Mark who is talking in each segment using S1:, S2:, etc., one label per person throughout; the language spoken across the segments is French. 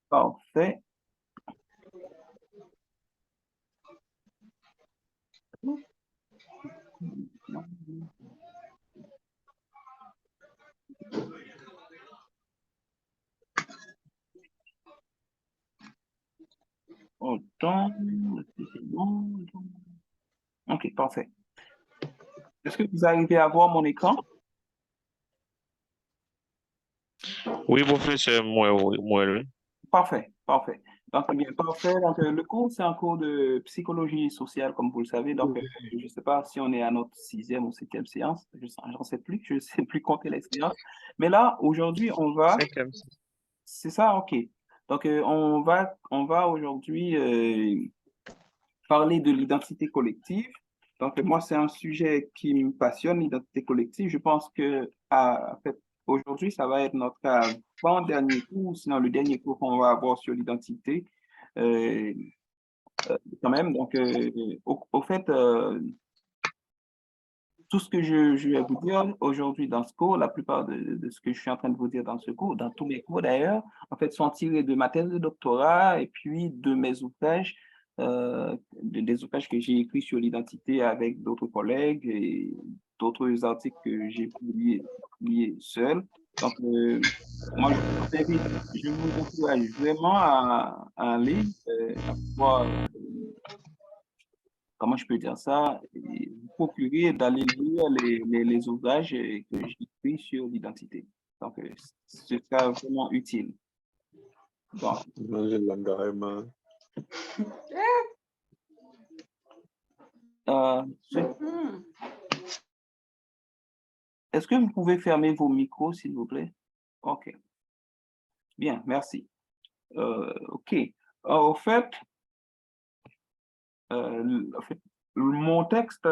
S1: Parfait. Autant, c'est bon. OK, parfait. Est-ce que vous arrivez à voir mon écran?
S2: Oui, professeur, oui.
S1: Parfait, parfait. Donc, bien, parfait. Donc, le cours, c'est un cours de psychologie sociale, comme vous le savez. Donc, je ne sais pas si on est à notre sixième ou septième séance. J'en sais plus. Je ne sais plus compter les séances. Mais là, aujourd'hui,
S2: Cinquième.
S1: c'est ça, OK. Donc, on va aujourd'hui parler de l'identité collective. Donc, moi, c'est un sujet qui me passionne, l'identité collective. Je pense que, en fait, aujourd'hui, ça va être notre avant-dernier cours, sinon le dernier cours qu'on va avoir sur l'identité, euh, quand même. Donc, au fait, tout ce que je vais vous dire aujourd'hui dans ce cours, la plupart de ce que je suis en train de vous dire dans ce cours, dans tous mes cours d'ailleurs, en fait, sont tirés de ma thèse de doctorat et puis de mes ouvrages, des ouvrages que j'ai écrits sur l'identité avec d'autres collègues et d'autres articles que j'ai publiés seul. Donc, moi, je vous encourage vraiment à lire, à pouvoir comment je peux dire ça, et vous procurer d'aller lire les ouvrages que j'écris sur l'identité. Donc, ce sera vraiment utile. Bon,
S3: Manger l'engrais.
S1: euh, ce- est-ce que vous pouvez fermer vos micros, s'il vous plaît? OK, bien, merci. OK. Au fait, en fait, mon texte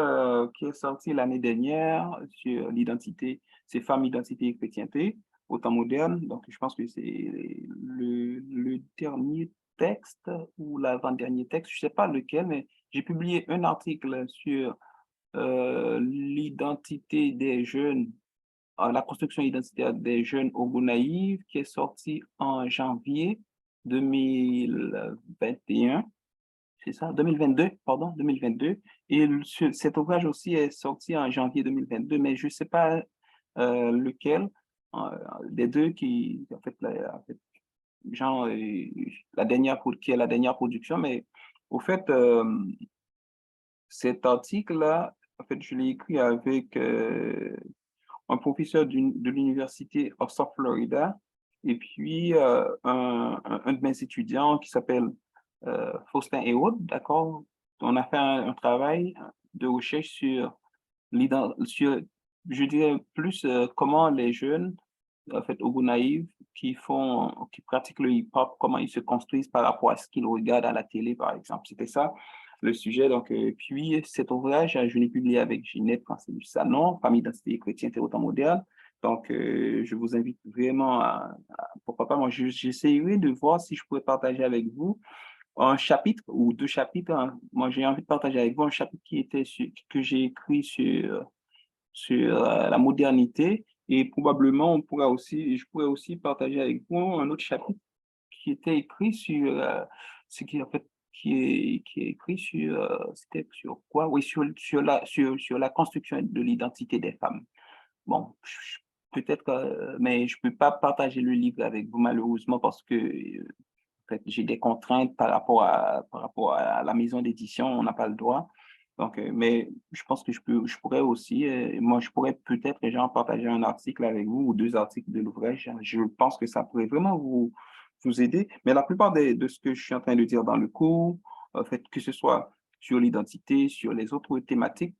S1: qui est sorti l'année dernière sur l'identité, c'est Femmes, identité et chrétienté au temps moderne. Donc, je pense que c'est le dernier texte ou l'avant-dernier texte, je ne sais pas lequel, mais j'ai publié un article sur l'identité des jeunes, la construction identitaire des jeunes au Gonaïves, qui est sorti en janvier 2021. C'est ça, 2022, pardon, 2022. Et cet ouvrage aussi est sorti en janvier 2022, mais je ne sais pas lequel des deux qui, en fait, genre, qui est la dernière production, mais au fait, cet article-là, en fait, je l'ai écrit avec un professeur de l'université of South Florida et puis un de mes étudiants qui s'appelle Faustin Hérault, d'accord? On a fait un travail de recherche sur, je dirais plus comment les jeunes, en fait, au Gonaïves, qui pratiquent le hip-hop, comment ils se construisent par rapport à ce qu'ils regardent à la télé, par exemple. C'était ça le sujet. Donc, puis cet ouvrage, je l'ai publié avec Ginette quand c'est du Salon, Famille, identité chrétienne et temps moderne. Donc, je vous invite vraiment pourquoi pas, moi, j'essaierai de voir si je pourrais partager avec vous un chapitre ou deux chapitres, hein. Moi, j'ai envie de partager avec vous un chapitre que j'ai écrit sur la modernité et probablement je pourrais aussi partager avec vous un autre chapitre qui était écrit sur ce qui en fait qui est écrit sur c'était sur quoi? Oui, sur la construction de l'identité des femmes. Bon, peut-être mais je peux pas partager le livre avec vous malheureusement parce que en fait, j'ai des contraintes par rapport à la maison d'édition, on n'a pas le droit. Donc, mais je pense que je pourrais aussi, moi, je pourrais peut-être, genre, partager un article avec vous ou deux articles de l'ouvrage. Je pense que ça pourrait vraiment vous aider. Mais la plupart de ce que je suis en train de dire dans le cours, en fait, que ce soit sur l'identité, sur les autres thématiques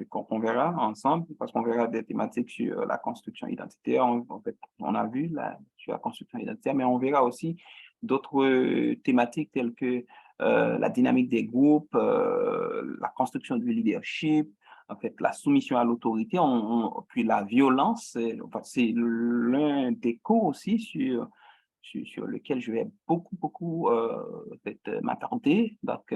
S1: qu'on verra ensemble, parce qu'on verra des thématiques sur la construction identitaire. En fait, on a vu sur la construction identitaire, mais on verra aussi d'autres thématiques telles que la dynamique des groupes, la construction du leadership, en fait, la soumission à l'autorité, puis la violence. Enfin, c'est l'un des cours aussi sur lequel je vais beaucoup m'attarder. Donc,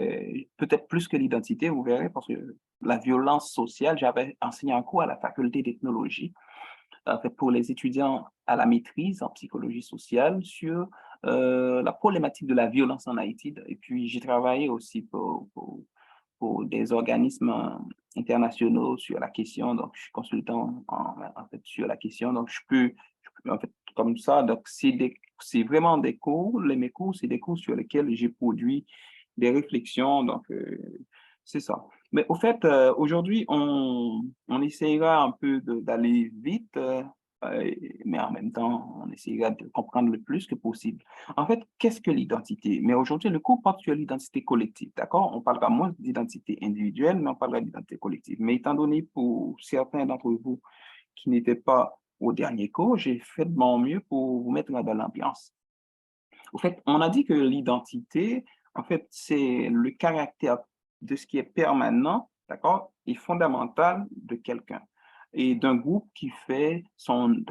S1: peut-être plus que l'identité, vous verrez, parce que la violence sociale, j'avais enseigné un cours à la faculté d'ethnologie en fait, pour les étudiants à la maîtrise en psychologie sociale sur la problématique de la violence en Haïti. Et puis, j'ai travaillé aussi pour des organismes internationaux sur la question. Donc, je suis consultant en fait, sur la question. Donc, en fait, comme ça, donc, c'est vraiment des cours. Mes cours, c'est des cours sur lesquels j'ai produit des réflexions. Donc, c'est ça. Mais au fait, aujourd'hui, on essaiera un peu d'aller vite, mais en même temps, on essaiera de comprendre le plus que possible. En fait, qu'est-ce que l'identité? Mais aujourd'hui, le cours porte sur l'identité collective, d'accord? On parlera moins d'identité individuelle, mais on parlera d'identité collective. Mais étant donné pour certains d'entre vous qui n'étaient pas au dernier cours, j'ai fait de mon mieux pour vous mettre dans l'ambiance. Au fait, on a dit que l'identité, en fait, c'est le caractère de ce qui est permanent, d'accord, et fondamental de quelqu'un et d'un groupe qui fait son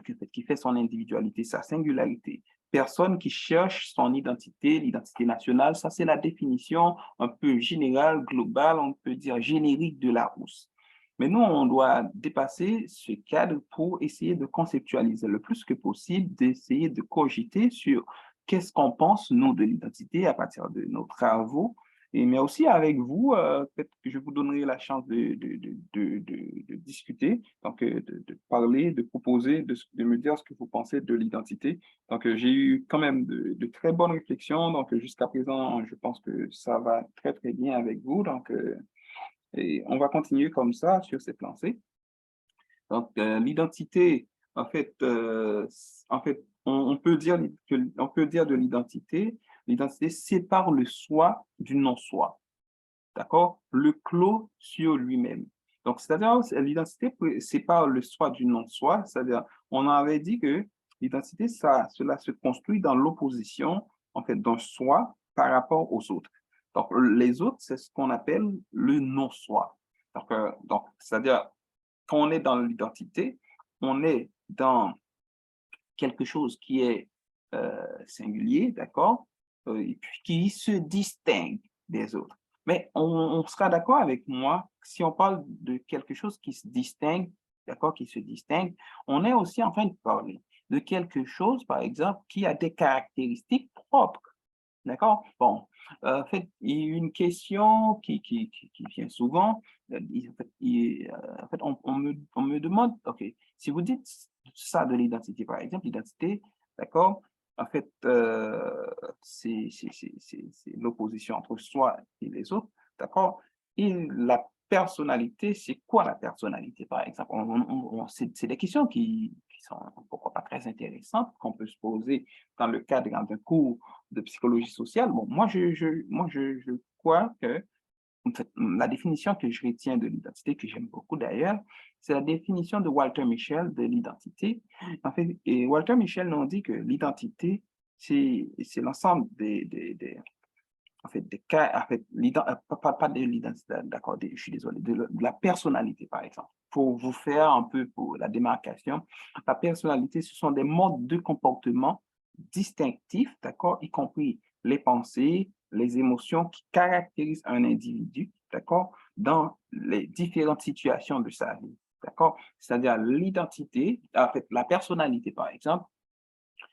S1: individualité, sa singularité. Personne qui cherche son identité, l'identité nationale, ça c'est la définition un peu générale, globale, on peut dire générique de Larousse. Mais nous, on doit dépasser ce cadre pour essayer de conceptualiser le plus que possible, d'essayer de cogiter sur qu'est-ce qu'on pense, nous, de l'identité à partir de nos travaux, mais aussi avec vous, peut-être que je vous donnerai la chance de discuter, donc de parler, de proposer, de me dire ce que vous pensez de l'identité. Donc, j'ai eu quand même de très bonnes réflexions. Donc, jusqu'à présent, je pense que ça va très, très bien avec vous. Donc, et on va continuer comme ça sur cette lancée. Donc, l'identité, en fait, on peut dire on peut dire de l'identité sépare le soi du non-soi, d'accord? Le clos sur lui-même. Donc, c'est-à-dire, l'identité sépare le soi du non-soi, c'est-à-dire, on avait dit que l'identité, cela se construit dans l'opposition, en fait, d'un soi par rapport aux autres. Donc, les autres, c'est ce qu'on appelle le non-soi. Donc, c'est-à-dire, quand on est dans l'identité, on est dans quelque chose qui est singulier, d'accord, et puis qui se distingue des autres. Mais on sera d'accord avec moi, si on parle de quelque chose qui se distingue, d'accord, qui se distingue, on est aussi en train de parler de quelque chose, par exemple, qui a des caractéristiques propres. D'accord? Bon, en fait, il y a une question qui vient souvent. En fait, on me demande, OK, si vous dites ça de l'identité, par exemple, l'identité, d'accord? En fait, c'est l'opposition entre soi et les autres, d'accord? Et la personnalité, c'est quoi la personnalité, par exemple? C'est des questions qui sont pourquoi pas très intéressantes, qu'on peut se poser dans le cadre d'un cours de psychologie sociale. Bon, je crois que en fait, la définition que je retiens de l'identité, que j'aime beaucoup d'ailleurs, c'est la définition de Walter Mischel de l'identité. En fait, et Walter Mischel nous dit que l'identité, c'est l'ensemble en fait, des cas, en fait, pas de l'identité, d'accord, je suis désolé, de la personnalité, par exemple. Pour vous faire un peu pour la démarcation, la personnalité, ce sont des modes de comportement distinctifs, d'accord, y compris les pensées, les émotions qui caractérisent un individu, d'accord, dans les différentes situations de sa vie, d'accord. C'est-à-dire l'identité, en fait, la personnalité, par exemple,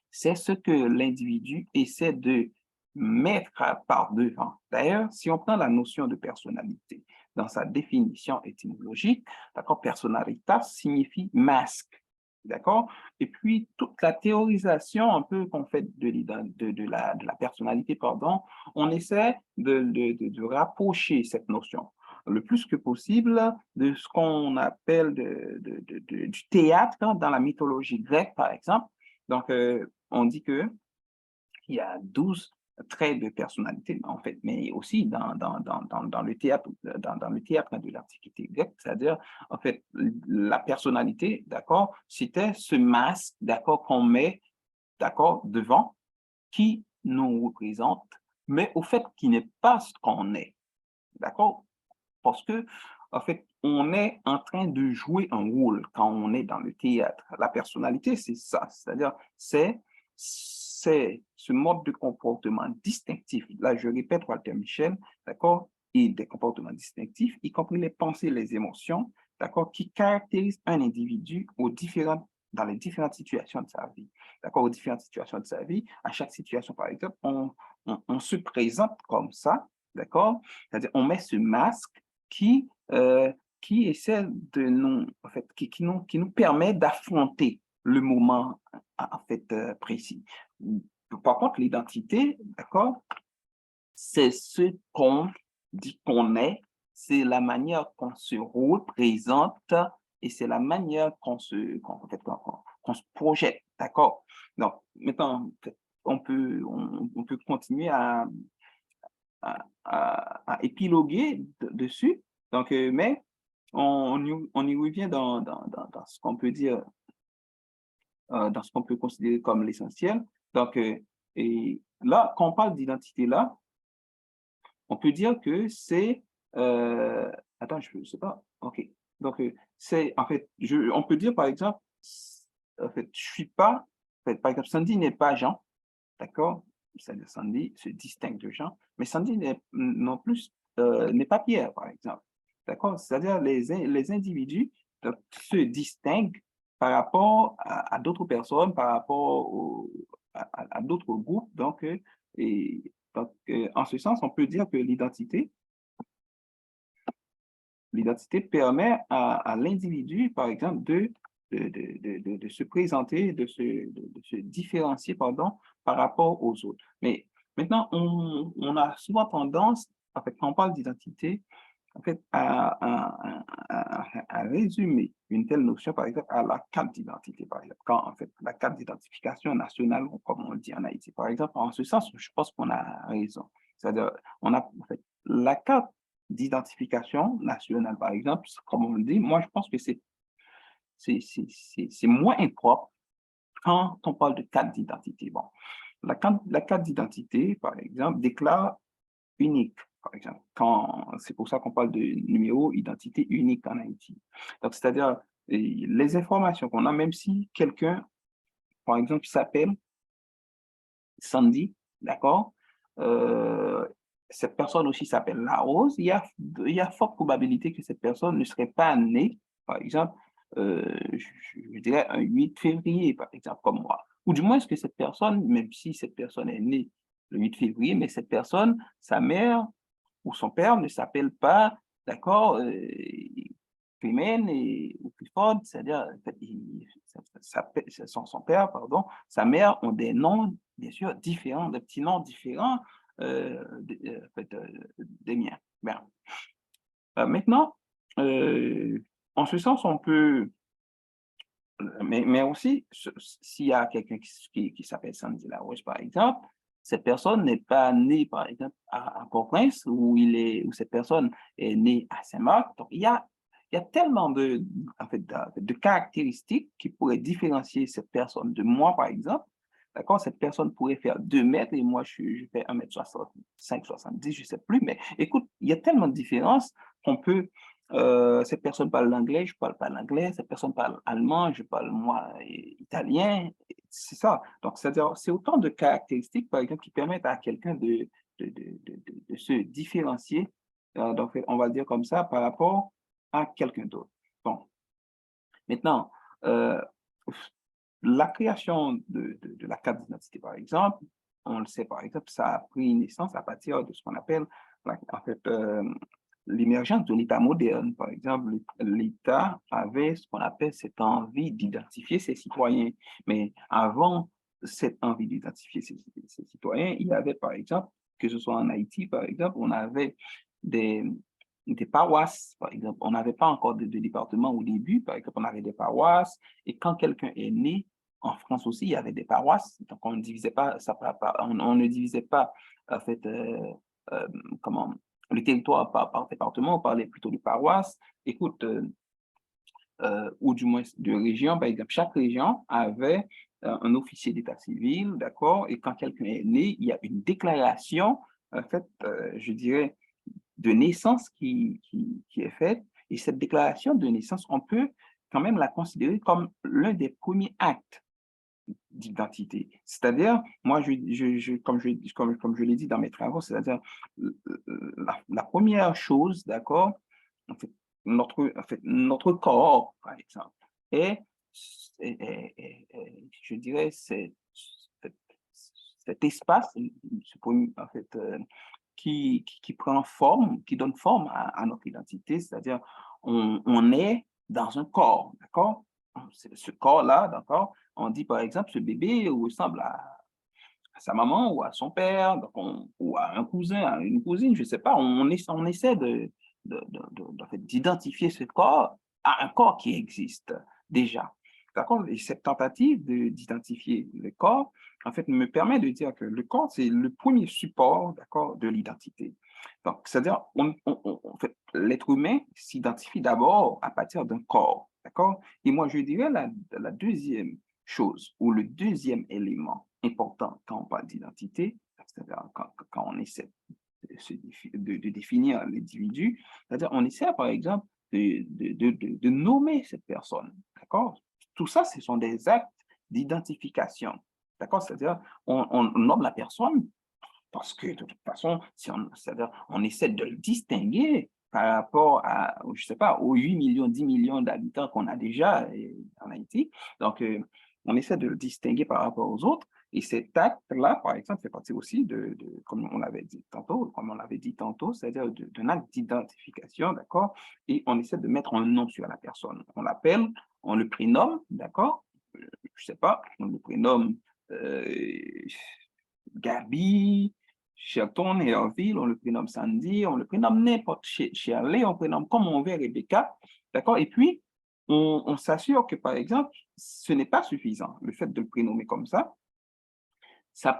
S1: c'est ce que l'individu essaie de mettre par devant. D'ailleurs, si on prend la notion de personnalité dans sa définition étymologique, d'accord, personalitas signifie masque, d'accord? Et puis, toute la théorisation un peu qu'on fait de la personnalité, pardon, on essaie de rapprocher cette notion le plus que possible de ce qu'on appelle du théâtre dans la mythologie grecque, par exemple. Donc, on dit qu'il y a 12 traits de personnalité, en fait, mais aussi dans le théâtre, dans le théâtre de l'Antiquité grecque, c'est-à-dire, en fait, la personnalité, d'accord, c'était ce masque, d'accord, qu'on met, d'accord, devant, qui nous représente, mais au fait, qui n'est pas ce qu'on est, d'accord? Parce que, en fait, on est en train de jouer un rôle quand on est dans le théâtre. La personnalité, c'est ça, c'est-à-dire, c'est ce mode de comportement distinctif. Là, je répète Walter Michel, d'accord, et des comportements distinctifs, y compris les pensées, les émotions, d'accord, qui caractérisent un individu dans les différentes situations de sa vie. d'accord, aux différentes situations de sa vie. À chaque situation, par exemple, on se présente comme ça, d'accord? C'est-à-dire, on met ce masque qui essaie de nous, en fait, qui nous permet d'affronter le moment, en fait, précis. Par contre, l'identité, d'accord, c'est ce qu'on dit qu'on est, c'est la manière qu'on se représente et c'est la manière en fait, qu'on se projette, d'accord? Donc, maintenant, on peut continuer à épiloguer dessus. Donc, mais on y revient dans ce qu'on peut dire, dans ce qu'on peut considérer comme l'essentiel. Donc, et là, quand on parle d'identité là, on peut dire que c'est, attends, je ne sais pas, ok. Donc, c'est, en fait, on peut dire par exemple, en fait, je suis pas, en fait, par exemple, Sandy n'est pas Jean, d'accord? C'est-à-dire Sandy se distingue de Jean, mais Sandy non plus n'est pas Pierre, par exemple. D'accord? C'est-à-dire les individus donc, se distinguent par rapport à d'autres personnes, par rapport à d'autres groupes. Donc, en ce sens, on peut dire que l'identité permet à l'individu, par exemple, de se présenter, de se différencier, pardon, par rapport aux autres. Mais maintenant, on a souvent tendance, en fait, quand on parle d'identité, en fait, à résumer une telle notion, par exemple, à la carte d'identité, par exemple, quand, en fait, la carte d'identification nationale, comme on le dit en Haïti, par exemple, en ce sens, je pense qu'on a raison. C'est-à-dire, on a, en fait, la carte d'identification nationale, par exemple, comme on le dit, moi, je pense que c'est moins impropre quand on parle de carte d'identité. Bon, la carte d'identité, par exemple, déclare unique, par exemple. C'est pour ça qu'on parle de numéro identité unique en Haïti. Donc, c'est-à-dire, les informations qu'on a, même si quelqu'un, par exemple, s'appelle Sandy, d'accord? Euh, Cette personne aussi s'appelle Larose, il y a forte probabilité que cette personne ne serait pas née, par exemple, je dirais un 8 février, par exemple, comme moi. Ou du moins, est-ce que cette personne, même si cette personne est née le 8 février, mais cette personne, sa mère ou son père ne s'appelle pas, d'accord, Clément ou Clifford, c'est-à-dire, en fait, son père, pardon, sa mère ont des noms, bien sûr, différents, des petits noms différents en fait, des miens. Bien. Maintenant, en ce sens, on peut, mais aussi, s'il y a quelqu'un qui s'appelle Sandy Laroche, par exemple, cette personne n'est pas née, par exemple, à Port-au-Prince, où cette personne est née à Saint-Marc. Donc, il y a tellement en fait, de caractéristiques qui pourraient différencier cette personne de moi, par exemple. D'accord? Cette personne pourrait faire 2 mètres et moi, je fais 1,65 m, 70, je ne sais plus. Mais écoute, il y a tellement de différences qu'on peut cette personne parle l'anglais, je parle pas l'anglais, cette personne parle allemand, je parle moi italien, c'est ça. Donc, c'est-à-dire, c'est autant de caractéristiques, par exemple, qui permettent à quelqu'un de se différencier, donc, on va le dire comme ça, par rapport à quelqu'un d'autre. Bon, maintenant, euh, la création de la carte d'identité, par exemple, on le sait, par exemple, ça a pris naissance à partir de ce qu'on appelle, en fait, l'émergence de l'État moderne. Par exemple, l'État avait ce qu'on appelle cette envie d'identifier ses citoyens. Mais avant cette envie d'identifier ses citoyens, il y avait, par exemple, que ce soit en Haïti, par exemple, on avait des, des paroisses, par exemple. On n'avait pas encore de département au début, par exemple, on avait des paroisses. Et quand quelqu'un est né, en France aussi, il y avait des paroisses. Donc, on ne divisait pas, on ne divisait pas, en fait, euh, comment, le territoire par département, on parlait plutôt de paroisse. Écoute, ou du moins de région, par exemple, chaque région avait un officier d'état civil, d'accord? Et quand quelqu'un est né, il y a une déclaration, en fait, je dirais, de naissance qui est faite. Et cette déclaration de naissance, on peut quand même la considérer comme l'un des premiers actes d'identité. C'est-à-dire, moi, comme je l'ai dit dans mes travaux, c'est-à-dire la première chose, d'accord, en fait, notre corps, par exemple, est je dirais, cet cet espace, en fait, qui prend forme, qui donne forme à notre identité, c'est-à-dire on est dans un corps, d'accord? Ce corps-là, d'accord? On dit par exemple, ce bébé ressemble à sa maman ou à son père, donc ou à un cousin, à une cousine, je ne sais pas. On essaie en fait, d'identifier ce corps à un corps qui existe déjà. D'accord? Et cette tentative d'identifier le corps, en fait, me permet de dire que le corps, c'est le premier support, d'accord, de l'identité. Donc, c'est-à-dire, en fait, l'être humain s'identifie d'abord à partir d'un corps, d'accord? Et moi, je dirais la deuxième chose ou le deuxième élément important quand on parle d'identité, c'est-à-dire quand on essaie de définir l'individu, c'est-à-dire on essaie par exemple de nommer cette personne, d'accord? Tout ça, ce sont des actes d'identification, d'accord? C'est-à-dire on nomme la personne parce que de toute façon, si on, c'est-à-dire, on essaie de le distinguer par rapport à, je sais pas, aux 8 millions, 10 millions d'habitants qu'on a déjà en Haïti. Donc, on essaie de le distinguer par rapport aux autres. Et cet acte-là, par exemple, fait partie aussi comme on l'avait dit tantôt, c'est-à-dire d'un acte d'identification, d'accord? Et on essaie de mettre un nom sur la personne. On l'appelle, on le prénomme, d'accord? Je sais pas, on le prénomme euh, Gabi, Shelton, Herville, on le prénomme Sandy, on le prénomme n'importe Shirley, on prénomme comme on veut Rebecca, d'accord? Et puis, on s'assure que, par exemple, ce n'est pas suffisant, le fait de le prénommer comme ça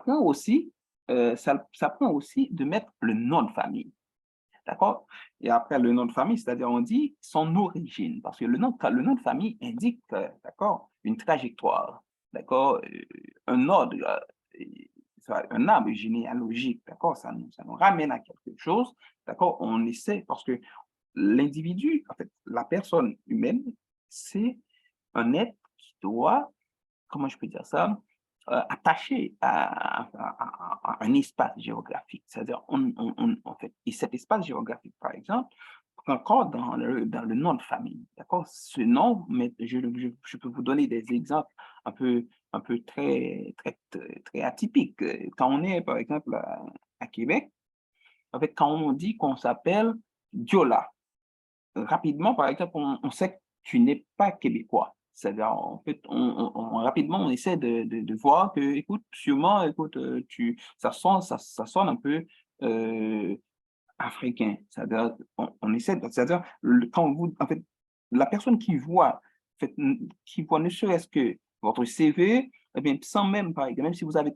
S1: prend aussi, ça prend aussi de mettre le nom de famille, d'accord? Et après, le nom de famille, c'est-à-dire on dit son origine, parce que le nom de famille indique, d'accord, une trajectoire, d'accord, un ordre, un arbre généalogique, d'accord, ça nous ramène à quelque chose, d'accord, on essaie, parce que l'individu, en fait, la personne humaine, c'est un être qui doit, comment je peux dire ça, attaché à un espace géographique. C'est-à-dire, en fait, et cet espace géographique, par exemple, encore dans le nom de famille, d'accord? Ce nom, mais je peux vous donner des exemples un peu, un peu très atypiques. Quand on est, par exemple, à Québec, en fait, quand on dit qu'on s'appelle Diola, rapidement, par exemple, on sait que tu n'es pas québécois. C'est-à-dire, en fait, rapidement, on essaie de voir que, écoute, sûrement, écoute, ça sonne un peu euh, africain. C'est-à-dire, on essaie, c'est-à-dire, quand vous, en fait, la personne qui voit, en fait, qui voit ne serait-ce que votre CV, eh bien, sans même, par exemple, même si vous avez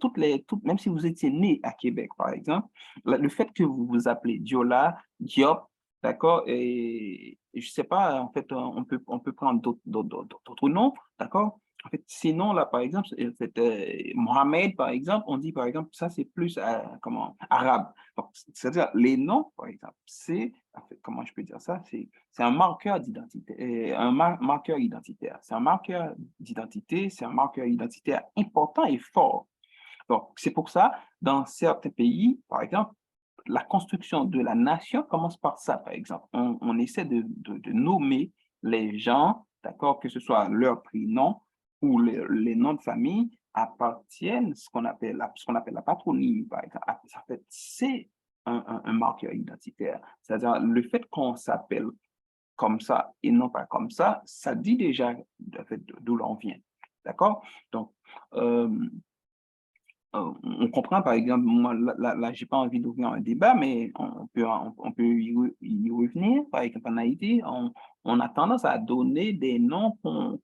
S1: même si vous étiez né à Québec, par exemple, le fait que vous vous appelez Diola, Diop, d'accord, et je sais pas, en fait, on peut prendre d'autres noms, d'accord? En fait, ces noms-là, par exemple, Mohamed, par exemple, on dit, par exemple, ça, c'est plus, comment, arabe. Donc, c'est-à-dire, les noms, par exemple, en fait, comment je peux dire ça? C'est un marqueur d'identité, marqueur identitaire. C'est un marqueur d'identité, c'est un marqueur identitaire important et fort. Donc, c'est pour ça, dans certains pays, par exemple, la construction de la nation commence par ça, par exemple. On essaie de nommer les gens, d'accord, que ce soit leur prénom ou les noms de famille, appartiennent à ce qu'on appelle la patronyme, par exemple. Ça fait, c'est un marqueur identitaire. C'est-à-dire, le fait qu'on s'appelle comme ça et non pas comme ça dit déjà en fait, d'où l'on vient. D'accord? Donc, euh, on comprend, par exemple, moi, là j'ai pas envie d'ouvrir un débat, mais on peut y revenir. Par exemple, en Haïti, on a tendance à donner des noms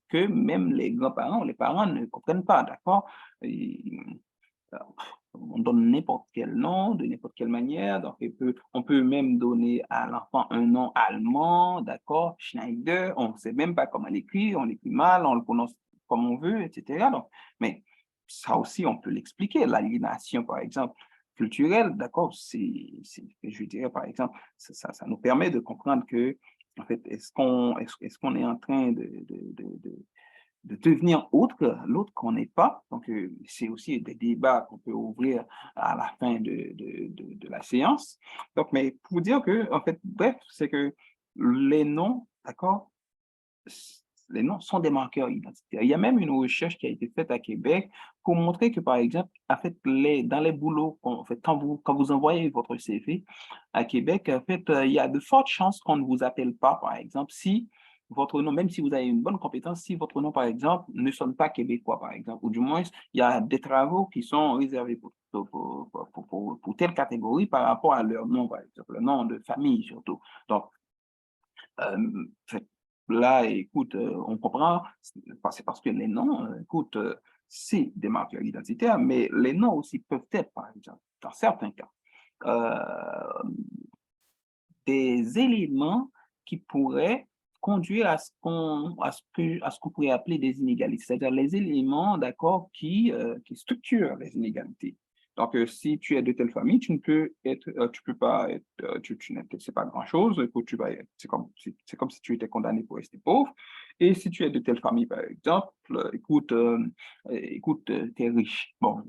S1: que même les grands-parents, les parents ne comprennent pas, d'accord? Et, euh, on donne n'importe quel nom, de n'importe quelle manière. Donc, on peut même donner à l'enfant un nom allemand, d'accord? Schneider, on ne sait même pas comment l'écrire, on l'écrit mal, on le prononce comme on veut, etc. Donc, mais ça aussi, on peut l'expliquer. L'aliénation, par exemple, culturelle, d'accord, je dirais, par exemple, ça nous permet de comprendre que, en fait, est-ce qu'on est en train de devenir l'autre qu'on n'est pas. Donc, c'est aussi des débats qu'on peut ouvrir à la fin de la séance. Donc, mais pour dire que, en fait, bref, c'est que les noms, d'accord, les noms sont des marqueurs identitaires. Il y a même une recherche qui a été faite à Québec pour montrer que, par exemple, en fait, dans les boulots, en fait, quand vous envoyez votre CV à Québec, en fait, il y a de fortes chances qu'on ne vous appelle pas, par exemple, si votre nom, même si vous avez une bonne compétence, si votre nom, par exemple, ne sonne pas québécois, par exemple, ou du moins, il y a des travaux qui sont réservés pour telle catégorie par rapport à leur nom, par exemple, le nom de famille surtout. Donc, fait, là, écoute, on comprend, c'est parce que les noms, écoute, c'est des marqueurs identitaires, mais les noms aussi peuvent être, par exemple, dans certains cas, euh, des éléments qui pourraient conduire à ce qu'on pourrait appeler des inégalités, c'est-à-dire les éléments, d'accord, qui structurent les inégalités. Donc, si tu es de telle famille, tu peux pas être, tu n'es pas grand-chose, écoute, c'est comme si tu étais condamné pour rester pauvre. Et si tu es de telle famille, par exemple, écoute, tu es riche. Bon,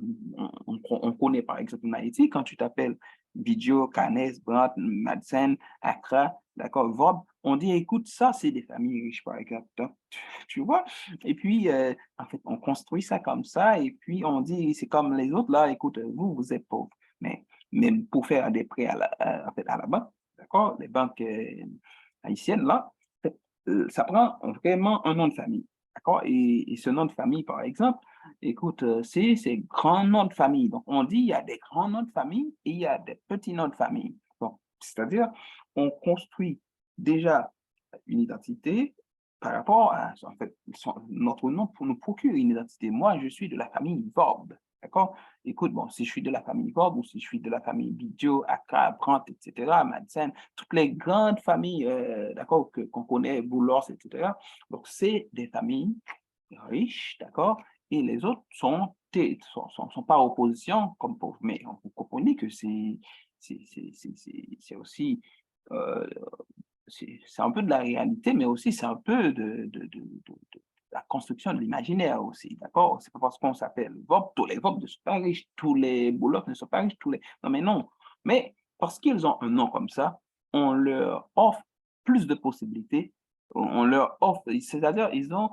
S1: on connaît, par exemple, en Haïti, quand tu t'appelles Bidjo, Canes, Brandt, Madsen, Accra, d'accord, Vob, on dit, écoute, ça, c'est des familles riches, par exemple. Donc, tu vois? Et puis, en fait, on construit ça comme ça, et puis on dit, c'est comme les autres, là, écoute, vous êtes pauvres. Mais même pour faire des prêts en fait, à la banque, d'accord, les banques haïtiennes, là, en fait, ça prend vraiment un nom de famille, d'accord? Et ce nom de famille, par exemple, écoute, c'est grand nom de famille. Donc, on dit il y a des grands noms de famille et il y a des petits noms de famille. Donc, c'est-à-dire, on construit déjà une identité par rapport à, en fait, notre nom pour nous procure une identité. Moi, je suis de la famille Vorb, d'accord? Écoute, bon, si je suis de la famille Vorb ou si je suis de la famille Bidjo, Accra, Brandt, etc., Madsen, toutes les grandes familles, d'accord, qu'on connaît, Boulos, etc. Donc, c'est des familles riches, d'accord? Et les autres sont pas opposition comme pauvres. Mais vous comprenez que c'est aussi, euh, c'est un peu de la réalité, mais aussi c'est un peu de la construction de l'imaginaire aussi, d'accord? C'est pas parce qu'on s'appelle VOP, tous les VOP ne sont pas riches, tous les Boulocs ne sont pas riches, tous les... Non, mais non. Mais parce qu'ils ont un nom comme ça, on leur offre plus de possibilités, on leur offre, c'est-à-dire ils n'ont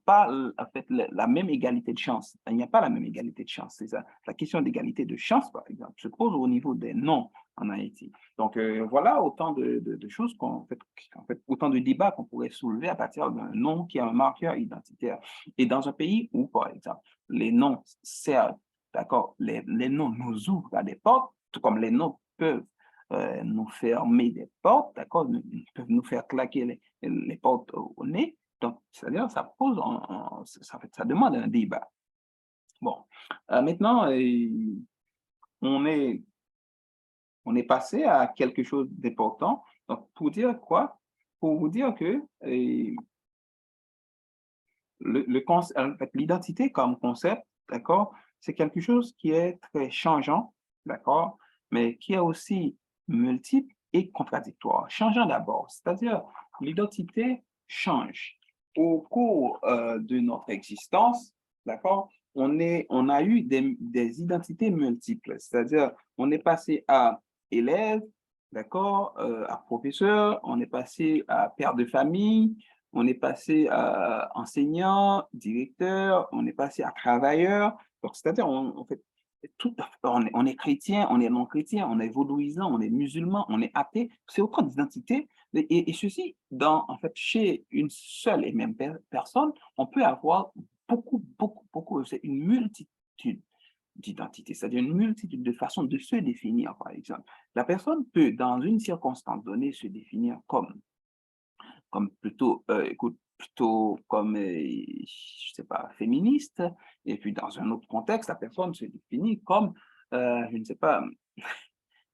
S1: pas en fait la même égalité de chance. Il n'y a pas la même égalité de chance. C'est ça. La question d'égalité de chance, par exemple, se pose au niveau des noms en Haïti. Donc voilà autant de choses en fait, autant de débats qu'on pourrait soulever à partir d'un nom qui est un marqueur identitaire. Et dans un pays où, par exemple, les noms servent, d'accord, les noms nous ouvrent à des portes, tout comme les noms peuvent nous fermer des portes, d'accord, peuvent nous faire claquer les portes au nez. Donc, c'est-à-dire, ça pose, ça demande un débat. Bon, maintenant, on est, on est passé à quelque chose d'important. Donc, pour dire quoi? Pour vous dire que en fait, l'identité comme concept, d'accord, c'est quelque chose qui est très changeant, d'accord, mais qui est aussi multiple et contradictoire. Changeant d'abord, c'est-à-dire l'identité change. Au cours de notre existence, d'accord, on a eu des identités multiples, c'est-à-dire on est passé à élève, d'accord, à professeur, on est passé à père de famille, on est passé à enseignant, directeur, on est passé à travailleur. Donc, c'est-à-dire, on fait on est chrétien, on est non-chrétien, on est vaudouisant, on est musulman, on est athée. C'est autant d'identités. Et ceci, en fait, chez une seule et même personne, on peut avoir beaucoup, c'est une multitude d'identités, c'est-à-dire une multitude de façons de se définir, par exemple. La personne peut, dans une circonstance donnée, se définir comme plutôt, écoute, plutôt comme, je sais pas, féministe. Et puis, dans un autre contexte, la personne se définit comme, je ne sais pas,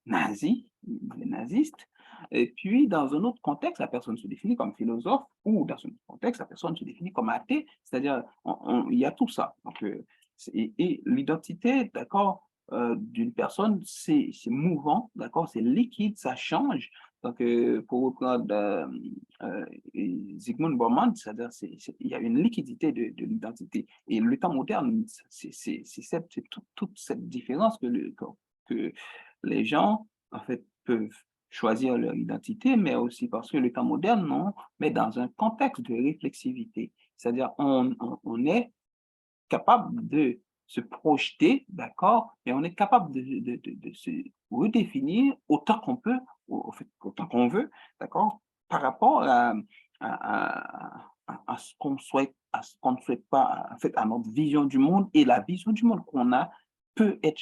S1: nazi, les nazistes. Et puis, dans un autre contexte, la personne se définit comme philosophe, ou dans un autre contexte, la personne se définit comme athée. C'est-à-dire, il y a tout ça. Donc, et l'identité, d'accord, d'une personne, c'est mouvant, d'accord, c'est liquide, ça change. Donc, pour reprendre Zygmunt Bauman, c'est-à-dire il y a une liquidité de l'identité. Et le temps moderne, c'est toute cette différence que les gens, en fait, peuvent choisir leur identité, mais aussi parce que le temps moderne, non, mais dans un contexte de réflexivité. C'est-à-dire, on est capable de se projeter, d'accord, et on est capable de se redéfinir autant qu'on peut, au fait, autant qu'on veut, d'accord, par rapport à ce qu'on souhaite, à ce qu'on ne souhaite pas, en fait, à notre vision du monde. Et la vision du monde qu'on a peut être,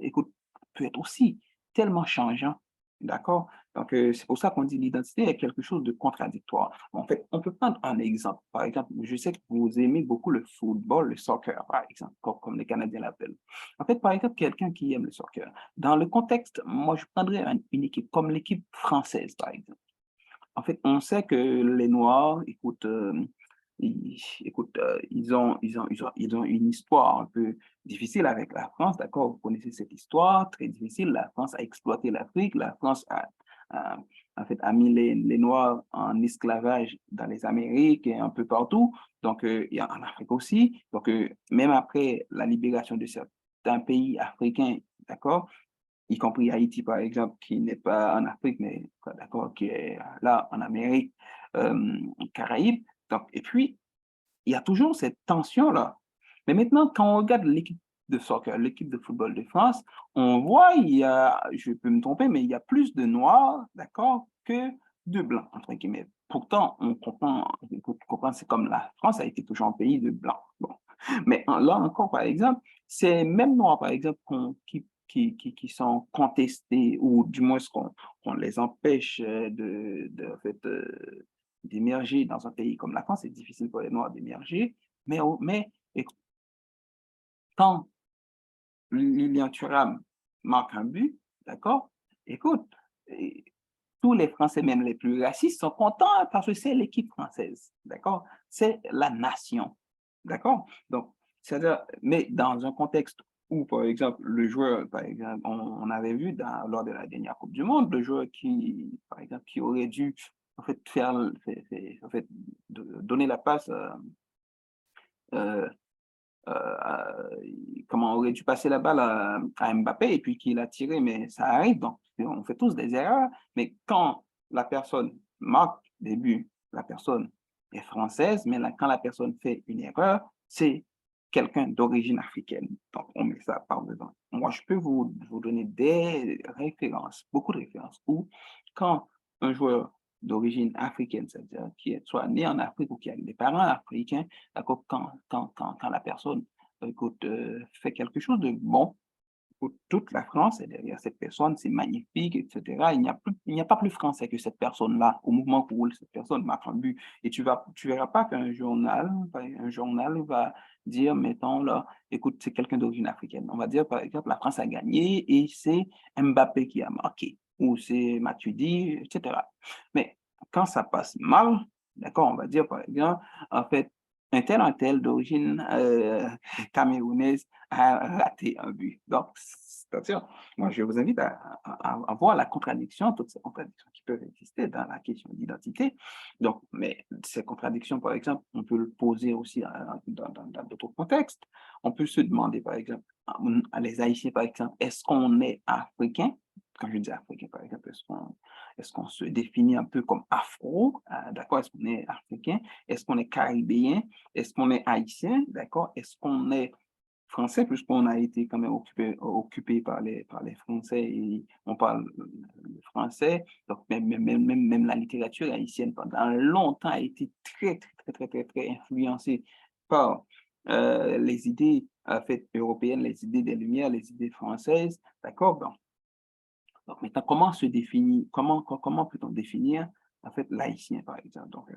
S1: écoute, peut être aussi tellement changeant, d'accord? Donc, c'est pour ça qu'on dit l'identité est quelque chose de contradictoire. En fait, on peut prendre un exemple. Par exemple, je sais que vous aimez beaucoup le football, le soccer, par exemple, comme les Canadiens l'appellent. En fait, par exemple, quelqu'un qui aime le soccer, dans le contexte, moi, je prendrais une équipe comme l'équipe française, par exemple. En fait, on sait que les Noirs, écoute, ils ont une histoire un peu difficile avec la France, d'accord? Vous connaissez cette histoire très difficile. La France a exploité l'Afrique. La France a- en fait, a mis les Noirs en esclavage dans les Amériques et un peu partout. Donc, il y a en Afrique aussi. Donc, même après la libération de certains pays africains, d'accord? Y compris Haïti, par exemple, qui n'est pas en Afrique, mais d'accord, qui est là en Amérique, Caraïbes. Donc, et puis, il y a toujours cette tension-là. Mais maintenant, quand on regarde l'équipe de soccer, l'équipe de football de France, on voit, il y a, je peux me tromper, mais il y a plus de Noirs, d'accord, que de Blancs, entre guillemets. Pourtant, on comprend, c'est comme la France a été toujours un pays de Blancs. Bon. Mais là encore, par exemple, ces mêmes Noirs, par exemple, qui sont contestés, ou du moins qu'on les empêche en fait, d'émerger dans un pays comme la France. C'est difficile pour les Noirs d'émerger, mais quand Lilian Thuram marque un but, d'accord, écoute, et tous les Français, même les plus racistes, sont contents parce que c'est l'équipe française, d'accord? C'est la nation, d'accord? Donc, c'est-à-dire, mais dans un contexte où, par exemple, le joueur, par exemple, on avait vu lors de la dernière Coupe du Monde, le joueur qui, par exemple, qui aurait dû, en fait, en fait, donner la passe euh, comment on aurait dû passer la balle à Mbappé et puis qu'il a tiré, mais ça arrive, donc on fait tous des erreurs. Mais quand la personne marque des buts, la personne est française, mais quand la personne fait une erreur, c'est quelqu'un d'origine africaine. Donc, on met ça par devant. Moi, je peux vous donner des références, beaucoup de références, où quand un joueur d'origine africaine, c'est-à-dire qui est soit né en Afrique ou qui a des parents africains, d'accord, quand la personne écoute, fait quelque chose de bon pour toute la France est derrière cette personne, c'est magnifique, etc. Il n'y a pas plus français que cette personne-là au moment où cette personne marque un but. Et tu verras pas un journal va dire, mettons là, écoute, c'est quelqu'un d'origine africaine. On va dire, par exemple, la France a gagné et c'est Mbappé qui a marqué, ou c'est Matuidi, etc. Mais quand ça passe mal, d'accord, on va dire, par exemple, en fait, un tel d'origine camerounaise a raté un but. Donc, c'est-à-dire, moi, je vous invite à voir la contradiction, toutes ces contradictions qui peuvent exister dans la question d'identité. Donc, mais ces contradictions, par exemple, on peut le poser aussi dans d'autres contextes. On peut se demander, par exemple, à les Haïtiens, par exemple, est-ce qu'on est africain? Quand je dis africain, par exemple, est-ce qu'on se définit un peu comme afro? D'accord? Est-ce qu'on est africain? Est-ce qu'on est caribéen? Est-ce qu'on est haïtien? D'accord? Est-ce qu'on est français, puisqu'on a été quand même occupé par les Français et on parle le français. Donc, même la littérature haïtienne pendant longtemps a été très influencée par les idées en fait, européennes, les idées des Lumières, les idées françaises. D'accord? Donc, maintenant, comment peut-on définir en fait l'haïtien, par exemple? Donc,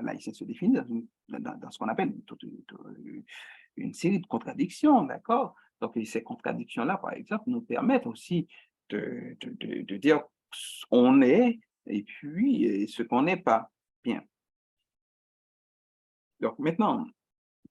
S1: l'haïtien se définit dans ce qu'on appelle une série de contradictions, d'accord? Donc, et ces contradictions-là, par exemple, nous permettent aussi de dire ce qu'on est et puis ce qu'on n'est pas. Bien. Donc, maintenant,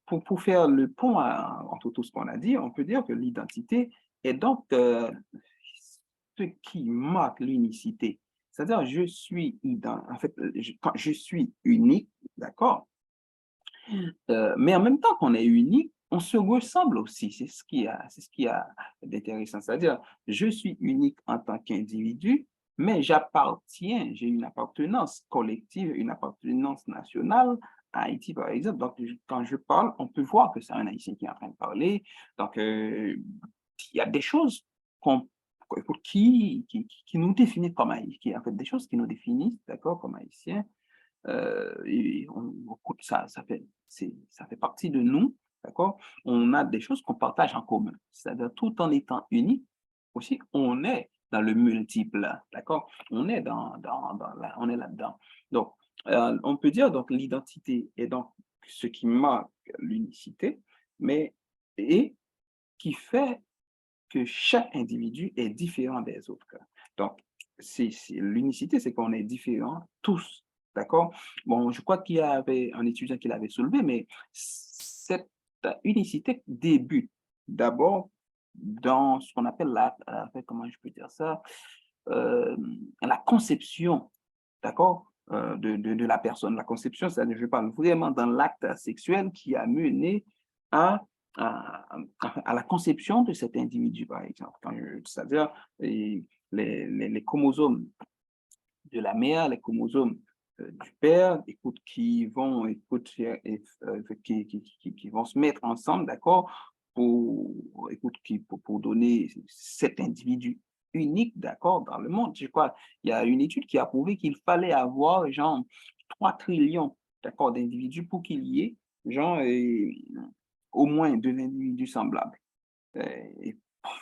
S1: pour faire le pont entre tout ce qu'on a dit, on peut dire que l'identité est donc ce qui marque l'unicité. C'est-à-dire, en fait, quand je suis unique, d'accord? Mais en même temps qu'on est unique, on se ressemble aussi. C'est ce qui a d'intéressant. C'est-à-dire, je suis unique en tant qu'individu, mais j'appartiens, j'ai une appartenance collective, une appartenance nationale à Haïti, par exemple. Donc, quand je parle, on peut voir que c'est un Haïtien qui est en train de parler. Donc, il y a des choses qu'on, qui nous définissent comme Haïtiens, en fait, des choses qui nous définissent, d'accord, comme Haïtiens. Et ça fait partie de nous, d'accord? On a des choses qu'on partage en commun. C'est-à-dire, tout en étant unis, aussi, on est dans le multiple, d'accord? On est on est là-dedans. Donc, on peut dire donc l'identité est donc ce qui marque l'unicité, mais et qui fait que chaque individu est différent des autres. Donc, l'unicité, c'est qu'on est différents tous, d'accord? Bon, je crois qu'il y avait un étudiant qui l'avait soulevé, mais cette unicité débute d'abord dans ce qu'on appelle comment je peux dire ça, euh, la conception, d'accord, de la personne. La conception, c'est-à-dire, je parle vraiment dans l'acte sexuel qui a mené à, à, à la conception de cet individu, par exemple. C'est-à-dire les chromosomes de la mère, les chromosomes du père, écoute, qui vont se mettre ensemble, d'accord, pour donner cet individu unique, d'accord, dans le monde. Je crois, il y a une étude qui a prouvé qu'il fallait avoir, genre, 3 trillions, d'accord, d'individus pour qu'il y ait, genre, au moins 2 individus semblables. Il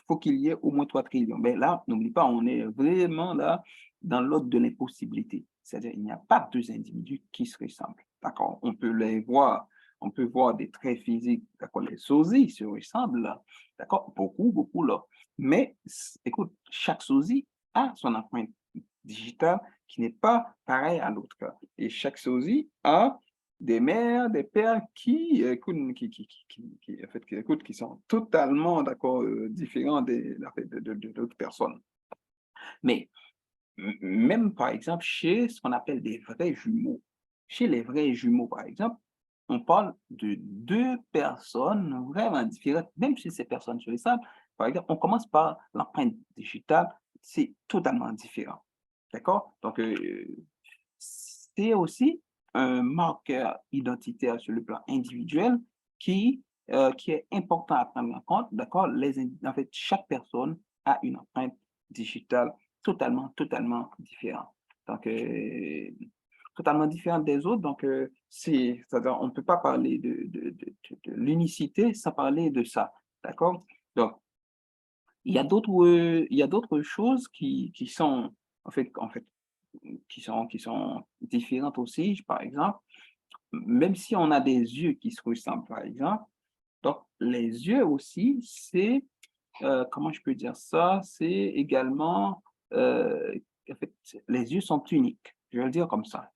S1: faut qu'il y ait au moins 3 trillions. Mais là, n'oublie pas, on est vraiment là dans l'ordre de l'impossibilité. C'est-à-dire, il n'y a pas 2 individus qui se ressemblent. D'accord? On peut voir des traits physiques, d'accord? Les sosies se ressemblent, là. D'accord? Beaucoup, beaucoup là. Mais écoute, chaque sosie a son empreinte digitale qui n'est pas pareille à l'autre. Et chaque sosie a des mères, des pères qui, écoute, en fait, qui sont totalement, d'accord, différents d'autres personnes. Mais même, par exemple, chez ce qu'on appelle des vrais jumeaux, chez les vrais jumeaux, par exemple, on parle de 2 personnes vraiment différentes, même si ces personnes se ressemblent. Par exemple, on commence par l'empreinte digitale, c'est totalement différent. D'accord? Donc, c'est aussi un marqueur identitaire sur le plan individuel qui est important à prendre en compte. D'accord? En fait, chaque personne a une empreinte digitale totalement différente. Donc, totalement différente des autres. Donc, c'est-à-dire, on ne peut pas parler de l'unicité sans parler de ça. D'accord? Donc, il y a d'autres choses qui sont, en fait, qui sont différentes aussi. Par exemple, même si on a des yeux qui se ressemblent, par exemple, donc les yeux aussi, c'est, comment je peux dire ça? C'est également, heu, en fait, les yeux sont uniques. Je vais le dire comme ça.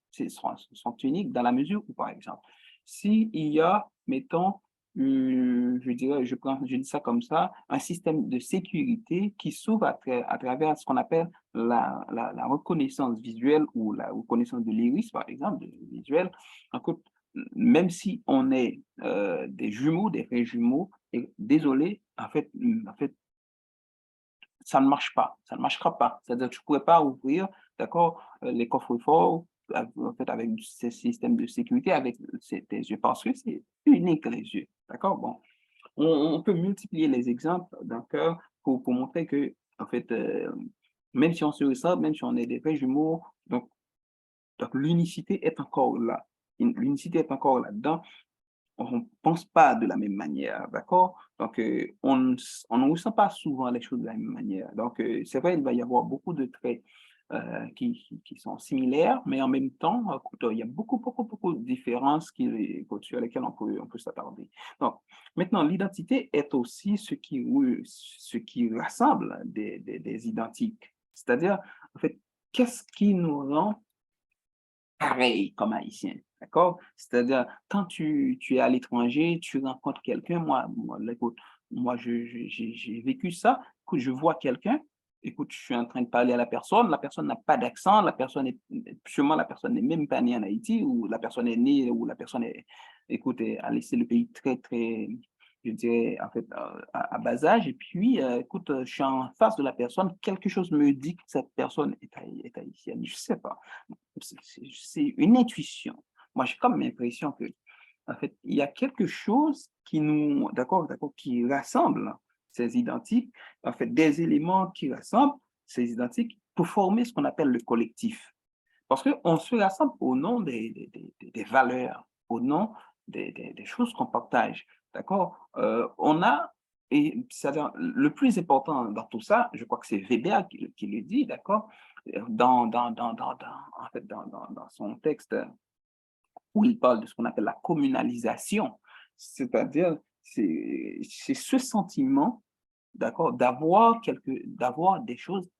S1: Sont uniques dans la mesure où, par exemple, s'il y a, mettons, je dirais, je dis ça comme ça, un système de sécurité qui s'ouvre à travers ce qu'on appelle la reconnaissance visuelle ou la reconnaissance de l'iris, par exemple, visuelle. Écoute, même si on est des jumeaux, des vrais jumeaux, et désolé, en fait, ça ne marche pas, ça ne marchera pas. C'est-à-dire que tu ne pourrais pas ouvrir, d'accord, les coffres-forts, en fait, avec ces systèmes de sécurité, avec tes yeux, parce que c'est unique, les yeux. D'accord? Bon, on peut multiplier les exemples, d'accord, pour montrer que, en fait, même si on se ressemble, même si on est des vrais jumeaux, donc l'unicité est encore là. L'unicité est encore là-dedans. On ne pense pas de la même manière, d'accord? Donc, on ne ressent pas souvent les choses de la même manière. Donc, c'est vrai, il va y avoir beaucoup de traits qui sont similaires, mais en même temps, écoute, il y a beaucoup de différences écoute, sur lesquelles on peut s'attarder. Donc, maintenant, l'identité est aussi ce qui rassemble des identiques. C'est-à-dire, en fait, qu'est-ce qui nous rend pareil comme haïtien, d'accord? C'est-à-dire, quand tu es à l'étranger, tu rencontres quelqu'un, là, écoute, moi, j'ai vécu ça, écoute, je vois quelqu'un, écoute, je suis en train de parler à la personne n'a pas d'accent, sûrement la personne n'est même pas née en Haïti, ou la personne est née, ou la personne est, écoute, a laissé le pays très, très, je dirais, en fait, à bas âge. Et puis, écoute, je suis en face de la personne, quelque chose me dit que cette personne est haïtienne. Je sais pas. C'est une intuition. Moi, j'ai comme l'impression que, en fait, il y a quelque chose qui nous, d'accord, qui rassemble ces identiques, en fait, des éléments qui rassemblent ces identiques pour former ce qu'on appelle le collectif. Parce qu'on se rassemble au nom des valeurs, au nom des choses qu'on partage, d'accord? On a et c'est-à-dire le plus important dans tout ça, je crois que c'est Weber qui le dit, d'accord? En fait, dans son texte où il parle de ce qu'on appelle la communalisation, c'est-à-dire c'est ce sentiment, d'accord, d'avoir des choses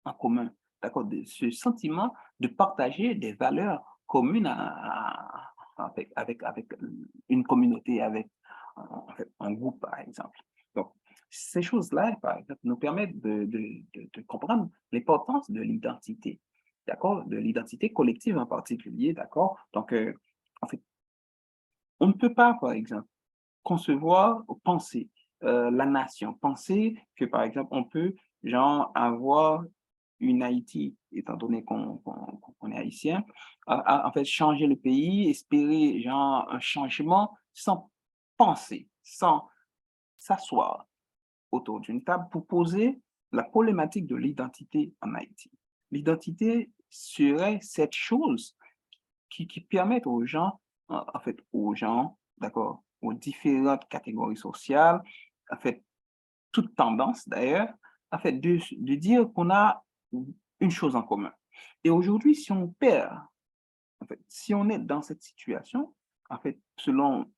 S1: en commun, d'accord, ce sentiment de partager des valeurs communes avec une communauté, avec en fait, un groupe, par exemple. Donc, ces choses-là, par exemple, nous permettent de comprendre l'importance de l'identité, d'accord, de l'identité collective en particulier, d'accord. Donc, en fait, on ne peut pas, par exemple, concevoir ou penser la nation, penser que, par exemple, on peut, genre, avoir une Haïti, étant donné qu'on est haïtien, en fait, changer le pays, espérer, genre, un changement sans penser, sans s'asseoir autour d'une table pour poser la problématique de l'identité en Haïti. L'identité serait cette chose qui permettent aux gens, en fait, aux gens, d'accord, aux différentes catégories sociales, en fait, toutes tendances d'ailleurs, en fait, de dire qu'on a une chose en commun. Et aujourd'hui, si on perd, en fait, si on est dans cette situation, en fait, selon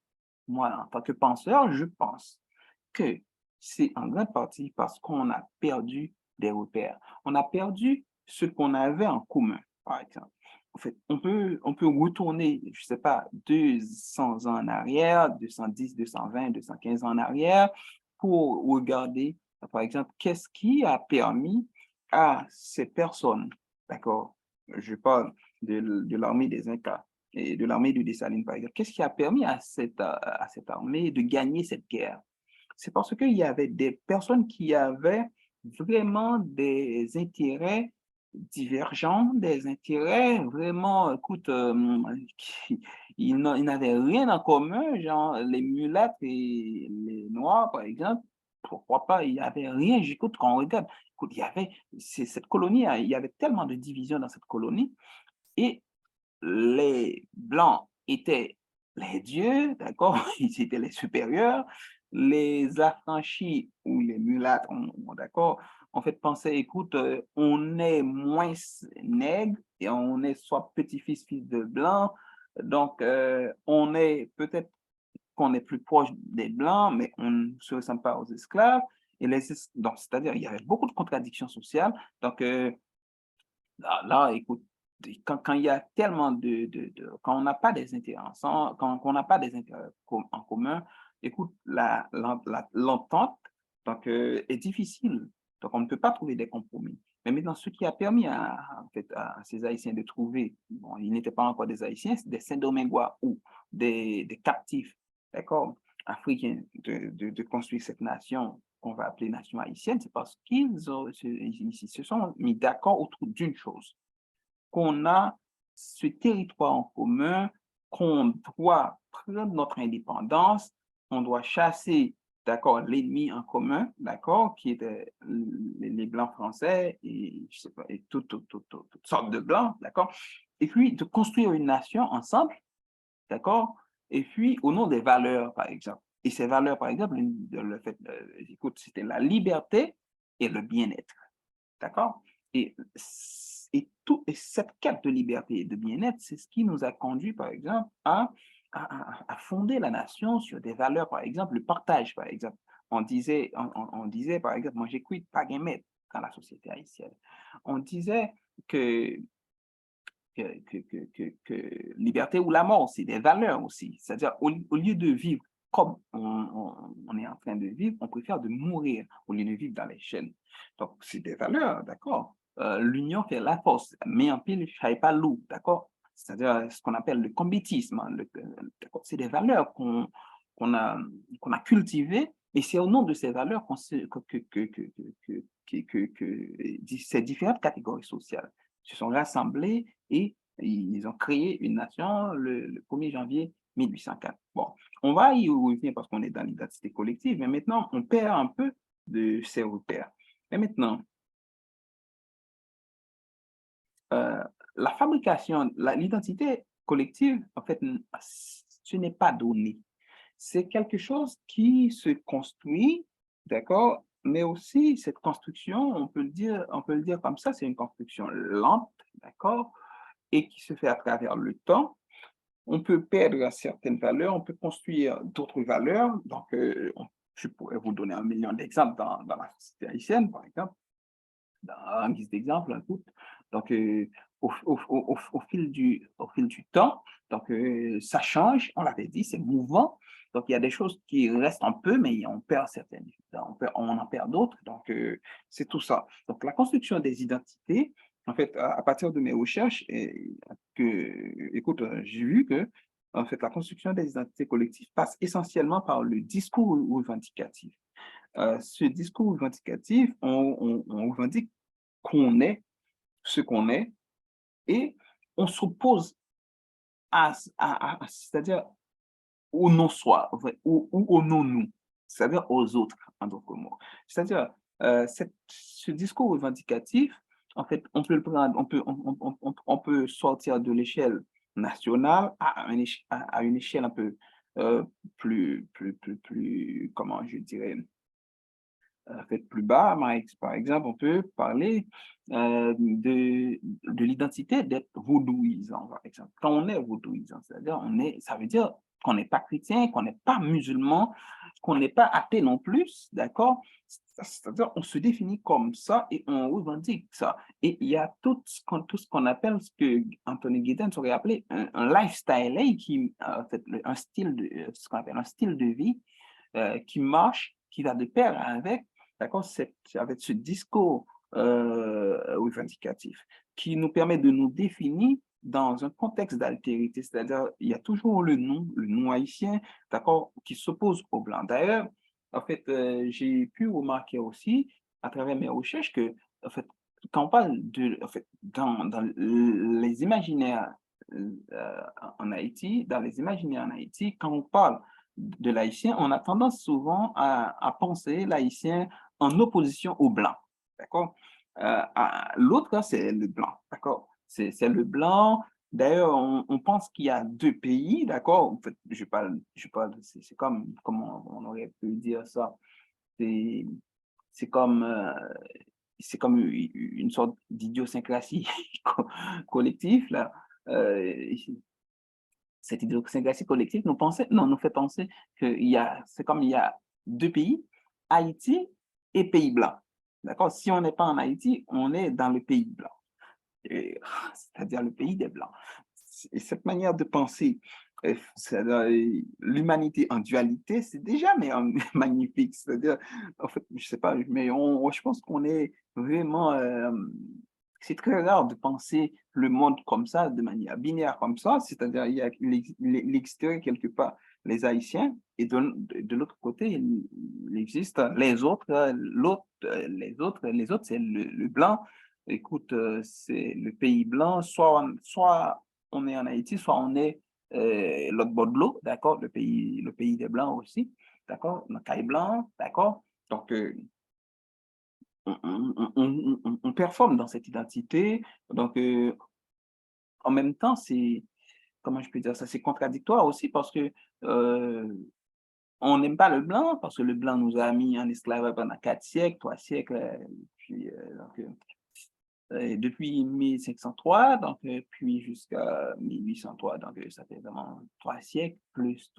S1: moi, en tant que penseur, je pense que c'est en grande partie parce qu'on a perdu des repères. On a perdu ce qu'on avait en commun, par exemple. En fait, on peut retourner, je ne sais pas, 200 ans en arrière, 210, 220, 215 ans en arrière, pour regarder, par exemple, qu'est-ce qui a permis à ces personnes, d'accord, je parle de l'armée des Incas et de l'armée de Dessalines, par exemple, qu'est-ce qui a permis à cette armée de gagner cette guerre? C'est parce qu'il y avait des personnes qui avaient vraiment des intérêts divergents, des intérêts vraiment, écoute, ils n'avaient rien en commun, genre les mulâtres et les noirs, par exemple. Pourquoi pas? Il n'y avait rien. J'écoute, quand on regarde, écoute, il y avait cette colonie, hein, il y avait tellement de divisions dans cette colonie et les blancs étaient les dieux, d'accord? Ils étaient les supérieurs. Les affranchis ou les mulâtres, d'accord, en fait, pensaient, écoute, on est moins nègre et on est soit petit-fils, fils de blanc. Donc, on est peut-être qu'on est plus proche des blancs, mais on ne se ressemble pas aux esclaves. Donc, c'est-à-dire, il y avait beaucoup de contradictions sociales. Donc, là, écoute, quand il y a tellement quand on n'a pas des intérêts ensemble, quand on n'a pas des intérêts en commun, écoute, l'entente donc, est difficile. Donc, on ne peut pas trouver des compromis. Mais maintenant, ce qui a permis en fait, à ces Haïtiens de trouver, bon, ils n'étaient pas encore des Haïtiens, c'est des Saint-Domingois ou des captifs, d'accord, africains, de construire cette nation qu'on va appeler nation haïtienne, c'est parce ils se sont mis d'accord autour d'une chose, qu'on a ce territoire en commun, qu'on doit prendre notre indépendance, on doit chasser, d'accord, l'ennemi en commun, d'accord, qui étaient les Blancs français et, je sais pas, et toutes sortes de Blancs, d'accord, et puis de construire une nation ensemble, d'accord, et puis au nom des valeurs, par exemple. Et ces valeurs, par exemple, le fait, écoute, c'était la liberté et le bien-être. D'accord? Et, et cette quête de liberté et de bien-être, c'est ce qui nous a conduit, par exemple, à fonder la nation sur des valeurs, par exemple, le partage, par exemple. On disait, par exemple, moi, j'écoute pas maître dans la société haïtienne. On disait que, que liberté ou la mort, c'est des valeurs aussi. C'est-à-dire, au lieu de vivre comme on est en train de vivre, on préfère de mourir au lieu de vivre dans les chaînes. Donc, c'est des valeurs, d'accord? L'union fait la force, mais en pile, je ne pas loup, d'accord? C'est-à-dire ce qu'on appelle le combitisme. Hein, c'est des valeurs qu'on a cultivées, et c'est au nom de ces valeurs que ces différentes catégories sociales se sont rassemblées et ils ont créé une nation le 1er janvier 1804. Bon, on va y revenir parce qu'on est dans l'identité collective, mais maintenant, on perd un peu de ces repères. Mais maintenant, euh, la fabrication, l'identité collective, en fait, ce n'est pas donné. C'est quelque chose qui se construit, d'accord, mais aussi cette construction, on peut le dire comme ça, c'est une construction lente, d'accord, et qui se fait à travers le temps. On peut perdre certaines valeurs, on peut construire d'autres valeurs. Donc, je pourrais vous donner un million d'exemples dans la société haïtienne, par exemple en guise d'exemple, écoute, donc au fil du temps, donc ça change, on l'avait dit, c'est mouvant, donc il y a des choses qui restent un peu, mais on perd certaines, on en perd d'autres, donc c'est tout ça. Donc la construction des identités, en fait, à partir de mes recherches, écoute, j'ai vu que en fait, la construction des identités collectives passe essentiellement par le discours revendicatif. Ce discours revendicatif, on revendique qu'on est ce qu'on est et on s'oppose c'est-à-dire au non-soi ou au non-nous, c'est-à-dire aux autres, en d'autres mots. C'est-à-dire, ce discours revendicatif, en fait, on peut le prendre, on peut sortir de l'échelle nationale à une échelle un peu comment je dirais, fait plus bas, par exemple, on peut parler de l'identité d'être vaudouisant, par exemple. Quand on est vaudouisant, c'est-à-dire ça veut dire qu'on n'est pas chrétien, qu'on n'est pas musulman, qu'on n'est pas athée non plus, d'accord? C'est-à-dire on se définit comme ça et on revendique ça. Et il y a tout ce qu'on appelle, ce que Anthony Giddens aurait appelé un lifestyle, qui, en fait, ce qu'on appelle un style de vie qui marche, qui va de pair avec, d'accord, avec ce discours revendicatif qui nous permet de nous définir dans un contexte d'altérité, c'est-à-dire il y a toujours le nom haïtien, d'accord, qui s'oppose au blanc. D'ailleurs, en fait, j'ai pu remarquer aussi à travers mes recherches que, en fait, quand on parle en fait, dans les imaginaires en Haïti, quand on parle de l'haïtien, on a tendance souvent à penser l'haïtien en opposition au blanc, d'accord? L'autre, c'est le blanc, d'accord? C'est le blanc. D'ailleurs, on pense qu'il y a deux pays, d'accord? En fait, c'est comme, comment on aurait pu dire ça? C'est c'est comme, euh, c'est comme une sorte d'idiosyncrasie collective, là. Euh, Cette idiosyncrasie collective nous fait penser c'est comme il y a deux pays, Haïti et Pays Blanc. D'accord? Si on n'est pas en Haïti, on est dans le Pays Blanc, c'est-à-dire le pays des Blancs. Et cette manière de penser, l'humanité en dualité, c'est déjà mais, magnifique. C'est-à-dire, en fait, je sais pas, mais je pense qu'on est vraiment c'est très rare de penser le monde comme ça, de manière binaire comme ça, c'est-à-dire il existerait quelque part les Haïtiens et de l'autre côté, il existe les autres, les autres, c'est le blanc. Écoute, c'est le pays blanc, soit on est en Haïti, soit on est l'autre bord de l'eau, d'accord, le pays des blancs aussi, d'accord, le caille blanc, d'accord. Donc, on performe dans cette identité. Donc, en même temps, comment je peux dire ça, c'est contradictoire aussi parce que euh, on n'aime pas le blanc parce que le blanc nous a mis en esclavage pendant 4 siècles, 3 siècles, depuis 1503, donc, puis jusqu'à 1803, donc ça fait vraiment 3 siècles, plus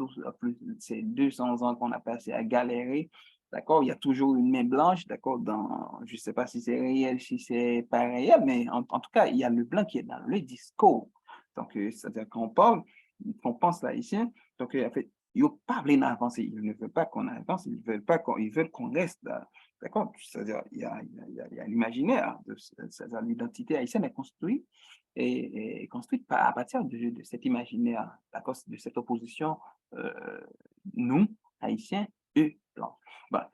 S1: c'est 200 ans qu'on a passé à galérer. D'accord, il y a toujours une main blanche, d'accord, je ne sais pas si c'est réel, si c'est pas réel, mais en tout cas, il y a le blanc qui est dans le discours. Donc, c'est-à-dire qu'on parle, qu'on pense l'haïtien, donc, en fait, ils ne veulent pas avancer, ils ne veulent pas qu'on avance, ils veulent qu'on reste d'accord? C'est-à-dire, il y a l'imaginaire, c'est-à-dire l'identité haïtienne est construite et construite à partir de cet imaginaire, d'accord? De cette opposition, euh, nous, Haïtiens, eux, blancs. Ben,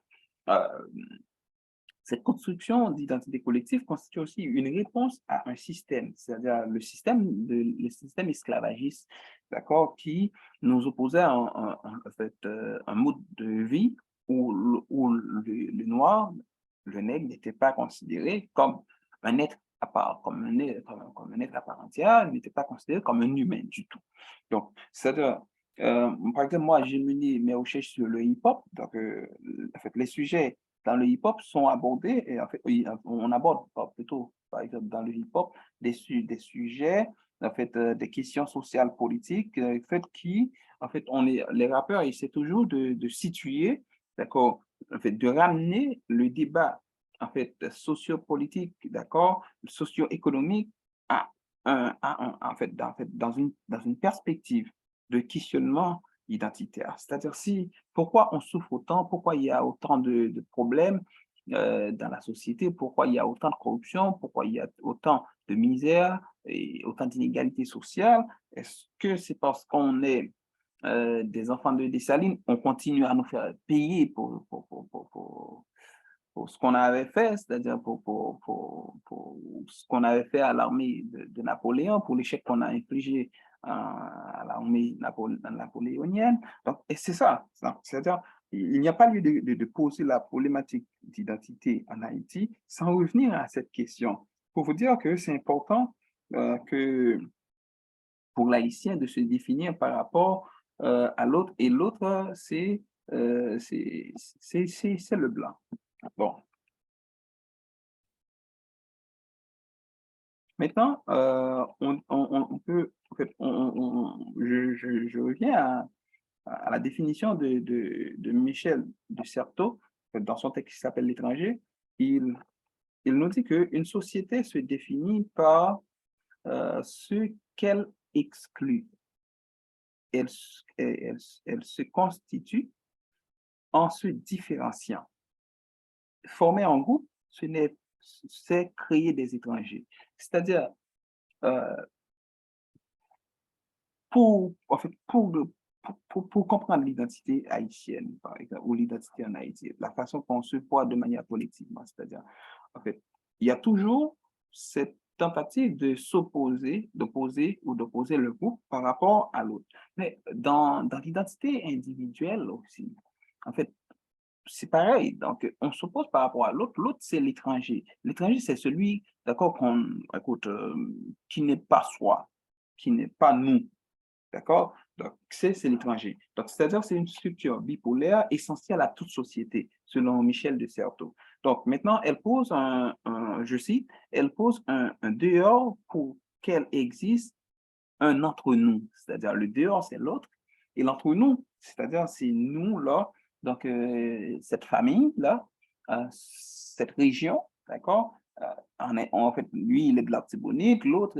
S1: euh, cette construction d'identité collective constitue aussi une réponse à un système, c'est-à-dire le système esclavagiste, d'accord, qui nous opposait en fait, un mode de vie où le noir, le nègre n'était pas considéré comme un être à part, comme un être à part entière, il n'était pas considéré comme un humain du tout. Donc, c'est-à-dire, par exemple, moi, j'ai mené mes recherches sur le hip-hop, donc, en fait, les sujets dans le hip-hop sont abordés, et en fait, oui, on aborde plutôt, par exemple, dans le hip-hop, des sujets, en fait, des questions sociales, politiques, en fait, en fait, les rappeurs essaient toujours de situer, d'accord, en fait, de ramener le débat, en fait, sociopolitique, d'accord, socio-économique à en fait, dans une perspective de questionnement identitaire. C'est-à-dire, pourquoi on souffre autant, pourquoi il y a autant de problèmes dans la société, pourquoi il y a autant de corruption, pourquoi il y a autant de misère et autant d'inégalités sociales. Est-ce que c'est parce qu'on est des enfants de Dessalines, on continue à nous faire payer pour ce qu'on avait fait, c'est-à-dire pour ce qu'on avait fait à l'armée de Napoléon, pour l'échec qu'on a infligé à l'armée napoléonienne. Donc, et c'est ça. C'est-à-dire, il n'y a pas lieu de poser la problématique d'identité en Haïti sans revenir à cette question. Pour vous dire que c'est important que pour l'haïtien de se définir par rapport à l'autre, et l'autre, c'est le blanc. Bon, maintenant, on peut, en fait, je reviens à la définition de Michel de Certeau, dans son texte qui s'appelle L'étranger. Il, il nous dit qu'une société se définit par ce qu'elle exclut. Elle, elle se constitue en se différenciant. Former un groupe, c'est créer des étrangers. C'est-à-dire, euh, en fait, pour comprendre l'identité haïtienne, par exemple, ou l'identité en Haïti, la façon qu'on se voit de manière collectivement, c'est-à-dire, en fait, il y a toujours cette tentative de s'opposer, d'opposer le groupe par rapport à l'autre. Mais dans l'identité individuelle aussi, en fait, c'est pareil. Donc, on s'oppose par rapport à l'autre. L'autre, c'est l'étranger. L'étranger, c'est celui, d'accord, écoute, qui n'est pas soi, qui n'est pas nous. D'accord? Donc, c'est l'étranger. Donc, c'est-à-dire c'est une structure bipolaire essentielle à toute société, selon Michel de Certeau. Donc, maintenant, elle pose je cite, elle pose un dehors pour qu'elle existe un entre nous. C'est-à-dire, le dehors, c'est l'autre, et l'entre nous, c'est-à-dire, c'est nous, là, donc, cette famille-là, cette région, d'accord? En fait, lui, il est de l'Artibonite, l'autre,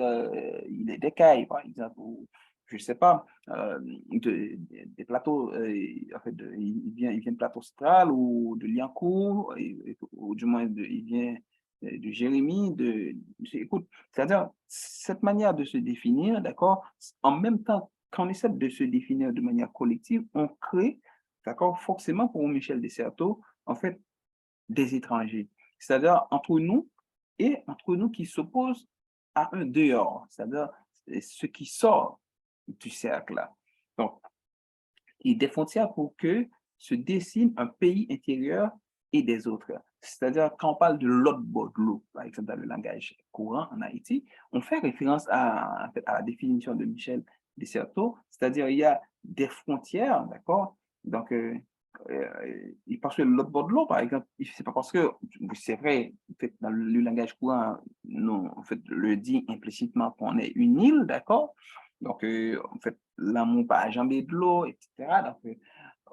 S1: il est d'Écaille, par exemple, ou je ne sais pas, des plateaux, en fait, il vient de Plateau Central ou de Liancourt, ou du moins, il vient de Jérémie, écoute, c'est-à-dire, cette manière de se définir, d'accord, en même temps qu'on essaie de se définir de manière collective, on crée, d'accord, forcément pour Michel Desserteau, en fait, des étrangers. C'est-à-dire entre nous qui s'opposent à un dehors, c'est-à-dire ce qui sort du cercle-là. Donc, et des frontières pour que se dessine un pays intérieur et des autres. C'est-à-dire, quand on parle de l'autre bord de l'eau, par exemple, dans le langage courant en Haïti, on fait référence en fait, à la définition de Michel Desserteau, c'est-à-dire, il y a des frontières, d'accord? Donc, parce que l'autre bord de l'eau, par exemple, c'est pas parce que, c'est vrai, en fait, dans le langage courant, nous, en fait, le dit implicitement qu'on est une île, d'accord? Donc, en fait, l'amour par jambe de l'eau, etc. Donc,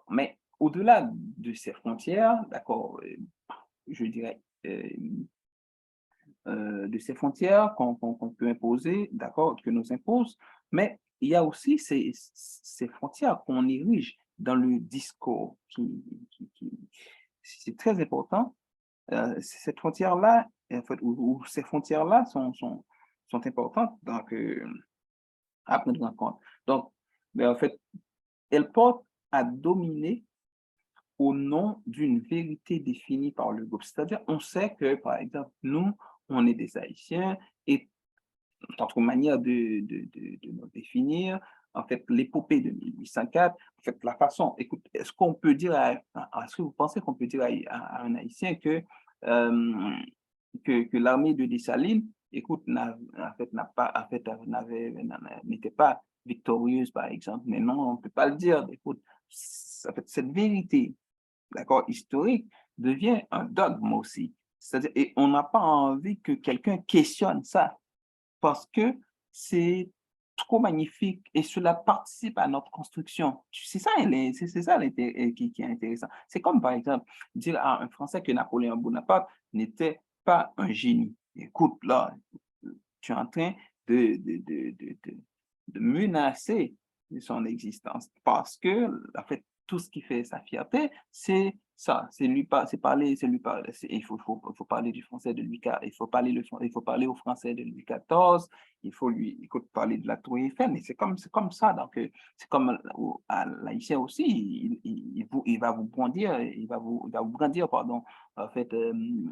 S1: mais au-delà de ces frontières, d'accord, je dirais, de ces frontières qu'on peut imposer, d'accord, que nous impose, mais il y a aussi ces frontières qu'on érige dans le discours. C'est très important cette frontière-là, en fait, ou ces frontières-là sont importantes, donc à prendre en compte. Donc, mais en fait, elles portent à dominer au nom d'une vérité définie par le groupe. C'est-à-dire, on sait que, par exemple, nous, on est des Haïtiens et notre manière de nous définir, en fait, l'épopée de 1804, en fait, la façon, écoute, est-ce qu'on peut dire est-ce que vous pensez qu'on peut dire à un Haïtien euh, que l'armée de Dessalines, écoute, en fait, n'a pas, en fait, n'était pas victorieuse, par exemple. Mais non, on ne peut pas le dire. Écoute, en fait, cette vérité, d'accord, historique, devient un dogme aussi. C'est-à-dire, et on n'a pas envie que quelqu'un questionne ça parce que c'est trop magnifique et cela participe à notre construction. C'est ça, c'est ça qui est intéressant. C'est comme, par exemple, dire à un Français que Napoléon Bonaparte n'était pas un génie. Écoute, là, tu es en train de, de, de, de, de, de menacer son existence parce que, en fait, tout ce qui fait sa fierté, c'est ça, c'est lui parler, il faut parler du français de Louis XIV, il faut parler au français de Louis XIV, il faut lui écoute, parler de la Tour Eiffel, mais c'est comme ça, donc c'est comme à l'haïtien aussi, il va vous brandir, il va vous brandir, pardon, en fait,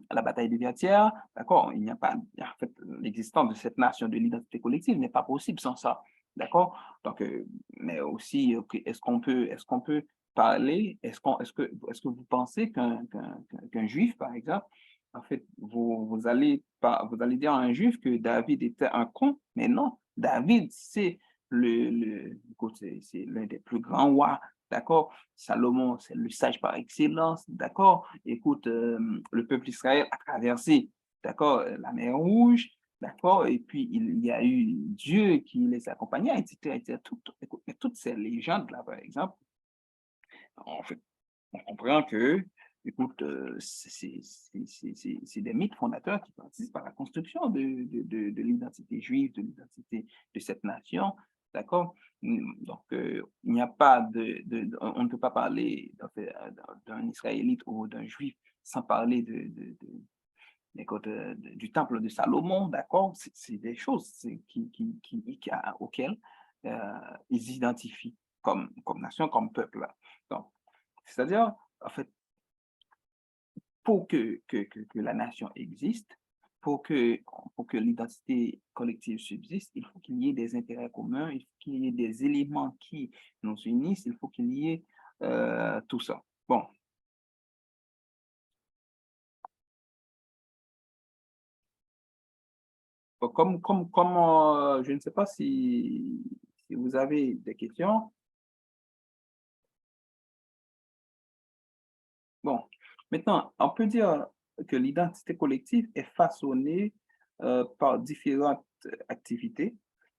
S1: à la bataille de Vertières, d'accord, il n'y a pas, en fait, l'existence de cette nation de l'identité collective n'est pas possible sans ça, d'accord, donc, mais aussi, est-ce qu'on peut parler, est-ce que vous pensez qu'un juif, par exemple, en fait, vous allez dire à un juif que David était un con, mais non, David, c'est écoute, c'est l'un des plus grands rois, d'accord? Salomon, c'est le sage par excellence, d'accord? Écoute, le peuple d'Israël a traversé, d'accord, la mer Rouge, d'accord? Et puis, il y a eu Dieu qui les accompagnait, etc., etc. Écoute, mais toutes ces légendes-là, par exemple, en fait, on comprend que, écoute, c'est des mythes fondateurs qui participent à la construction de l'identité juive, de l'identité de cette nation, d'accord? Donc, il n'y a pas on ne peut pas parler d'un Israélite ou d'un Juif sans parler écoute, du temple de Salomon, d'accord? C'est des choses auxquelles ils s'identifient comme nation, comme peuple. Donc, c'est-à-dire, en fait, pour que la nation existe, pour que l'identité collective subsiste, il faut qu'il y ait des intérêts communs, il faut qu'il y ait des éléments qui nous unissent, il faut qu'il y ait tout ça. Bon, je ne sais pas si vous avez des questions. Bon, maintenant, on peut dire que l'identité collective est façonnée par différentes activités,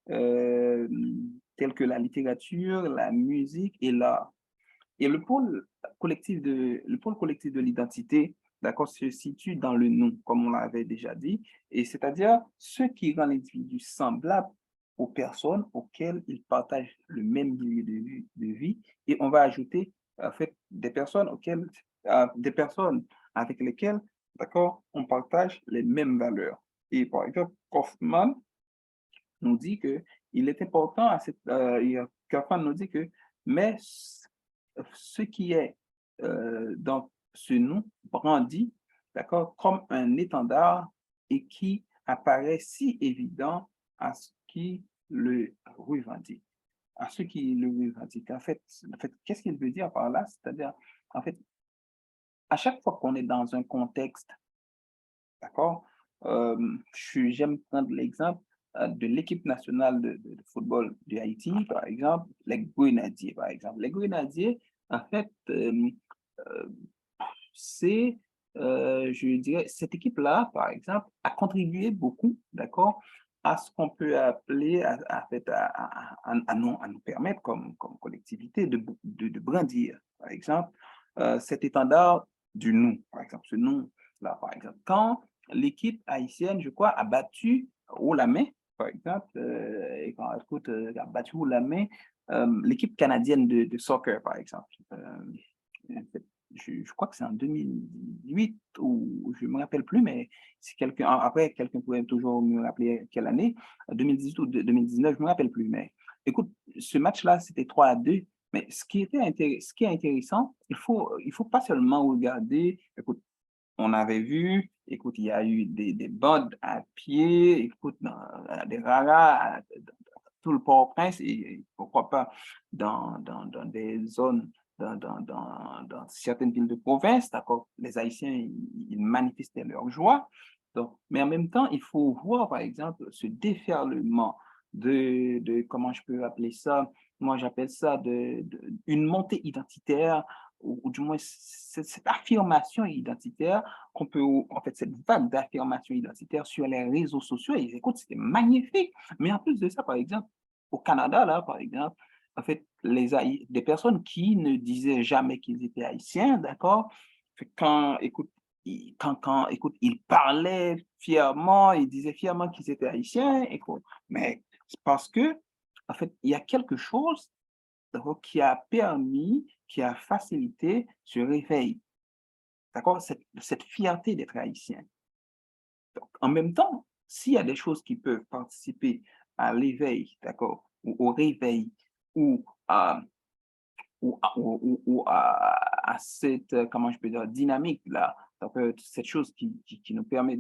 S1: euh, telles que la littérature, la musique et l'art. Et le pôle collectif de l'identité, d'accord, se situe dans le nous, comme on l'avait déjà dit, et c'est-à-dire ce qui rend l'individu semblable aux personnes auxquelles il partage le même milieu de vie, et on va ajouter, en fait, des personnes avec lesquelles, d'accord, on partage les mêmes valeurs. Et par exemple, Kaufman nous dit que il est important Kaufman nous dit que, mais ce qui est dans ce nom brandi, d'accord, comme un étendard et qui apparaît si évident à ce qui le revendique. À ceux qui le revendiquent. En fait qu'est-ce qu'il veut dire par là? C'est-à-dire, en fait, à chaque fois qu'on est dans un contexte, d'accord, j'aime prendre l'exemple de l'équipe nationale de football de Haïti, par exemple, les Grenadiers, par exemple. Les Grenadiers, en fait, euh, c'est, je dirais, cette équipe-là, par exemple, a contribué beaucoup, d'accord, à ce qu'on peut appeler, fait, à nous permettre, comme collectivité, de brandir, par exemple, cet étendard du nous, par exemple, ce nom-là, par exemple. Quand l'équipe haïtienne, je crois, a battu haut la main, par exemple, et quand écoute, a battu haut la main l'équipe canadienne de soccer, par exemple. je crois que c'est en 2018 ou je me rappelle plus, mais si quelqu'un après quelqu'un pourrait toujours me rappeler quelle année, 2018 ou 2019, je me rappelle plus, mais écoute, ce match-là, c'était 3-2, mais ce qui est intéressant, il faut pas seulement regarder, écoute, on avait vu, écoute, il y a eu des bandes à pied, écoute, des raras tout le Port-au-Prince et pourquoi pas dans des zones, dans certaines villes de province, d'accord? Les Haïtiens, ils manifestaient leur joie. Donc, mais en même temps, il faut voir, par exemple, ce déferlement comment je peux appeler ça? Moi, j'appelle ça une montée identitaire, ou du moins cette affirmation identitaire qu'on peut, en fait, cette vague d'affirmation identitaire sur les réseaux sociaux. Et écoute, c'était magnifique. Mais en plus de ça, par exemple, au Canada, là, par exemple, en fait, des personnes qui ne disaient jamais qu'ils étaient haïtiens, d'accord? Fait quand, écoute, écoute, ils parlaient fièrement, ils disaient fièrement qu'ils étaient haïtiens, écoute, mais c'est parce que, en fait, il y a quelque chose, d'accord, qui a facilité ce réveil, d'accord? Cette fierté d'être haïtien. Donc, en même temps, s'il y a des choses qui peuvent participer à l'éveil, d'accord, ou au réveil, ou à, à cette, comment je peux dire, dynamique-là, donc, cette chose qui nous permet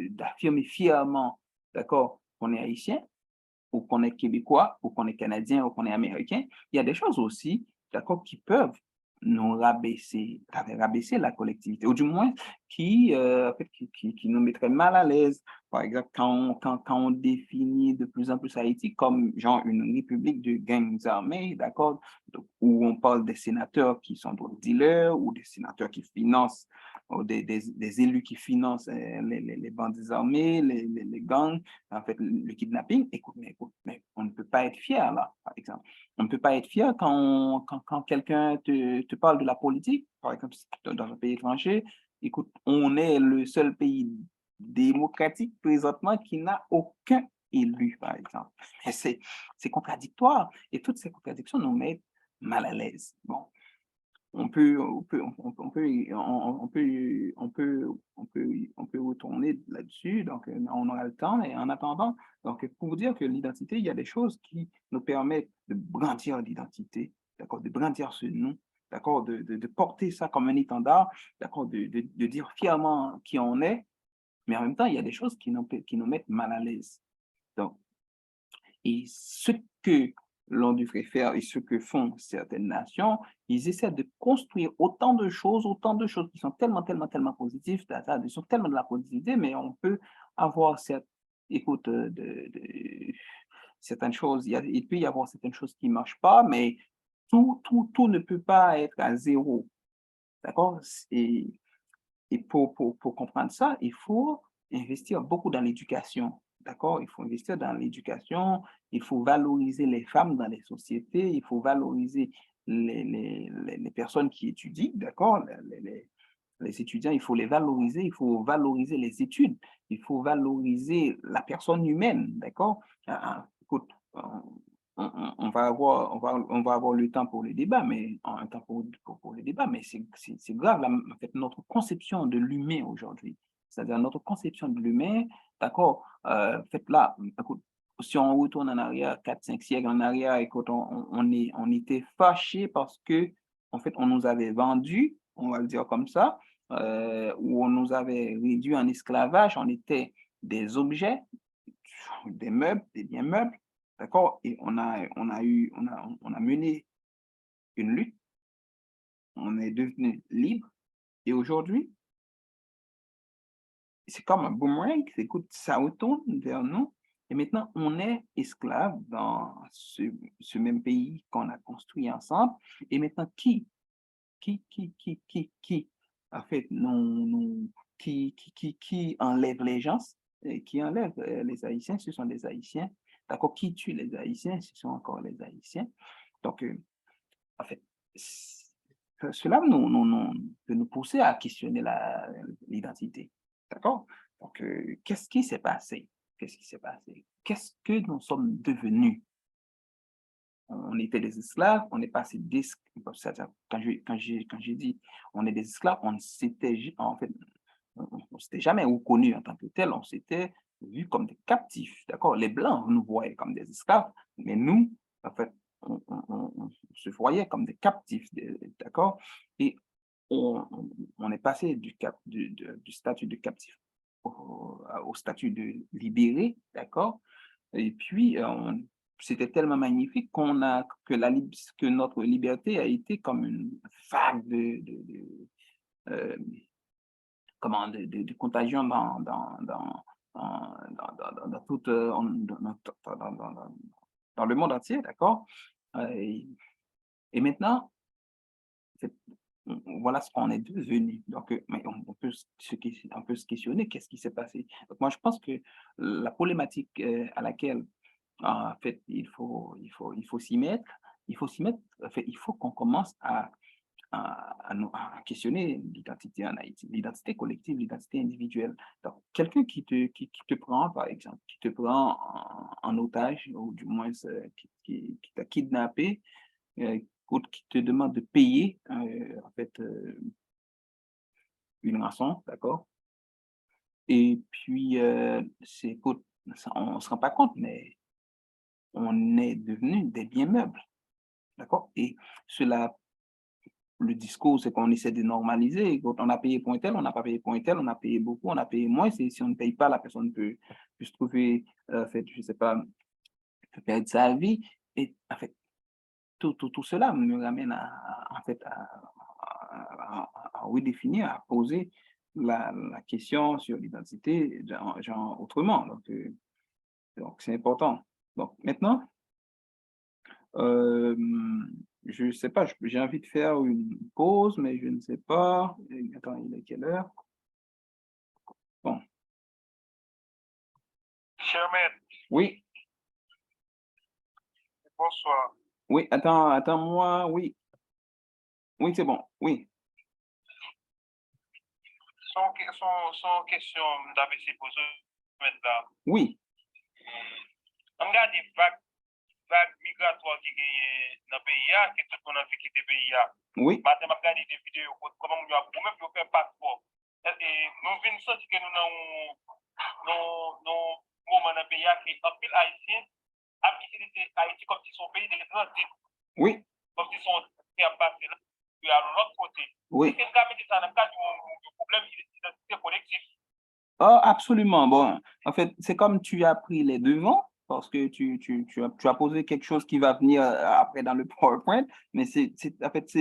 S1: d'affirmer fièrement, d'accord, qu'on est haïtien, ou qu'on est québécois, ou qu'on est canadien, ou qu'on est américain, il y a des choses aussi, d'accord, qui peuvent nous rabaisser la collectivité, ou du moins en fait, qui nous mettraient mal à l'aise. Par exemple, quand on définit de plus en plus Haïti comme genre une république de gangs armés, d'accord, donc, où on parle des sénateurs qui sont drug dealers, ou des sénateurs qui financent, ou des élus qui financent les bandits armés, les gangs, en fait, le kidnapping, écoute, mais on ne peut pas être fier là, par exemple. On ne peut pas être fier quand quelqu'un te parle de la politique, par exemple, si tu es dans un pays étranger. Écoute, on est le seul pays démocratique présentement qui n'a aucun élu, par exemple. Mais c'est contradictoire. Et toutes ces contradictions nous mettent mal à l'aise. Bon, on peut retourner là-dessus, donc on aura le temps, mais en attendant, donc pour vous dire que l'identité, il y a des choses qui nous permettent de brandir l'identité, d'accord, de brandir ce nom, d'accord, de porter ça comme un étendard, d'accord, de dire fièrement qui on est, mais en même temps, il y a des choses qui nous mettent mal à l'aise. Donc, et ce que l'on devrait faire et ce que font certaines nations, ils essaient de construire autant de choses qui sont tellement, tellement, tellement positives, ils sont tellement de la positivité, mais on peut avoir écoute, certaines choses, il peut y avoir certaines choses qui ne marchent pas, mais tout ne peut pas être à zéro, d'accord? Et pour comprendre ça, il faut investir beaucoup dans l'éducation, d'accord? Il faut investir dans l'éducation, il faut valoriser les femmes dans les sociétés, il faut valoriser les personnes qui étudient, d'accord? Les étudiants, il faut les valoriser, il faut valoriser les études, il faut valoriser la personne humaine, d'accord? Écoute, on va avoir, on va avoir le temps pour le débat, mais un temps pour le débat, mais c'est grave, là, en fait, notre conception de l'humain aujourd'hui. C'est-à-dire notre conception de l'humain, d'accord? En fait, là, écoute, si on retourne en arrière, 4, 5 siècles en arrière, écoute, on était fâchés parce que, en fait, on nous avait vendus, on va le dire comme ça, où on nous avait réduits en esclavage, on était des objets, des meubles, des biens meubles, d'accord? Et on a mené une lutte, on est devenu libre. Et aujourd'hui, c'est comme un boomerang, écoute, ça retourne vers nous. Et maintenant, on est esclave dans ce même pays qu'on a construit ensemble. Et maintenant, qui, en fait, qui enlève les gens, qui enlève les Haïtiens, ce sont les Haïtiens. D'accord? Qui tue les Haïtiens, ce sont encore les Haïtiens. Donc, en fait, cela peut nous pousser à questionner l'identité. D'accord? Donc, qu'est-ce qui s'est passé? Qu'est-ce qui s'est passé? Qu'est-ce que nous sommes devenus? on était des esclaves, on est passé c'est-à-dire, quand j'ai dit on est des esclaves, on ne s'était, en fait, on s'était jamais reconnu en tant que tel, on s'était vu comme des captifs, d'accord? Les Blancs nous voyaient comme des esclaves, mais nous, en fait, on se voyait comme des captifs, d'accord? Et on est passé du statut de captif au statut de libéré, d'accord? Et puis, c'était tellement magnifique que notre liberté a été comme une vague euh, de contagion dans toute, dans le monde entier, d'accord? Et, et maintenant, c'est- voilà ce qu'on est devenu. Donc, mais on peut on peut se questionner, qu'est-ce qui s'est passé? Donc, moi, je pense que la problématique à laquelle, en fait, il faut s'y mettre, en fait, il faut qu'on commence à questionner l'identité en Haïti, l'identité collective, l'identité individuelle. Donc, quelqu'un qui te prend, par exemple, qui te prend en otage, ou du moins qui t'a kidnappé, qui te demande de payer, en fait, une rançon, d'accord? Et puis, écoute, on ne se rend pas compte, mais on est devenu des biens meubles, d'accord? Et cela le discours, c'est qu'on essaie de normaliser. Quand on a payé pour un tel, on n'a pas payé pour un tel, on a payé beaucoup, on a payé moins. Si on ne paye pas, la personne peut se trouver, fait, je sais pas, peut perdre sa vie. Et en fait, tout cela me ramène en fait, à redéfinir, à poser la question sur l'identité, genre autrement. Donc, c'est important. Donc, maintenant, je sais pas, j'ai envie de faire une pause, mais je ne sais pas. Attends, il est quelle heure? Bon,
S3: Cher
S1: oui,
S3: bonsoir.
S1: oui, attends-moi, oui, oui, c'est bon, oui,
S3: Son question d'ABC posée maintenant.
S1: oui,
S3: On regarde des vagues migratoires qui gagnent dans le pays, qui tout le monde a fait quitter le pays.
S1: oui,
S3: Maintenant, on regarde des vidéos, comment on a pour même faire un passeport. Et nous venons sentir que nous avons un moment dans le pays qui est en pile haïtien, à utiliser Haïti comme si son pays de transit,
S1: oui,
S3: comme si son pays a passé là, puis à l'autre côté.
S1: oui.
S3: Qu'est-ce qu'on met ça dans le cadre du problème d'identité collective?
S1: Oh, absolument. Bon, en fait, c'est comme tu as pris les devants, parce que tu as posé quelque chose qui va venir après dans le PowerPoint, mais en fait,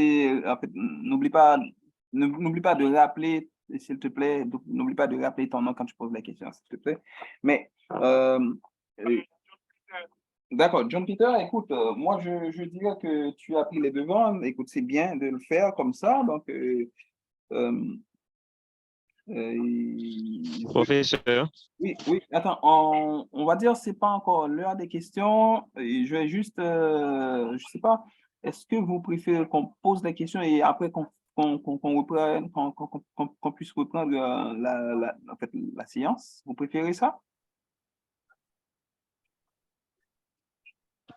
S1: n'oublie pas de rappeler, s'il te plaît, n'oublie pas de rappeler ton nom quand tu poses la question, s'il te plaît. Mais, euh, d'accord, John Peter, écoute, moi, je dirais que tu as pris les devants. Écoute, c'est bien de le faire comme ça. Donc, euh,
S2: Professeur,
S1: oui, oui, attends, on va dire c'est pas encore l'heure des questions. Et je vais juste, je sais pas, est-ce que vous préférez qu'on pose des questions et après qu'on reprenne, qu'on puisse reprendre en fait, la séance? Vous préférez ça?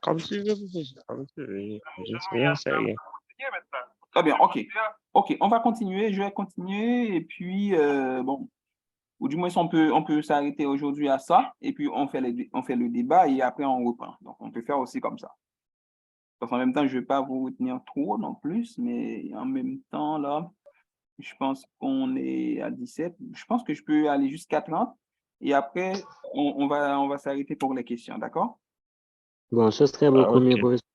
S2: comme tu veux, professeur, comme tu veux. Je sais
S3: Nous y
S2: rien,
S3: a
S2: c'est rien.
S3: maintenant.
S1: Très bien, ok. Ok, on va continuer, je vais continuer et puis, bon, ou du moins on peut s'arrêter aujourd'hui à ça et puis on fait le débat et après on reprend. Donc, on peut faire aussi comme ça. Parce qu'en même temps, je ne vais pas vous retenir trop non plus, mais en même temps, là, je pense qu'on est à 17. Je pense que je peux aller jusqu'à 30 et après, on va s'arrêter pour les questions, d'accord?
S4: Bon, ce serait
S2: Ah,
S4: beaucoup
S2: ok.
S4: mieux, professeur.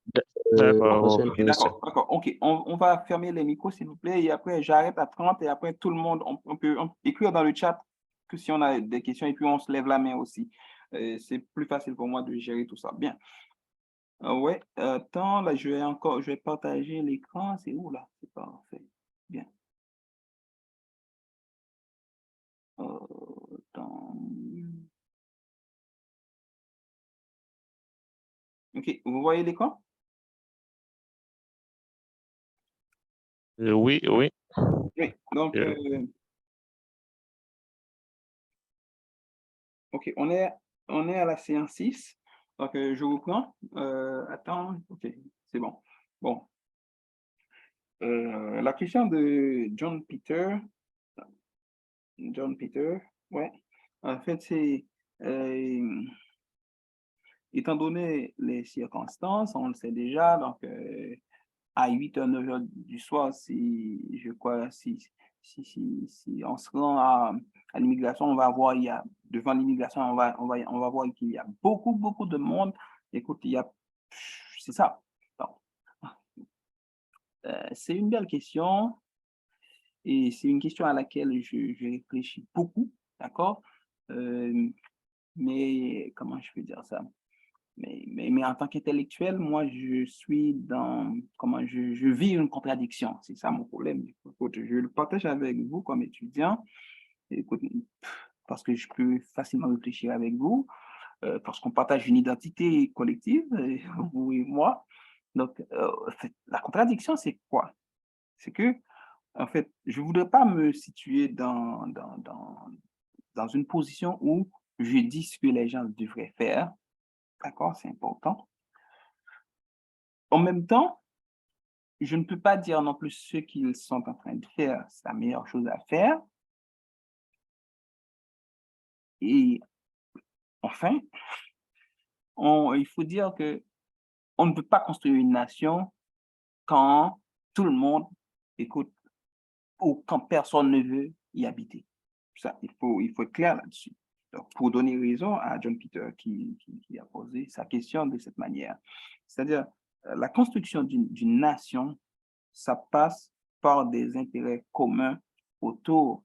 S2: D'accord,
S4: Prochaine.
S1: Ok,
S2: professeur.
S1: d'accord. Ok, on va fermer les micros, s'il vous plaît, et après, j'arrête à 30 et après, tout le monde, on peut écrire dans le chat que si on a des questions et puis on se lève la main aussi. C'est plus facile pour moi de gérer tout ça. Bien. Ouais, attends, là, je vais partager l'écran. C'est où là? C'est parfait. Bien. Attends. Ok, vous voyez l'écran?
S2: Oui, oui.
S1: Oui. Donc,
S2: Euh,
S1: ok, on est à la séance 6. Donc, je reprends. Attends, ok, c'est bon. Bon, la question de John Peter, ouais. En fait, c'est, euh, étant donné les circonstances, on le sait déjà, donc à 8h, 9h du soir, je crois, si on se rend à l'immigration, on va voir, devant l'immigration, on va voir qu'il y a beaucoup, beaucoup de monde. Écoute, c'est ça. Donc, c'est une belle question et c'est une question à laquelle je réfléchis beaucoup, d'accord? Euh, mais comment je peux dire ça? Mais en tant qu'intellectuel, moi, je suis je vis une contradiction. C'est ça mon problème. Écoute, je le partage avec vous comme étudiant. Écoute, parce que je peux facilement réfléchir avec vous, parce qu'on partage une identité collective, vous et moi. Donc, en fait, la contradiction, c'est quoi? C'est que, en fait, je voudrais pas me situer dans une position où je dis ce que les gens devraient faire. D'accord? C'est important. En même temps, je ne peux pas dire non plus ce qu'ils sont en train de faire, c'est la meilleure chose à faire. Et enfin, il faut dire que on ne peut pas construire une nation quand tout le monde écoute ou quand personne ne veut y habiter. Ça, il faut être clair là-dessus. Donc, pour donner raison à John Peter qui a posé sa question de cette manière. C'est-à-dire, la construction d'une nation, ça passe par des intérêts communs autour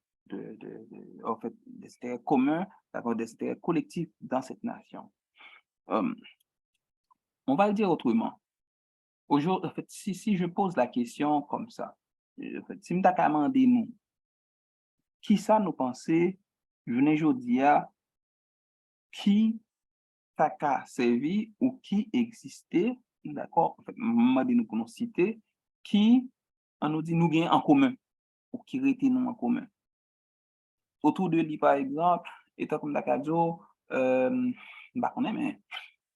S1: en fait, des intérêts communs, d'accord, des intérêts collectifs dans cette nation. On va le dire autrement. Aujourd'hui, en fait, si je pose la question comme ça, en fait, si je demandé nous, qui ça nous pensait, je ne dis qui t'a qu'à servi ou qui existait, d'accord, en fait, nous pour nous citer, qui, on nous dit nous bien en commun, ou qui était nous en commun. Autour de lui, par exemple, étant comme Dakajo, bah, on est, mais,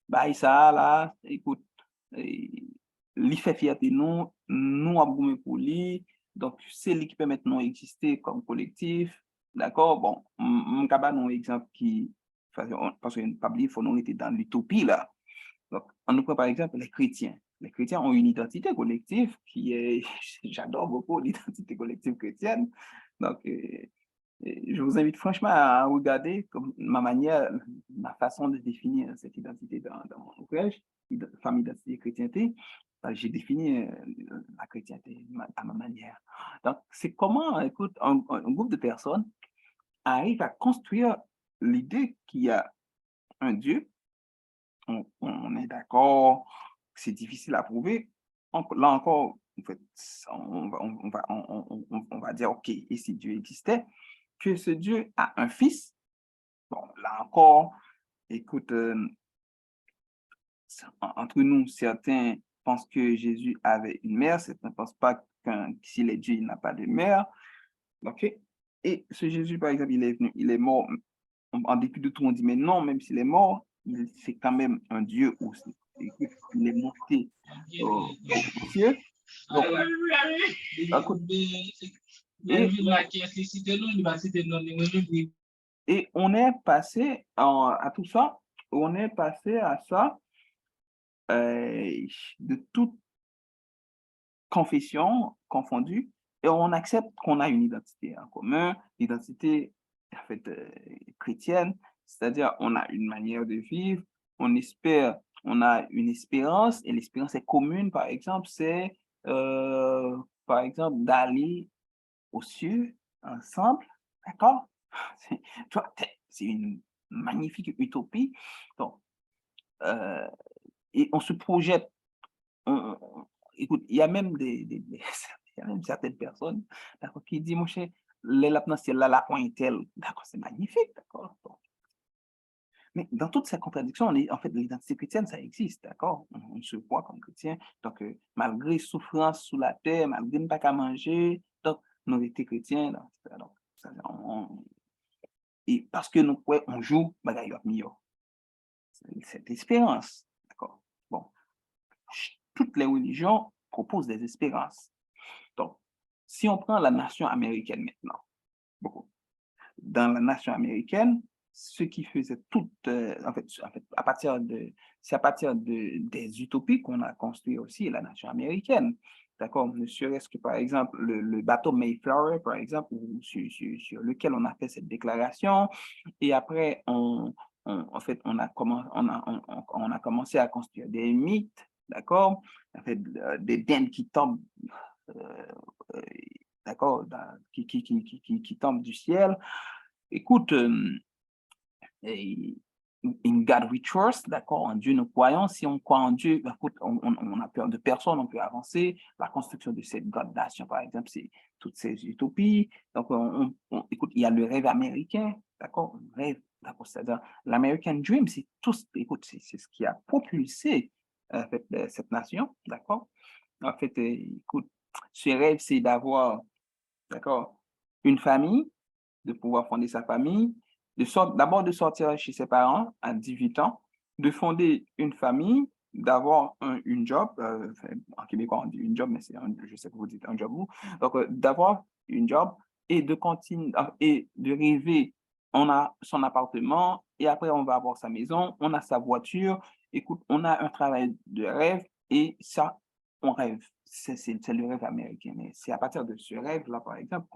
S1: bah, ça, là, écoute, lui fait fierté nous a boumé pour lui, donc c'est lui qui permet de nous exister comme collectif, d'accord? Bon, on va un exemple qui, parce qu'on pas oublier, il faut nous était dans l'utopie, là. Donc, on nous prend par exemple les chrétiens. Les chrétiens ont une identité collective qui est, j'adore beaucoup l'identité collective chrétienne. Donc, je vous invite franchement à regarder comme ma façon de définir cette identité dans mon ouvrage, Femme, identité et chrétienté. J'ai défini la chrétienté à ma manière. Donc, c'est comment, écoute, un groupe de personnes arrive à construire l'idée qu'il y a un Dieu. On est d'accord, c'est difficile à prouver. Là encore, en fait, on va dire, OK, et si Dieu existait, que ce Dieu a un fils. Bon, là encore, écoute, entre nous, certains pensent que Jésus avait une mère, certains ne pensent pas s'il est Dieu, il n'a pas de mère. OK? Et ce Jésus, par exemple, il est venu, il est mort. En dépit de tout, on dit, mais non, même s'il est mort, c'est quand même un Dieu aussi. Il est monté aux cieux. Donc, écoute, et on est passé à tout ça, on est passé à ça de toute confession confondue, et on accepte qu'on a une identité en commun, l'identité en fait chrétienne, c'est-à-dire on a une manière de vivre, on espère, on a une espérance, et l'espérance est commune, par exemple, c'est par exemple d'aller aux cieux ensemble, d'accord? C'est une magnifique utopie. Donc, et on se projette. Écoute, il y a même il y a même certaines personnes, d'accord, qui disent, mon cher, les lapins dans le ciel, là, la pointe telle, d'accord, c'est magnifique, d'accord. Bon. Mais dans toutes ces contradictions, en fait, l'identité chrétienne, ça existe, d'accord? On se voit comme chrétien. Donc, malgré souffrance sous la terre, malgré ne pas qu'à manger, donc, nous étions chrétiens, donc, et parce que nous, ouais, on joue, bagaille mieux. cette espérance. D'accord? Bon, toutes les religions proposent des espérances. Donc, si on prend la nation américaine maintenant, bon, dans la nation américaine, ce qui faisait tout, en fait, c'est à partir des utopies qu'on a construit aussi la nation américaine. D'accord? Ne serait-ce que, par exemple, le bateau Mayflower, par exemple, sur lequel on a fait cette déclaration. Et après, en fait, on a commencé à construire des mythes, d'accord? En fait, des dents qui tombent, euh, euh, d'accord, qui tombent du ciel. Écoute, in God we trust, d'accord, en Dieu nous croyons. Si on croit en Dieu, écoute, on a peur de personne, on peut avancer. La construction de cette God nation, par exemple, c'est toutes ces utopies. Donc, écoute, il y a le rêve américain, d'accord, le rêve, d'accord, c'est-à-dire l'American Dream, c'est tout, écoute, c'est ce qui a propulsé en fait, cette nation, d'accord. En fait, écoute, ce rêve, c'est d'avoir, d'accord, une famille, de pouvoir fonder sa famille, d'abord de sortir chez ses parents à 18 ans, de fonder une famille, d'avoir une job, en québécois on dit une job, mais je sais que vous dites un job, vous, donc d'avoir une job et de continuer, et de rêver, on a son appartement et après on va avoir sa maison, on a sa voiture, écoute, on a un travail de rêve et ça, on rêve. C'est le rêve américain. Mais c'est à partir de ce rêve-là, par exemple,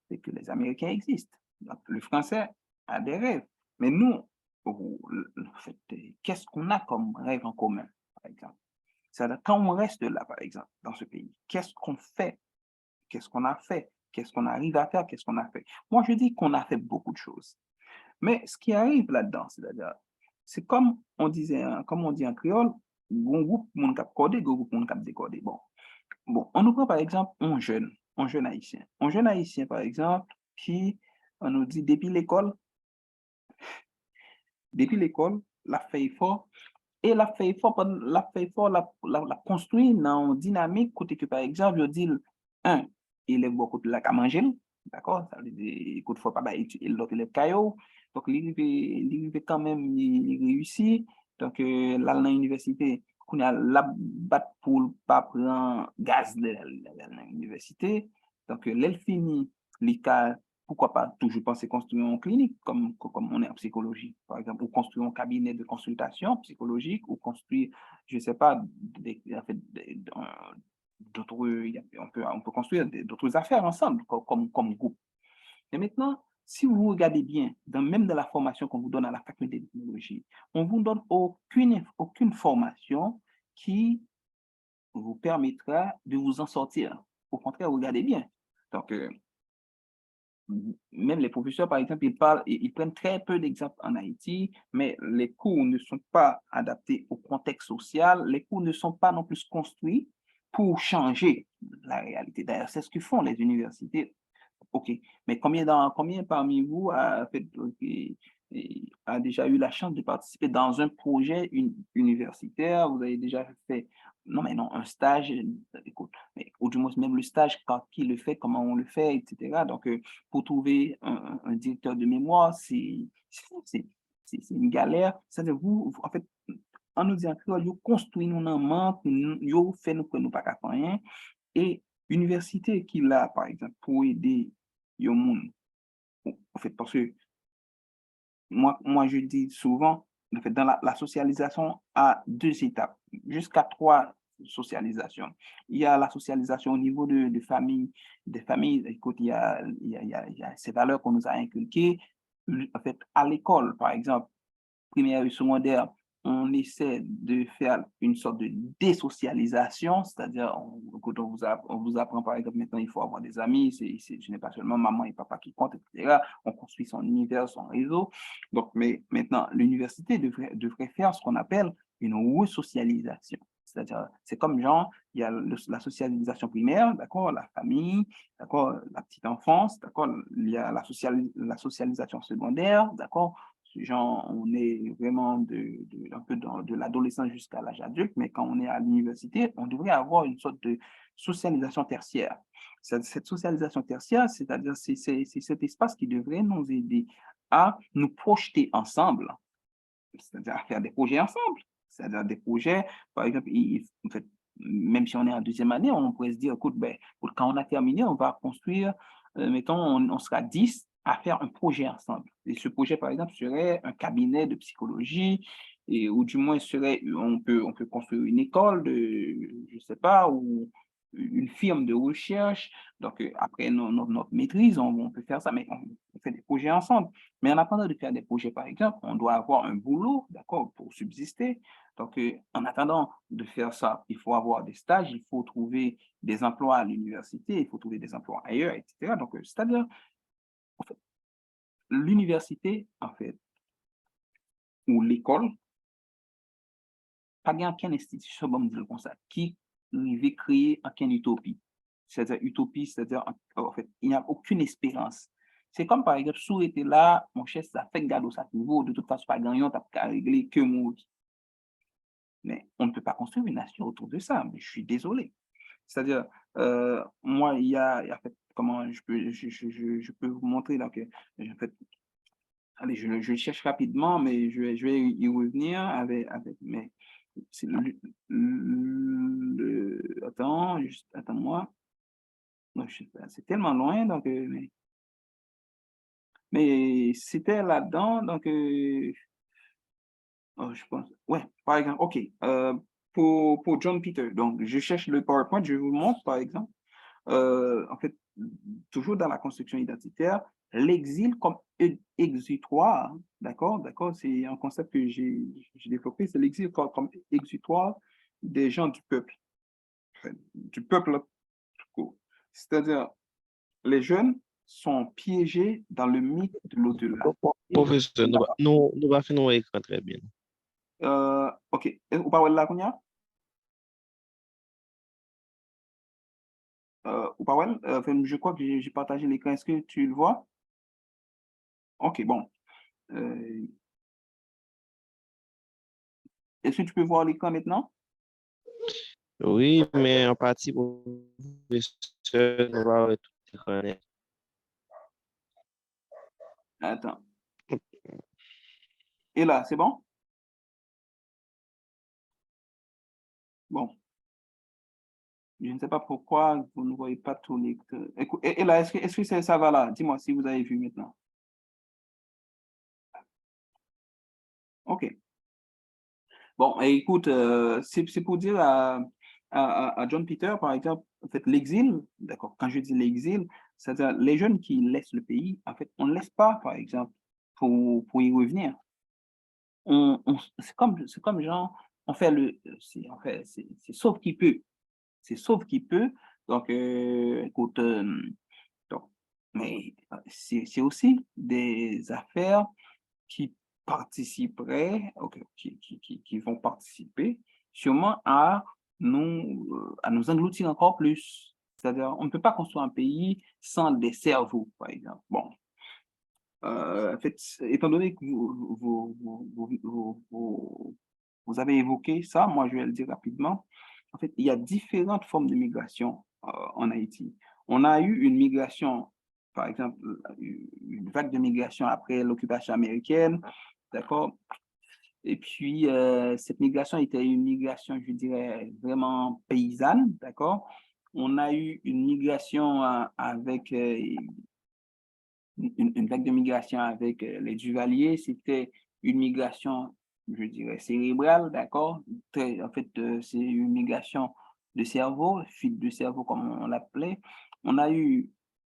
S1: que les Américains existent. Donc, le Français a des rêves. Mais nous, en fait, qu'est-ce qu'on a comme rêve en commun, par exemple? C'est-à-dire, quand on reste là, par exemple, dans ce pays, qu'est-ce qu'on fait? Qu'est-ce qu'on a fait? Qu'est-ce qu'on arrive à faire? Qu'est-ce qu'on a fait? Moi, je dis qu'on a fait beaucoup de choses. Mais ce qui arrive là-dedans, c'est-à-dire, c'est comme on disait, comme on dit en créole, bon groupe, mon cap codé, groupe, mon cap décodé. Bon, on nous prend par exemple un jeune haïtien. Un jeune haïtien, par exemple, qui, on nous dit, depuis l'école, la fait fort, et la fait fort, la construit dans une dynamique, côté que, par exemple, je dis, un, il est beaucoup de la à manger, d'accord? Ça veut dire, écoute, faut pas l'autre élève caillou. Donc, il arrive quand même, il réussit. Donc, là, dans l'université, qu'on a la batte pour pas prendre gaz de l'université. Donc, l'elle finit, les cas, pourquoi pas toujours penser construire une clinique, comme on est en psychologie, par exemple, ou construire un cabinet de consultation psychologique, ou construire, je ne sais pas, en fait, d'autres, on peut construire d'autres affaires ensemble, comme groupe. Et maintenant, si vous regardez bien, même dans la formation qu'on vous donne à la faculté de technologie, on ne vous donne aucune formation qui vous permettra de vous en sortir. Au contraire, regardez bien. Donc, même les professeurs, par exemple, ils prennent très peu d'exemples en Haïti, mais les cours ne sont pas adaptés au contexte social, les cours ne sont pas non plus construits pour changer la réalité. D'ailleurs, c'est ce que font les universités. OK, mais combien parmi vous a déjà eu la chance de participer dans un projet universitaire? Vous avez déjà fait, non, mais non, un stage, écoute, mais, ou du moins même le stage, qui le fait, comment on le fait, etc. Donc, pour trouver un directeur de mémoire, c'est une galère. C'est-à-dire, en fait, en nous disant que vous construisez nous en manque, vous faites nous que nous pas qu'à faire rien. Et université qui l'a, par exemple, pour aider les gens, en fait, parce que moi, je dis souvent, en fait, dans la socialisation à deux étapes, jusqu'à trois socialisations. Il y a la socialisation au niveau de famille, des familles. Écoute, il y a ces valeurs qu'on nous a inculquées. En fait, à l'école, par exemple, primaire et secondaire, on essaie de faire une sorte de désocialisation, c'est-à-dire quand on vous apprend par exemple maintenant il faut avoir des amis, ce n'est pas seulement maman et papa qui comptent, etc. On construit son univers, son réseau. Donc, mais maintenant, l'université devrait faire ce qu'on appelle une resocialisation. C'est-à-dire, c'est comme genre, il y a la socialisation primaire, d'accord, la famille, d'accord, la petite enfance, d'accord, il y a la socialisation secondaire, d'accord, genre, on est vraiment un peu de l'adolescence jusqu'à l'âge adulte, mais quand on est à l'université, on devrait avoir une sorte de socialisation tertiaire. Cette socialisation tertiaire, c'est-à-dire, c'est cet espace qui devrait nous aider à nous projeter ensemble, c'est-à-dire à faire des projets ensemble. C'est-à-dire des projets, par exemple, en fait, même si on est en deuxième année, on pourrait se dire, écoute, ben, quand on a terminé, on va construire, mettons, on sera 10 à faire un projet ensemble. Et ce projet, par exemple, serait un cabinet de psychologie, et, ou du moins on peut construire une école de, je sais pas, ou une firme de recherche. Donc, après notre maîtrise, on peut faire ça, mais on fait des projets ensemble. Mais en attendant de faire des projets, par exemple, on doit avoir un boulot, d'accord, pour subsister. Donc, en attendant de faire ça, il faut avoir des stages, il faut trouver des emplois à l'université, il faut trouver des emplois ailleurs, etc. Donc, c'est-à-dire, en fait, l'université, en fait, ou l'école, pas gain aucune institution, bon, dire comme ça, qui veut créer aucune utopie. C'est-à-dire, utopie, c'est-à-dire, en fait, il n'y a aucune espérance. C'est comme, par exemple, si vous étiez là, mon cher, ça fait gado ça niveau, de toute façon, pas gagnant, tu n'as régler que mon. Mais on ne peut pas construire une nation autour de ça, mais je suis désolé. C'est-à-dire, moi, en fait, comment je peux vous montrer là que, en fait, allez, je cherche rapidement, mais je vais y revenir mais c'est attends, juste, attends-moi. Non, je sais pas, c'est tellement loin, donc, mais c'était là-dedans, donc, oh, je pense, ouais, par exemple, OK, pour John Peter, donc, je cherche le PowerPoint, je vous le montre, par exemple. En fait, toujours dans la construction identitaire, l'exil comme exutoire, d'accord, c'est un concept que j'ai développé, c'est l'exil comme exutoire des gens du peuple, enfin, du peuple tout court. C'est-à-dire, les jeunes sont piégés dans le mythe de l'au-delà.
S2: Professeur, nous va faire nos écran très bien.
S1: OK, vous parlez de la Kounia? Vous parlez, enfin, je crois que j'ai partagé l'écran, est-ce que tu le vois? OK, bon. Euh, Est-ce que tu peux voir l'écran maintenant?
S2: Oui, mais en partie, professeur, nous va tout écran.
S1: Attends. Et là, c'est bon? Bon. Je ne sais pas pourquoi vous ne voyez pas tous les. Et là, est-ce que ça va là? Dis-moi si vous avez vu maintenant. OK. Bon, et écoute, c'est pour dire à John Peter, par exemple, en fait, l'exil, d'accord, quand je dis l'exil, c'est-à-dire les jeunes qui laissent le pays, en fait, on ne laisse pas, par exemple, pour y revenir. C'est comme genre, on fait en fait, c'est sauf qui peut. C'est sauf qui peut. Donc, écoute, donc, mais c'est aussi des affaires qui participeraient, ok, qui vont participer sûrement à nous engloutir encore plus. C'est-à-dire, on ne peut pas construire un pays sans des cerveaux, par exemple. Bon, en fait, étant donné que vous avez évoqué ça, moi je vais le dire rapidement. En fait, il y a différentes formes de migration en Haïti. On a eu une migration, par exemple, une vague de migration après l'occupation américaine, d'accord? Et puis, cette migration était une migration, je dirais, vraiment paysanne, d'accord? On a eu une migration avec une vague de migration avec les Duvaliers, c'était une migration, je dirais, cérébrale, d'accord? En fait, c'est une migration de cerveau, fuite de cerveau comme on l'appelait. On a eu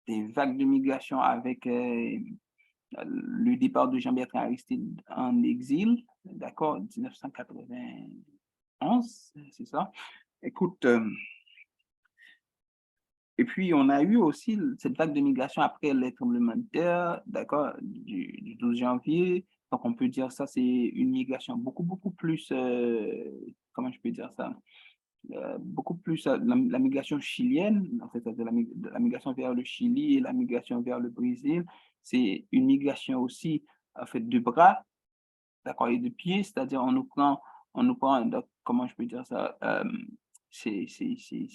S1: des vagues de migration avec le départ de Jean-Bertrand Aristide en exil, d'accord, 1991, c'est ça. Écoute, et puis, on a eu aussi cette vague de migration après les tremblements de terre, d'accord, du 12 janvier. Donc, on peut dire ça, c'est une migration beaucoup plus, comment je peux dire ça, beaucoup plus la migration chilienne, en fait, de la migration vers le Chili et la migration vers le Brésil. C'est une migration aussi, en fait, de bras, d'accord, et de pieds, c'est-à-dire on nous prend, donc, comment je peux dire ça, c'est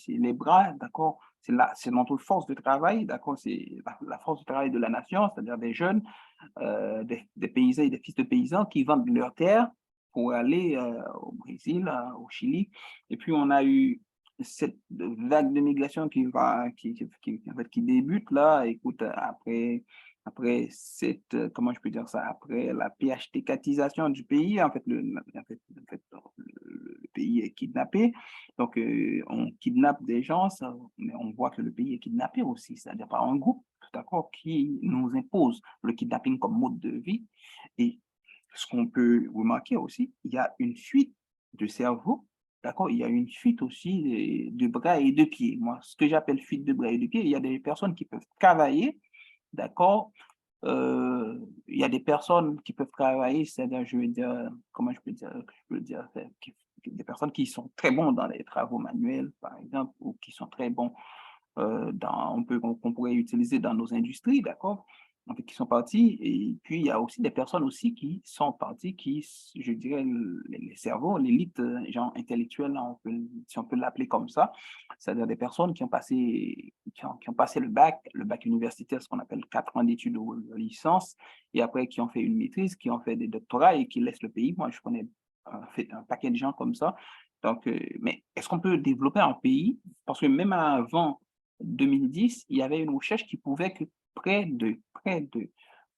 S1: les bras, d'accord? C'est notre force de travail, d'accord? C'est la force de travail de la nation, c'est-à-dire des jeunes, des paysans et des fils de paysans qui vendent leurs terres pour aller au Brésil, au Chili. Et puis, on a eu cette vague de migration en fait, qui débute là, écoute, après cette, comment je peux dire ça, après la PHTKisation du pays, le pays est kidnappé. Donc, on kidnappe des gens, mais on voit que le pays est kidnappé aussi, c'est-à-dire par un groupe, d'accord, qui nous impose le kidnapping comme mode de vie. Et ce qu'on peut remarquer aussi, il y a une fuite de cerveau, d'accord, il y a une fuite aussi de bras et de pieds. Moi, ce que j'appelle fuite de bras et de pieds, il y a des personnes qui peuvent travailler, d'accord, il y a des personnes qui peuvent travailler, c'est-à-dire, je veux dire, comment je peux dire, des personnes qui sont très bons dans les travaux manuels, par exemple, ou qui sont très bons qu'on pourrait utiliser dans nos industries, d'accord? En fait, qui sont partis. Et puis, il y a aussi des personnes aussi qui sont parties, je dirais, les cerveaux, l'élite, genre intellectuelle, là, si on peut l'appeler comme ça, c'est-à-dire des personnes qui ont passé le bac universitaire, ce qu'on appelle 4 ans d'études ou de licence, et après qui ont fait une maîtrise, qui ont fait des doctorats et qui laissent le pays. Moi, je connais un paquet de gens comme ça. Donc, mais est-ce qu'on peut développer un pays? Parce que même avant 2010, il y avait une recherche qui prouvait que près de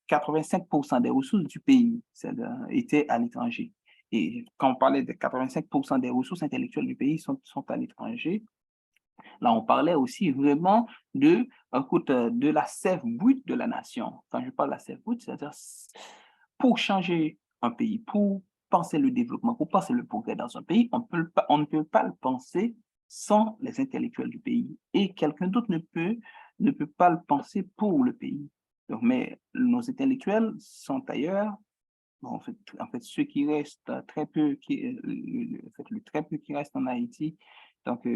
S1: 85% des ressources du pays étaient à l'étranger. Et quand on parlait de 85% des ressources intellectuelles du pays sont à l'étranger, là, on parlait aussi vraiment de la sève brute de la nation. Quand je parle de la sève brute, c'est-à-dire pour changer un pays, pour penser le développement, pour penser le progrès dans un pays, on ne peut pas le penser sans les intellectuels du pays. Et quelqu'un d'autre ne peut pas le penser pour le pays. Donc, mais nos intellectuels sont ailleurs. Bon, en fait, ceux qui restent très peu, le très peu qui restent en Haïti, donc,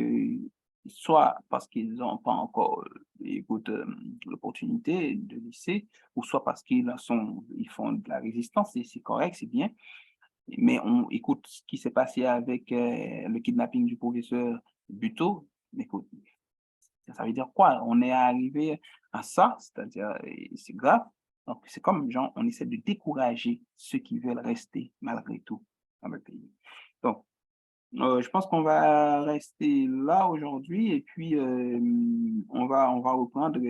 S1: soit parce qu'ils n'ont pas encore, l'opportunité de lycée, ou soit parce ils font de la résistance, et c'est correct, c'est bien. Mais on écoute ce qui s'est passé avec le kidnapping du professeur Buteau. Écoute, ça veut dire quoi? On est arrivé à ça, c'est-à-dire, c'est grave. Donc, c'est comme, genre, on essaie de décourager ceux qui veulent rester malgré tout dans le pays. Donc, je pense qu'on va rester là aujourd'hui et puis on va reprendre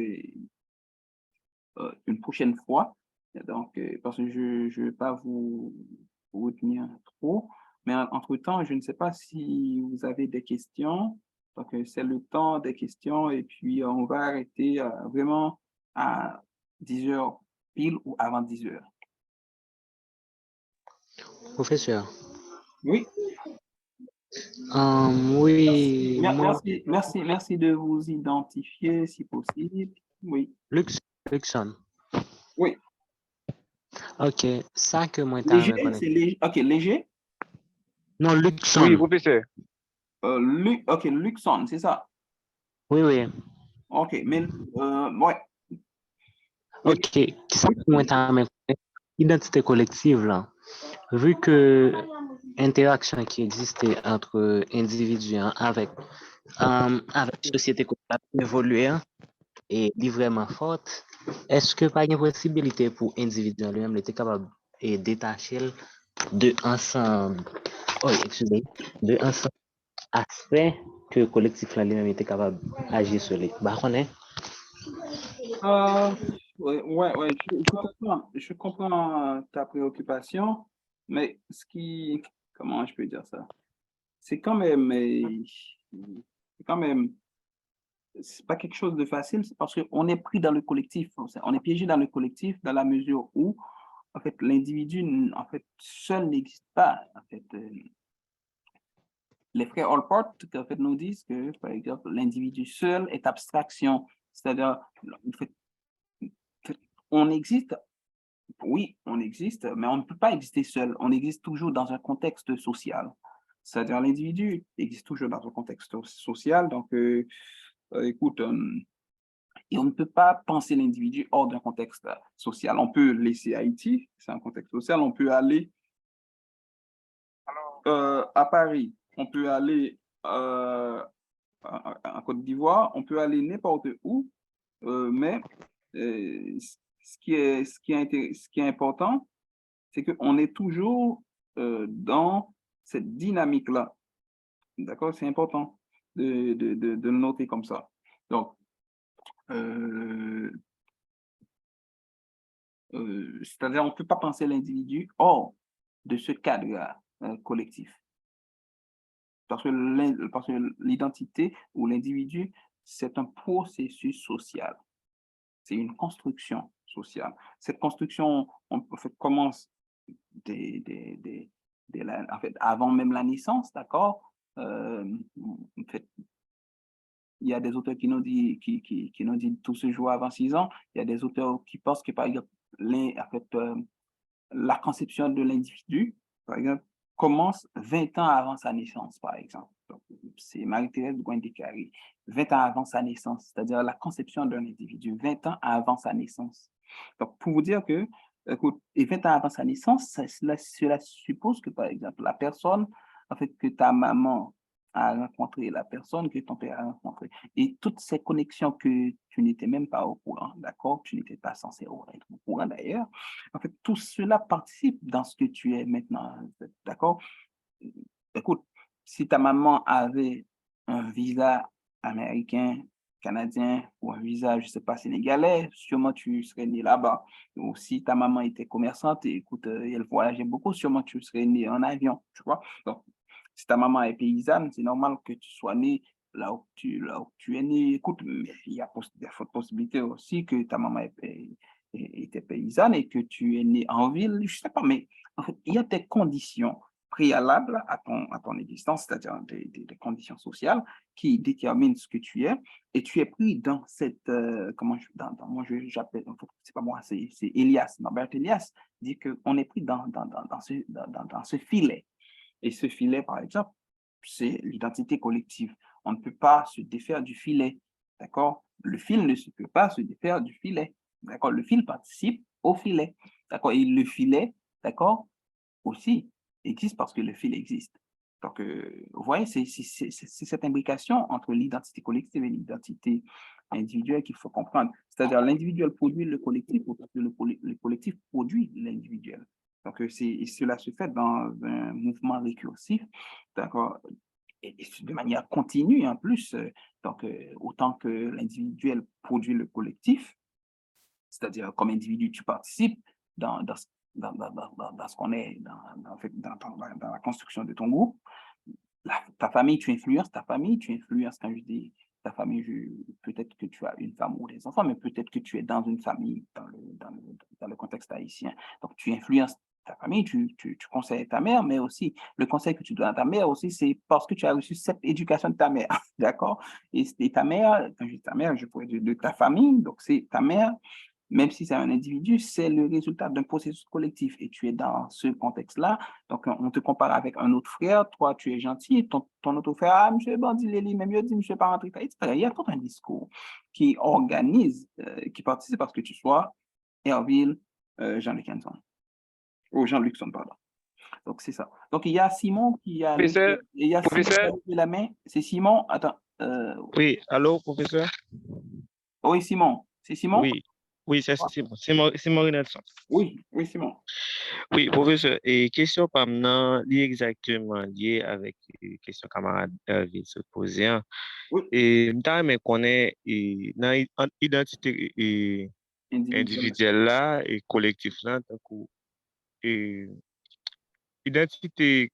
S1: une prochaine fois. Donc, parce que je ne vais pas vous retenir trop. Mais entre-temps, je ne sais pas si vous avez des questions. Donc, c'est le temps des questions et puis on va arrêter vraiment à 10 heures pile ou avant 10 heures.
S4: Professeur,
S1: Oui,
S4: oui, moi,
S1: merci de vous identifier si possible. Oui,
S4: Luxon.
S1: oui.
S4: Ok, ça que moi t'as
S1: Léger,
S4: reconnaître.
S1: c'est léger. OK, léger.
S4: Non,
S5: Oui,
S4: Luxon.
S5: professeur.
S1: OK, Luxon, c'est ça.
S4: Oui, oui.
S1: OK, mais ouais. Oui,
S4: Ok, ça que moi t'as reconnaître. Identité collective, là. Vu que interaction qui existait entre individus hein, avec société qui a évolué hein, et est vraiment forte, est-ce que pas une possibilité pour individu en lui-même d'être capable et détacher de ensemble, oh, excusez, de ensemble aspects que le collectif en lui-même était capable d'agir sur les. Bah, on est.
S1: euh, ouais, je comprends ta préoccupation, mais comment je peux dire ça? C'est quand même, c'est quand même, c'est pas quelque chose de facile, c'est parce qu'on est pris dans le collectif, on est piégé dans le collectif dans la mesure où, en fait, l'individu, en fait, seul n'existe pas. En fait, les frères Allport, en fait, nous disent que, par exemple, l'individu seul est abstraction, c'est-à-dire, en fait, on existe, oui, on existe, mais on ne peut pas exister seul. On existe toujours dans un contexte social. C'est-à-dire, l'individu existe toujours dans un contexte social. Donc, écoute, et on ne peut pas penser l'individu hors d'un contexte social. On peut laisser Haïti, c'est un contexte social. On peut aller
S3: Alors,
S1: à Paris. On peut aller en Côte d'Ivoire, on peut aller n'importe où, mais ce qui est important, c'est qu'on est toujours dans cette dynamique-là. D'accord? C'est important de le noter comme ça. Donc, c'est-à-dire, on ne peut pas penser l'individu hors de ce cadre collectif. Parce que l'identité ou l'individu, c'est un processus social. C'est une construction sociale. Cette construction, en fait, commence en fait, avant même la naissance, d'accord? En fait, il y a des auteurs qui nous disent, qui nous disent tout se joue avant 6 ans. Il y a des auteurs qui pensent que, par exemple, en fait, la conception de l'individu, par exemple, commence 20 ans avant sa naissance, par exemple. C'est Marie-Thérèse de Guaindé-Carré, 20 ans avant sa naissance, c'est-à-dire la conception d'un individu, 20 ans avant sa naissance. Donc, pour vous dire que, écoute, et 20 ans avant sa naissance, cela suppose que, par exemple, la personne, en fait, que ta maman a rencontré, la personne que ton père a rencontré, et toutes ces connexions que tu n'étais même pas au courant, d'accord? Tu n'étais pas censé être au courant d'ailleurs. En fait, tout cela participe dans ce que tu es maintenant, d'accord? Écoute, si ta maman avait un visa américain, canadien ou un visa, je ne sais pas, sénégalais, sûrement tu serais né là-bas. Ou si ta maman était commerçante et écoute, elle voyageait beaucoup, sûrement tu serais né en avion, tu vois? Donc, si ta maman est paysanne, c'est normal que tu sois né là où tu es né. Écoute, mais il y a des fortes possibilités aussi que ta maman était paysanne et que tu es né en ville, je ne sais pas, mais en fait, il y a des conditions préalables à ton existence, c'est-à-dire des conditions sociales qui déterminent ce que tu es, et tu es pris dans cette, moi j'appelle, c'est pas moi, c'est Elias, Norbert Elias, dit qu'on est pris dans ce filet. Et ce filet, par exemple, c'est l'identité collective. On ne peut pas se défaire du filet, d'accord? Le fil ne se peut pas se défaire du filet, d'accord? Le fil participe au filet, d'accord? Et le filet, d'accord, aussi existe parce que le fil existe. Donc, vous voyez, c'est cette imbrication entre l'identité collective et l'identité individuelle qu'il faut comprendre. C'est-à-dire, l'individuel produit le collectif, ou le collectif produit l'individuel. Donc, cela se fait dans un mouvement récursif, d'accord, et de manière continue en plus. Donc, autant que l'individuel produit le collectif, c'est-à-dire comme individu, tu participes dans ce qu'on est, dans la construction de ton groupe. Ta famille, tu influences ta famille, quand je dis ta famille, peut-être que tu as une femme ou des enfants, mais peut-être que tu es dans une famille dans le contexte haïtien. Donc, tu influences ta famille, tu conseilles ta mère, mais aussi le conseil que tu donnes à ta mère aussi, c'est parce que tu as reçu cette éducation de ta mère, d'accord? Et ta mère, quand je dis ta mère, je pourrais dire de ta famille, donc c'est ta mère. Même si c'est un individu, c'est le résultat d'un processus collectif et tu es dans ce contexte-là. Donc, on te compare avec un autre frère, toi, tu es gentil, ton autre frère, ah, monsieur bandit, même il dit, monsieur pas rentré, etc. Il y a tout un discours qui organise, qui participe parce que tu sois Herville, Jean-Luc Henson, ou Jean-Luc Son, pardon. Donc, c'est ça. Donc, il y a Simon qui a
S2: Professeur,
S1: il y a Simon qui a levé la main. C'est Simon, attends.
S2: oui, allô, professeur?
S1: Oui, Simon. C'est Simon?
S2: Oui, oui, c'est Simon. Simon Renelson.
S1: Oui, Simon.
S2: Oui, professeur, et question pas maintenant, liée exactement liée avec question camarade se posée, hein.
S1: Oui,
S2: Et mais qu'on est dans l'identité
S1: individuel.
S2: individuelle là et collectif là, donc et identité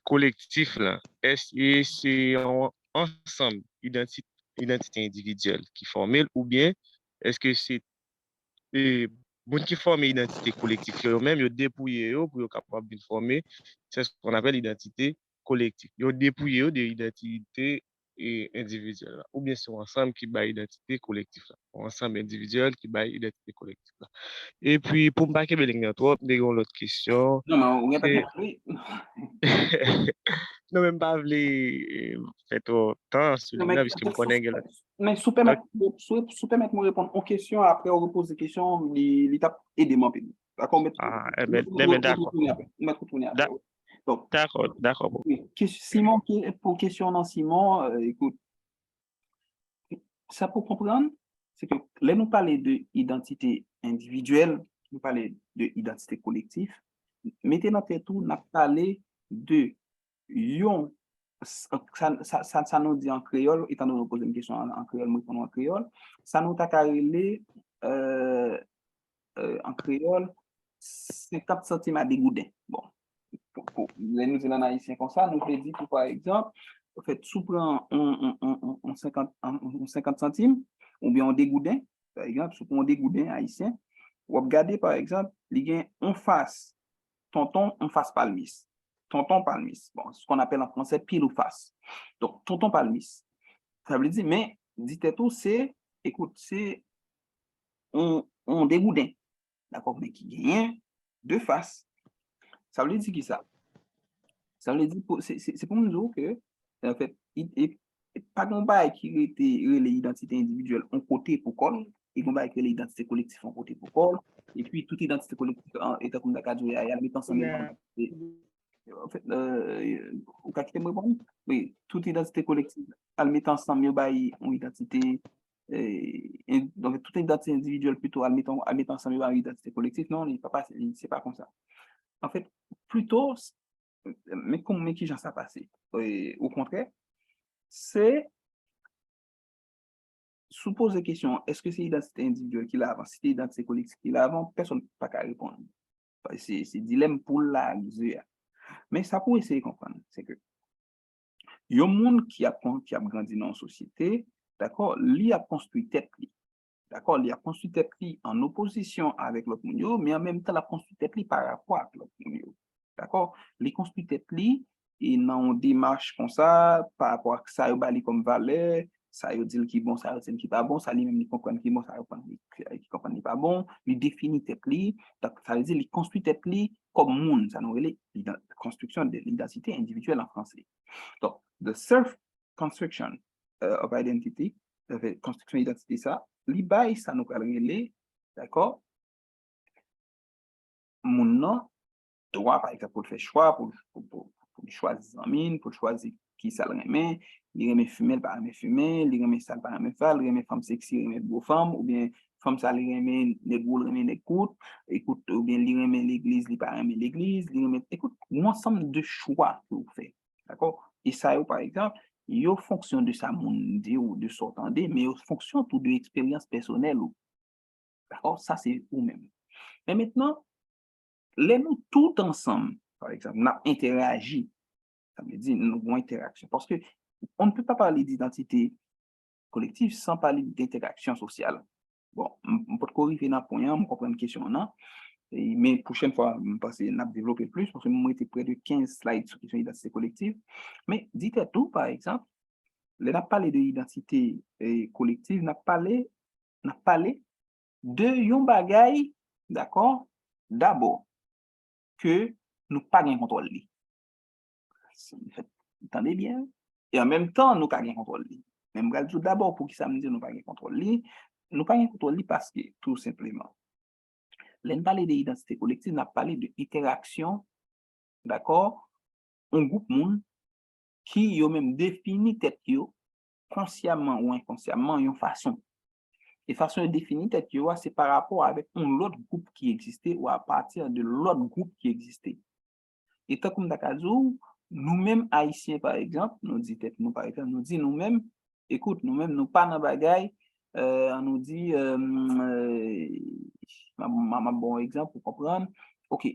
S2: collectif là, est-ce que c'est ensemble identité individuelle qui formule ou bien est-ce que c'est bon qui forme identité collective eux-mêmes, ils dépouillent eux pour être capable de former, c'est ce qu'on appelle l'identité collective. Ils dépouillent eux de l'identité individuelle là. Ou bien c'est ensemble qui bat identité collective là. Ensemble individuel qui bat identité collective là. Et puis pour me parler de trop, l'autre question,
S1: Non, mais on n'a pas
S2: c'est
S1: compris.
S2: non même pas faire trop temps sur
S1: Non,
S2: ligne là puisque me connais que là.
S1: mais sous
S2: Donc,
S1: permettre de répondre aux questions, après on repose des questions, l'étape aidez-moi. D'accord?
S2: d'accord.
S1: On va retourner après.
S2: Da-
S1: Oui. Donc,
S2: D'accord. Bon.
S1: oui, Simon, pour questionner Simon, écoute, ça pour comprendre, c'est que là, nous parlons d'identité individuelle, nous parlons d'identité collective, mettez dans tête tout, nous parlons de yon, ça nous dit en créole, étant donné que nous posons une question en créole, nous répondons en créole, ça nous t'a carrelé en créole, 50 centimes à dégoudin. Bon, les nous en haïtien comme ça, nous fait dit que par exemple, en fait, sous prend on 50 centimes, ou bien on dégoudin, par exemple, sous on dégoudin haïtien, ou regardez par exemple, il y a on face, tonton, on face palmis. Tonton palmis. Bon, ce qu'on appelle en français pile ou face. Donc, tonton palmis. Ça veut dire, mais, dites tout, c'est, écoute, c'est on dégoudin. D'accord, mais qui gagne deux faces. Ça veut dire qui ça? Ça veut dire, c'est pour nous dire que, en fait, pas de bail qui était l'identité individuelle en côté pour col, et qu'on bail que l'identité collective en côté pour col, et puis toute identité collective est comme d'accord, il y a mis ensemble. En fait, au cas qui me répond, oui, toute identité collective, elle met ensemble, une identité, donc toute identité individuelle plutôt, elle met ensemble une identité collective. Non, c'est pas comme ça. En fait, plutôt, mais qui j'en sais passer? Au contraire, c'est suppose la question, est-ce que c'est l'identité individuelle qui l'a avant? Si c'est l'identité collective qui l'a avant, personne ne peut pas répondre. C'est dilemme pour la mesure. Mais ça pour essayer de comprendre, c'est que il y a un monde qui a grandi dans la société, d'accord, lui a construit tête li. D'accord, il a construit tête li en opposition avec l'autre monde, mais en même temps, il a construit tête li par rapport à l'autre monde. D'accord, il construit tête li et dans une démarche comme ça, par rapport à ça, il a comme valeur, ça il dit qui bon, ça il dit qui pas bon, ça lui même il comprend qui bon, ça il comprend pas bon, il définit tête li, donc ça veut dire il construit tête li comme monde, ça nous relève la construction de l'identité individuelle en français. Donc, the self-construction of identity, construction d'identité, ça, l'IBAI, ça nous parle, d'accord? Mon nom, droit, par exemple, pour faire choix, pour choisir en mine, pour choisir qui ça le remet, il remet fumé, pas remet fumé, il remet sale, pas remet sale, il remet femme sexy, il remet beau femme, ou bien femme ça, il remet négou, il remet écoute, ou bien il remet l'église, il pas remet l'église, il remet, écoute, un ensemble de choix que vous faites, d'accord? Et ça, par exemple, il y a fonction de sa monde ou de s'entendre, mais en fonction tout de l'expérience personnelle, d'accord? Ça, c'est vous-même. Mais maintenant, nous tout ensemble, par exemple, nous avons interagi, ça veut dire nous avons interaction, parce que on ne peut pas parler d'identité collective sans parler d'interaction sociale. Bon, on peut corriger dans le point, on comprend une question, non? Mais prochaine fois, je pense qu'on a développé plus, parce que moi, j'étais près de 15 slides sur la question d'identité collective. Mais dites tout, par exemple, on a parlé de l'identité collective, on a parlé de yon bagay, d'accord, d'abord, que nous pas gain contrôle. Entendez bien? Et en même temps, nous pas gain contrôle. Même d'abord, pour qui ça me dit nous pas gain contrôle. Nous pas gain contrôle parce que, tout simplement, l'on parle d'identité collective, on a parlé de interaction, d'accord, un groupe monde qui yo même défini tête yo, consciemment ou inconsciemment, une façon. Et façon de définir tête yo, c'est par rapport avec un autre groupe qui existait ou à partir de l'autre groupe qui existait. Et tant comme Dakazou, nous-mêmes haïtiens par exemple, nous dit tête nous par exemple, nous dit nous-mêmes, écoute, nous-mêmes nous pas dans bagaille, on nous dit bon exemple pour comprendre. OK.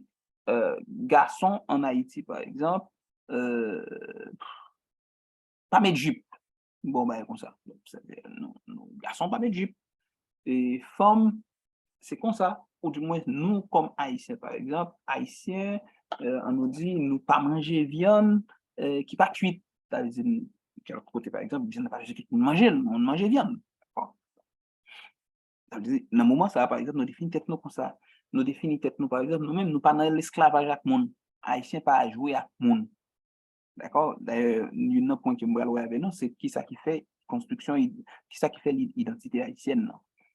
S1: Garçon en Haïti par exemple, pas mettre jupe. Bon ben comme ça. Nous garçons pas mettre jupe. Et femmes, c'est comme ça. Ou du moins nous comme haïtiens par exemple, haïtiens, on nous dit nous pas manger viande qui pas cuite. C'est-à-dire quel côté par exemple, viande pas cuite, on mange viande. Ça veut dire dans le moment ça par exemple nous définit tête nous comme ça. Nous définit tête nous par exemple nous-mêmes nous pas dans l'esclavage avec monde. Haïtien pas jouer avec monde. D'accord? D'ailleurs, il y a un point que je vais avec nous, c'est qui ça qui fait construction, qui ça qui fait l'identité haïtienne.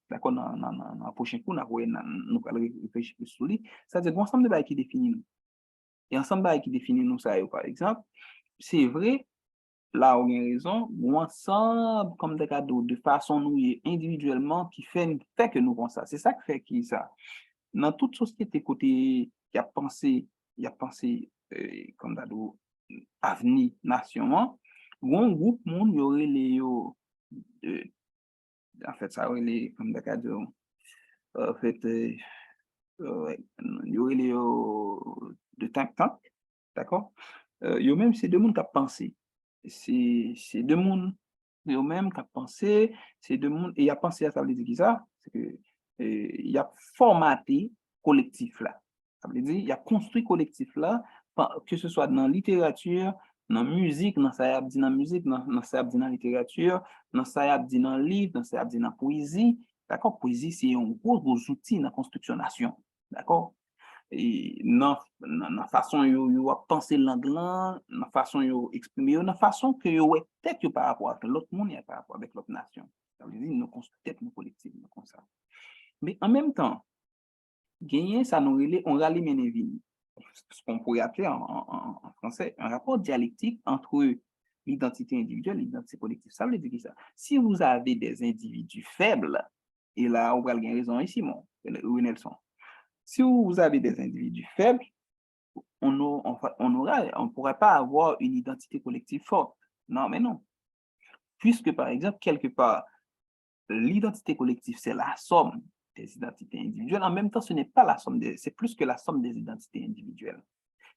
S1: D'accord? Dans le prochain cours, nous allons réfléchir plus sur lui. C'est-à-dire, un ensemble de bagages qui définit nous. Et ensemble qui définit nous ça, par exemple, c'est vrai, là on a raison, ou ensemble comme des cadeaux de façon nous individuellement qui fait que nous font ça. C'est ça qui fait qui ça. Dans toute société côté qui a pensé comme cadeau avenir nation, un groupe monde y aurait les en fait ça aurait les comme des cadeaux en fait y aurait les de think tank, d'accord? Yo même c'est deux mondes qui a pensé. C'est deux mondes yo même qui a pensé, c'est deux mondes et il a pensé à ça veut dire qui ça? C'est que il a formaté collectif là. Ça veut dire il a construit collectif là que ce soit dans littérature, dans musique, dans ça y a dit dans musique, dans ça y a dit dans littérature, dans ça y a dit dans livre, dans ça y a dit dans poésie. D'accord? Poésie c'est un gros outil dans la construction nation. D'accord? Et dans la façon yo a pensé langue là, dans la façon yo exprimer, dans la façon que yo est tête par rapport à l'autre monde et par rapport avec l'autre nation. Ça veut dire nous construisons tête nous collectif comme ça. Mais en même temps, gagner ça nous relève on rallie Ménéville. Ce qu'on pourrait appeler en français un rapport dialectique entre l'identité individuelle et l'identité collective. Ça veut dire que ça. Si vous avez des individus faibles, et là, on va gagner raison ici, mon Nelson. Si vous avez des individus faibles, on ne pourrait pas avoir une identité collective forte. Non, mais non. Puisque, par exemple, quelque part, l'identité collective, c'est la somme des identités individuelles. En même temps, ce n'est pas la somme c'est plus que la somme des identités individuelles.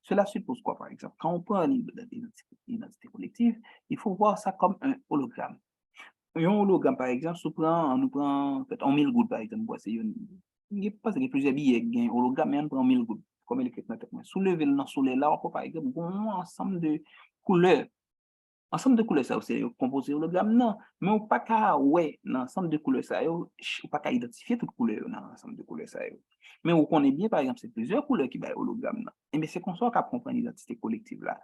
S1: Cela suppose quoi, par exemple? Quand on prend l'identité collective, il faut voir ça comme un hologramme. Un hologramme, par exemple, on nous prend peut-être 1000 gouttes, par exemple. Il y a plusieurs billets qui ont un hologramme, mais on prend 1000 gouttes. Comme il est écrit dans le soulever le soleil là, on peut, par exemple, un ensemble de couleurs. Ensemble de couleurs, ça, c'est composé hologramme, non. Mais on pas qu'à, ouais, dans l'ensemble de couleurs, ça, on pas qu'à identifier toutes les couleurs dans l'ensemble de couleurs, ça. Mais on connaît bien, par exemple, c'est plusieurs couleurs qui sont hologramme, non. Et mais c'est comme ça qu'on comprend l'identité collective là.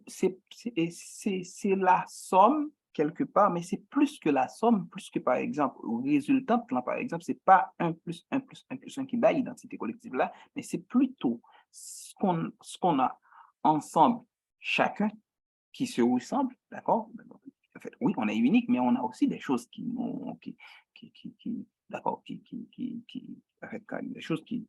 S1: C'est la somme quelque part, mais c'est plus que la somme, plus que par exemple, au résultat, là, par exemple, c'est pas 1 plus 1 plus 1 plus 1 qui bat l'identité collective là, mais c'est plutôt ce qu'on a ensemble, chacun, qui se ressemblent, d'accord? En fait, oui, on est unique, mais on a aussi des choses d'accord, en fait, des choses qui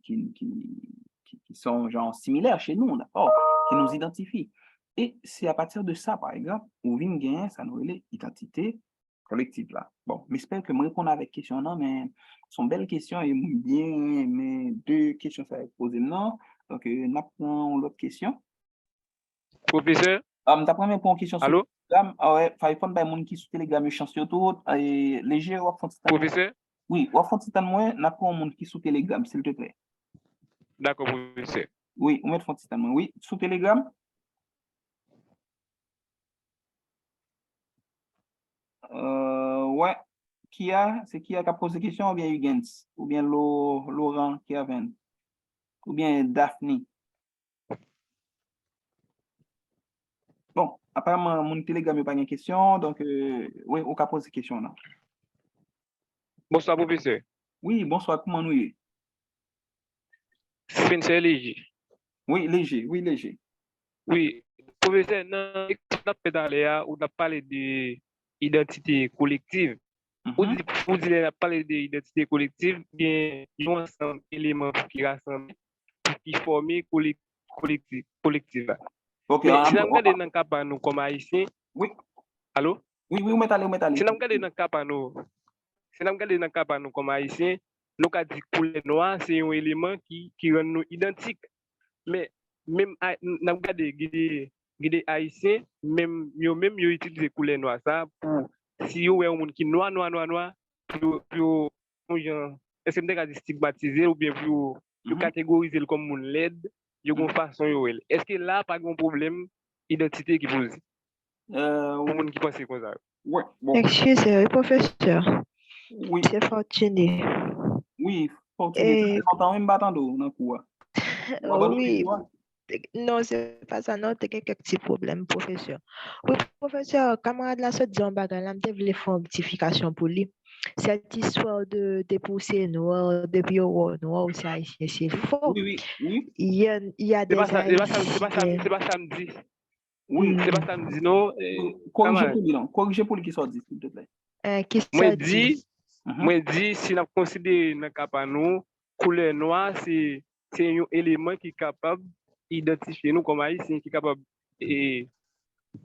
S1: sont genre similaires chez nous, d'accord, qui nous identifient. Et c'est à partir de ça, par exemple, où vient gagner, ça nous relève l'identité collective là. Bon, j'espère que je réponds avec question non, mais ce sont belles questions et bien, mais deux questions ça va être posées non. Donc, on apprend l'autre question.
S2: Professeur?
S1: D'après mes pour une question sur
S2: Allô?
S1: Telegram, ouais, il faut que les qui sur Telegram, chance sur tout, et léger, ou
S2: Professeur?
S1: oui, ou font titan moins, n'a pas un monde qui sur Telegram, s'il te plaît.
S2: D'accord, professeur.
S1: Oui, on met font titan moins, oui, sur Telegram. Ouais, c'est qui a posé question, ou bien Huygens, ou bien Laurent qui a 20, ou bien Daphne. Bon, apparemment, mon Telegram n'a pas de question, donc, oui, on peut poser question là.
S2: Bonsoir, professeur.
S1: Oui, bonsoir, comment nous y?
S2: Spencer Léger.
S1: Oui, léger, oui, léger.
S2: Oui, professeur, dans on a parlé d'identité collective. Vous avez parlé d'identité collective, bien, il y a un ensemble d'éléments qui rassemblent, qui forment collectif.
S1: Ok,
S2: mais si nous regardons dans le cas par nous comme haïtiens,
S1: oui.
S2: Allô?
S1: Oui, on met allé.
S2: Si nous regardons dans le cas par nous, comme haïtiens, nous avons dit que couleur noire, c'est un élément qui rend nous identiques. Mais même nous regardons les haïtiens, même ils utilisent couleur noire ça pour si vous avez un monde qui noir, pour est-ce que vous stigmatiser ou bien pour catégoriser comme monde laid, de une façon est-ce que là pas de problème identité qui pose pour monde qui pense comme ça.
S1: Ouais, bon.
S5: Excusez, professeur.
S1: Oui.
S5: C'est Fortuné.
S1: Oui, Fortuné. On même battant dans quoi.
S5: Oui. Non, c'est pas ça, non, t'as quelques petits problèmes, professeur. Oui, professeur, camarade là, se dit en bagarre, là, je voulais faire une rectification pour lui. Cette histoire de dépousser noir, de bureau noir, c'est haïtien, c'est faux.
S1: Oui, oui, oui,
S5: Il y a des haïtiens.
S3: C'est pas samedi.
S1: oui.
S3: C'est pas samedi, non.
S1: Corrigez
S3: Camarade.
S1: pour lui, non. Corrigez pour lui qui soit dit, s'il te plaît.
S5: Qui
S3: Moi,
S5: ça dit?
S1: Mhm.
S3: moi, dit, si on considère dans le cas par nous, couleur noire, c'est un élément qui est capable d'identifier nous comme haïtiens, qui est capable de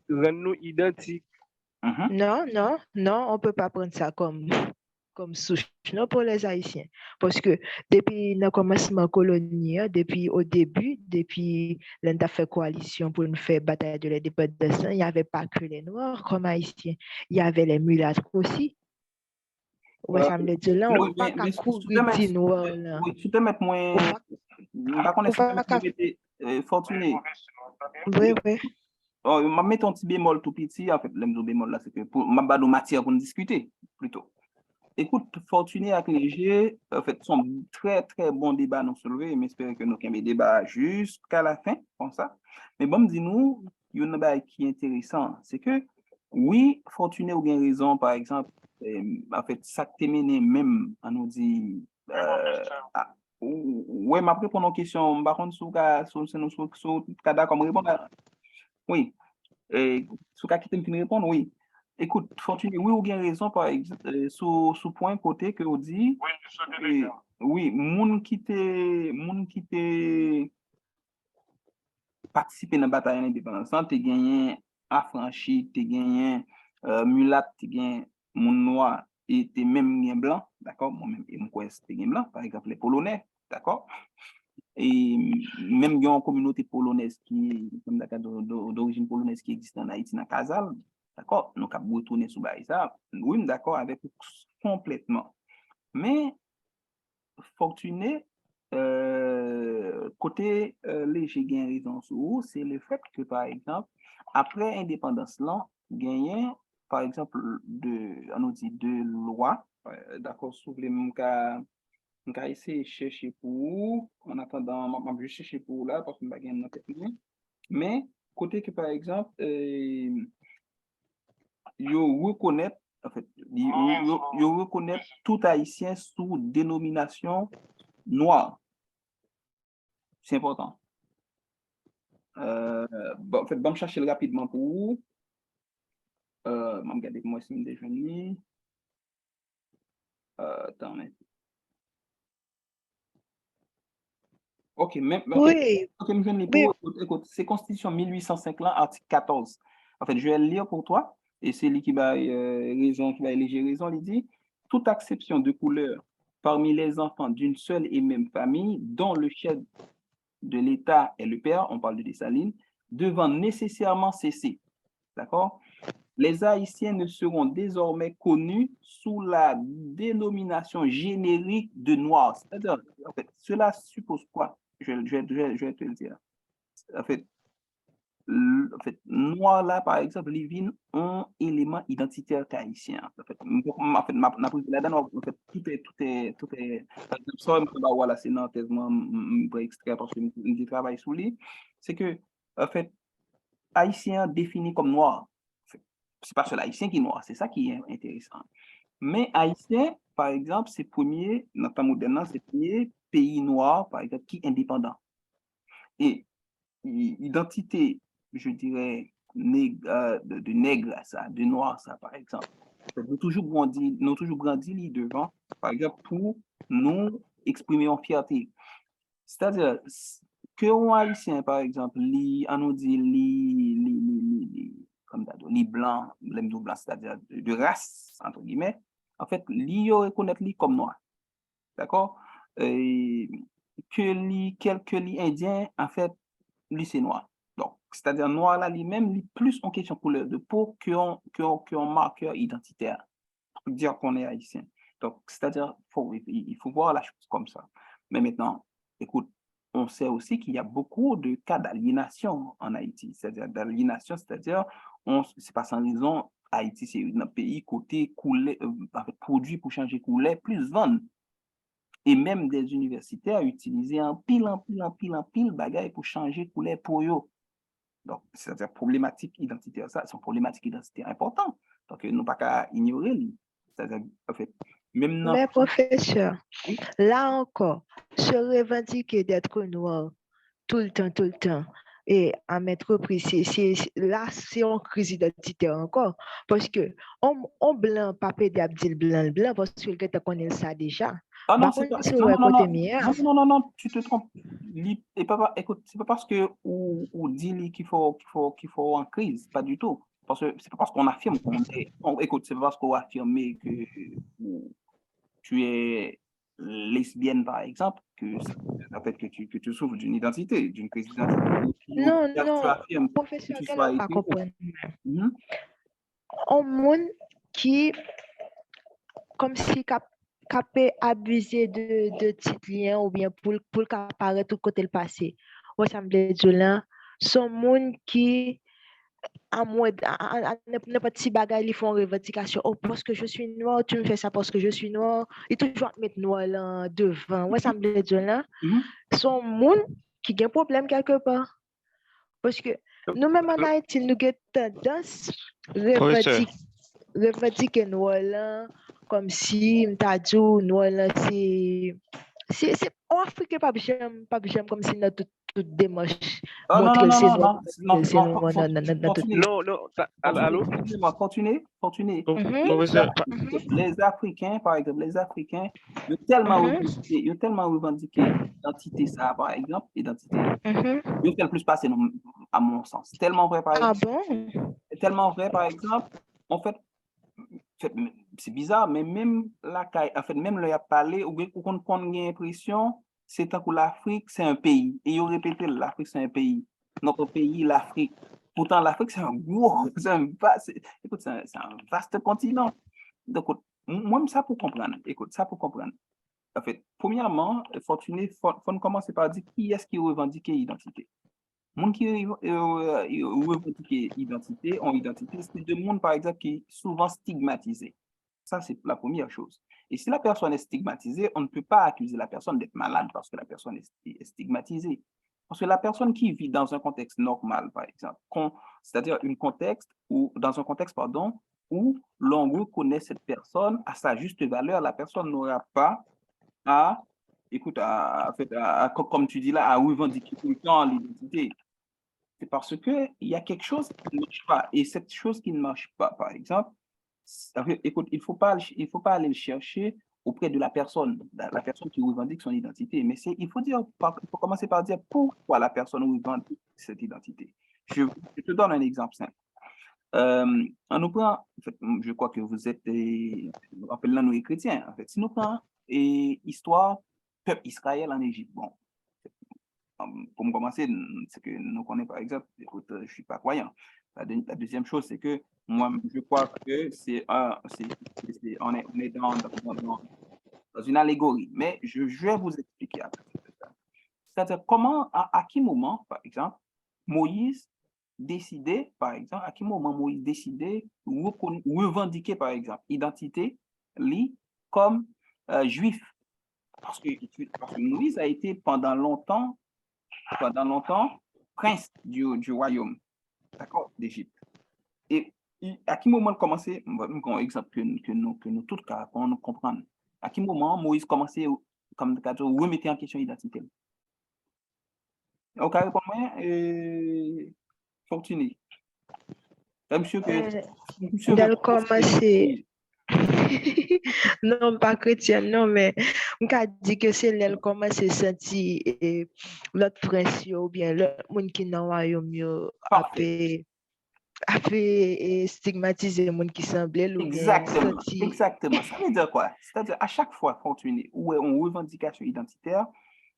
S3: rendre nous identiques.
S1: Mhm.
S5: Non, non, non, on peut pas prendre ça comme souche, non, pour les Haïtiens. Parce que depuis le commencement colonial, depuis au début, depuis l'on a fait coalition pour nous faire bataille de l'indépendance, il n'y avait pas que les Noirs comme Haïtiens. Il y avait les mulâtres aussi. Ouais,
S1: Euh,
S5: ça me le dit là, on
S1: oui,
S5: ne pas qu'à
S1: mais
S5: courir dit noir là.
S1: oui, sous te mettre
S5: On
S1: moins, par contre,
S5: ne
S1: sous te
S5: pas
S1: mettre
S5: qu'à.
S1: fortuné.
S5: Oui, oui.
S1: Oh, m'a mis ton petit bémol tout petit, en fait, le bémol là, c'est que pour m'a pas de matière pour nous discuter, plutôt. Écoute, Fortuné avec Léger, en fait, sont très, très bons débats nous soulever, mais j'espère que nous avons des débats jusqu'à la fin, comme ça. Mais bon, dis-nous, il y a une chose qui est intéressant, c'est que, oui, Fortuné a bien raison, par exemple, en fait, ça t'est mené même, on nous dit, ah, ouais, m'a répondre aux questions, par contre, sur comme répondre, oui, sur qui tu me répondre, oui. Écoute, Fortuné, oui, ou bien raison, par exemple, sous point côté que vous dit,
S3: Oui, je suis
S1: et, oui, moun qui te participé dans la bataille d'indépendance, tu gagné affranchi, tu gagné mulat, tu gagné moun noir et tu même gagné blanc, d'accord? Moi-même, et moi, tu gagné blanc, par exemple, les Polonais, d'accord? Et même il y a une communauté polonaise qui comme d'origine polonaise qui existe en Haïti dans Casal, d'accord, nous avons retourné sur ça, oui, d'accord avec complètement. Mais fortuné côté léger gain raison sur c'est le fait que par exemple après indépendance là gagné par exemple on nous dit de loi d'accord sur les mêmes cas. On va essayer de chercher pour vous. En attendant, je vais chercher pour vous là parce que je ne vais pas gagner. Mais, côté que par exemple, yo reconnaître, en fait, yo reconnaître tout haïtien sous dénomination noire. C'est important. Bon, en fait, je vais chercher rapidement pour vous. Je vais regarder moi si je déjeuner. Attends, ok, même,
S5: Oui,
S1: ok, je viens
S5: oui,
S1: pour, écoute, c'est Constitution 1805 là, article 14. En fait, je vais le lire pour toi, et c'est lui qui va raison, qui va éléger raison, il dit, toute acception de couleur parmi les enfants d'une seule et même famille, dont le chef de l'État est le père, on parle de Dessalines, devant nécessairement cesser. D'accord? Les Haïtiens ne seront désormais connus sous la dénomination générique de Noirs. C'est-à-dire, en fait, cela suppose quoi? Je vais te le dire. En fait, Noir là, par exemple, les vignes ont un élément identitaire haïtien. En fait, ma prise là-dedans, en fait, tout est, par exemple, ça, voilà, c'est non, tellement, extrait parce que je travaille sous lui, c'est que, en fait, haïtien défini comme noir. C'est pas seul haïtien qui est noir, c'est ça qui est intéressant. Mais haïtien, par exemple, c'est premier, dans le temps moderne, c'est premier pays noir, par exemple, qui est indépendant. Et identité, je dirais, de nègre, ça, de noir, ça, par exemple. Nous avons toujours grandi devant, par exemple, pour nous exprimer en fierté. C'est-à-dire que un haïtien, par exemple, on nous dit comme les blancs, les blancs, c'est-à-dire de race, entre guillemets, en fait, li reconnaître li comme noir. D'accord? Quelques li indiens, en fait, lui c'est noir. Donc, c'est-à-dire noir là, lui-même, lui plus en question couleur de peau qu'un marqueur identitaire pour dire qu'on est haïtien. Donc, c'est-à-dire, il faut voir la chose comme ça. Mais maintenant, écoute, on sait aussi qu'il y a beaucoup de cas d'aliénation en Haïti. C'est-à-dire d'aliénation, c'est-à-dire, c'est pas sans raison, Haïti, c'est un pays côté coulé, produit pour changer couleur, plus vendre. et même des universitaires utilisaient en pile bagaille pour changer couleur pour eux. Donc, c'est-à-dire problématique identitaire, ça, c'est une problématique identitaire importante. Donc, nous pas qu'à ignorer. C'est-à-dire, en fait, même dans...
S5: Mais professeur,
S1: Oui.
S5: là encore, se revendiquer d'être noir tout le temps, et à mettre pris, là, c'est une crise identitaire encore. Parce que on blanc, pas pédé Abdil blanc, parce que quelqu'un connaît ça déjà.
S1: Ah non,
S5: Par
S1: c'est
S5: contre,
S1: pas...
S5: c'est
S1: Non,
S5: ouais,
S1: non,
S5: côté
S1: non,
S5: meilleur.
S1: non, tu te trompes. Et pas, écoute, c'est pas parce que ou dit qu'il faut en crise, pas du tout. Parce que c'est pas parce qu'on affirme qu'on est... écoute, c'est pas parce qu'on affirme que tu es lesbienne, par exemple, que ça fait que tu souffres d'une identité, d'une crise d'identité.
S5: Non,
S1: Tu affirmes que
S5: professeur,
S1: tu
S5: quel
S1: sois
S5: est pas
S1: hétéro.
S5: comprendre?
S1: Mhm.
S5: Un monde qui, comme si capé abuser de titres liens ou bien pour apparaître tout côté le passé. Ouais, ça me dit là, son monde qui à moins n'importe si bagaille ils font revendication, oh parce que je suis noir tu me fais ça parce que je suis noir et toujours mettre noir là devant. Ouais, ça me dit là,
S1: Mhm.
S5: son monde qui a un problème quelque part parce que nous-mêmes en Haïti nous avons tendance
S2: Professeur,
S5: revendiquer noir là comme si m'ta dit noir là c'est en Afrique pas bien comme si notre toute démarche
S1: Ah non, non,
S5: montrer
S1: non,
S5: c'est
S1: non,
S5: noir
S1: non,
S5: c'est noir dans toute
S1: continue.
S2: non, non, allô?
S1: Continuez.
S2: Professeur,
S1: Les Africains, par exemple, les Africains, ils ont tellement revendiqué l'identité, ça, par exemple, identité. Ils ont fait le plus passer, à mon sens. Tellement vrai, par
S5: Ah
S1: exemple.
S5: bon?
S1: Tellement vrai, par exemple, en fait, c'est bizarre, mais même là, en fait, même là, il a parlé, ou bien qu'on a l'impression, c'est tant que l'Afrique, c'est un pays. Et ils ont répété, l'Afrique, c'est un pays. Notre pays, l'Afrique. Pourtant, l'Afrique, c'est un gros, écoute, c'est un vaste continent. Donc, moi, ça pour comprendre. Écoute, ça pour comprendre. En fait, premièrement, Fortuné, faut commencer par dire qui est-ce qui revendique l'identité. Monde qui revendique identité, c'est des monde, par exemple, qui est souvent stigmatisé. Ça, c'est la première chose. Et si la personne est stigmatisée, on ne peut pas accuser la personne d'être malade parce que la personne est stigmatisée. Parce que la personne qui vit dans un contexte normal, par exemple, c'est-à-dire dans un contexte, pardon, où l'on reconnaît cette personne à sa juste valeur, la personne n'aura pas à, écoute, comme tu dis là, à revendiquer tout le temps l'identité. C'est parce qu'il y a quelque chose qui ne marche pas. Et cette chose qui ne marche pas, par exemple, écoute, il faut pas aller le chercher auprès de la personne qui revendique son identité. Mais il faut commencer par dire pourquoi la personne revendique cette identité. Je te donne un exemple simple. On nous prend, en fait, je crois que vous êtes, appelons nous les chrétiens, en fait. Si nous prenons histoire peuple Israël en Égypte, bon, pour me commencer, c'est que nous connaissons par exemple, écoute, je ne suis pas croyant. La deuxième chose, c'est que moi, je crois que on est dans une allégorie. Mais je vais vous expliquer à partir de ça. C'est-à-dire comment, à quel moment, par exemple, Moïse décidait, par exemple, à quel moment Moïse décidait revendiquer, par exemple, identité, comme juif. Parce que Moïse a été pendant longtemps prince du royaume, d'accord, d'Égypte. Et à quel moment commencer, un exemple que nous tous nous comprendre, à quel moment Moïse commençait, comme remettre en question l'identité. Au carré pour moi, Fortuné. Monsieur
S5: Dans le commencer. Non, pas chrétien, non, mais on a dit que c'est là commence à sentir l'autre prince ou bien l'autre monde qui dans le royaume a fait stigmatiser le monde qui semblait ou bien
S1: Exactement. Ça veut dire quoi? C'est-à-dire, à chaque fois, Fortuné, où on revendication identitaire,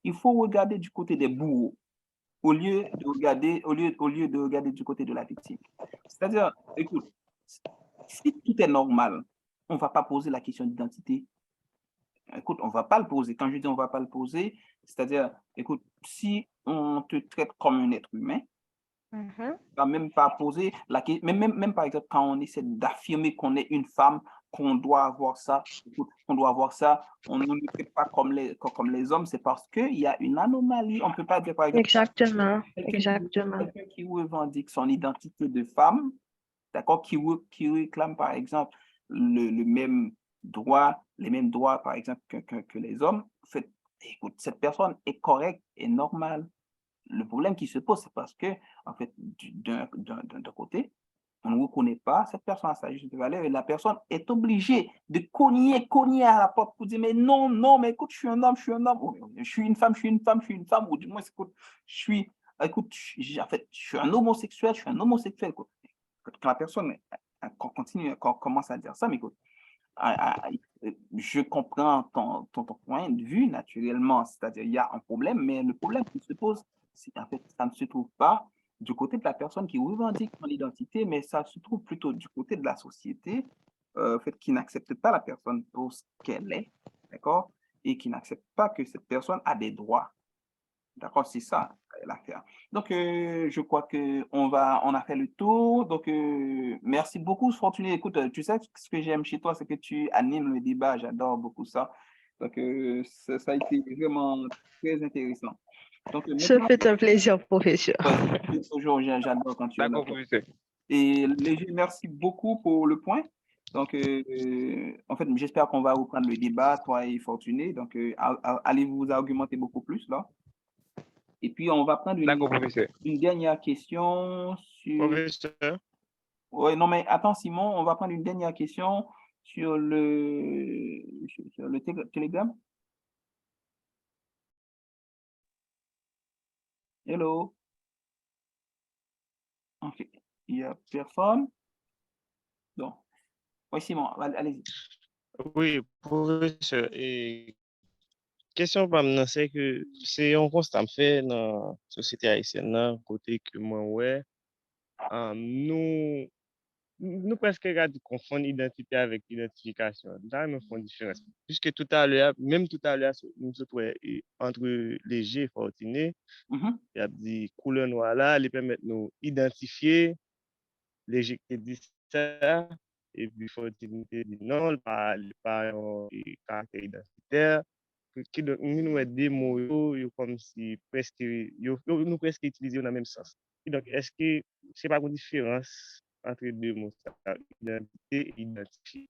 S1: il faut regarder du côté des bourreaux au lieu de regarder du côté de la victime. C'est-à-dire, écoute, si tout est normal, on ne va pas poser la question d'identité. Écoute, on ne va pas le poser. Quand je dis on ne va pas le poser, c'est-à-dire, écoute, si on te traite comme un être humain, on ne va même pas poser la question, même par exemple, quand on essaie d'affirmer qu'on est une femme, qu'on doit avoir ça, écoute, qu'on doit voir ça, on ne le traite pas comme les hommes, c'est parce qu'il y a une anomalie. On ne peut pas dire, par exemple,
S5: Exactement,
S1: quelqu'un
S5: exactement.
S1: qui revendique son identité de femme, d'accord, qui réclame, par exemple, le même droit, les mêmes droits, par exemple, que les hommes, en fait, écoute, cette personne est correcte et normale. Le problème qui se pose, c'est parce que, en fait, d'un côté, on ne reconnaît pas cette personne à sa juste valeur et la personne est obligée de cogner à la porte pour dire, mais non, non, mais écoute, je suis un homme, je suis une femme, ou du moins, écoute, en fait, je suis un homosexuel, quoi. Quand la personne commence à dire ça, mais écoute, je comprends ton point de vue, naturellement, c'est-à-dire il y a un problème, mais le problème qui se pose, c'est en fait, ça ne se trouve pas du côté de la personne qui revendique son identité, mais ça se trouve plutôt du côté de la société, en fait, qui n'accepte pas la personne pour ce qu'elle est, d'accord, et qui n'accepte pas que cette personne a des droits. D'accord, c'est ça l'affaire. Donc, je crois on a fait le tour. Donc, merci beaucoup, Fortuné. Écoute, tu sais, ce que j'aime chez toi, c'est que tu animes le débat. J'adore beaucoup ça. Donc, ça a été vraiment très intéressant. Donc,
S5: Ce
S1: maintenant,
S5: fut un plaisir, professeur.
S1: ouais, toujours, j'adore quand tu es là.
S2: D'accord, professeur.
S1: Et Léger, merci beaucoup pour le point. Donc, en fait, j'espère qu'on va reprendre le débat, toi et Fortuné. Donc, allez vous argumenter beaucoup plus là. Et puis, on va prendre
S2: D'accord, professeur.
S1: une dernière question sur...
S2: Professeur.
S1: Ouais, non, mais attends, Simon, on va prendre une dernière question sur le Telegram. Hello. Ok, il n'y a personne. Donc, oui, Simon, allez-y.
S2: Oui, professeur. Et question par maintenant, c'est que c'est un constat fait dans la société haïtienne, là, côté que moi, ouais, nous, nous presque confondre identité avec identification. Là, nous faisons différence. Puisque tout à l'heure, même tout à l'heure, nous sommes entre Léger et Fortuné,
S1: Mhm.
S2: il y a dit couleur noire là, ils permettent de nous identifier Léger qui dit ça, et puis Fortuné dit non, pas un caractère identitaire. Qui donc nous avons des mots comme si presque nous presque utilisés dans le même sens. Et donc est-ce que c'est pas une différence entre deux mots ça, identité et identifié.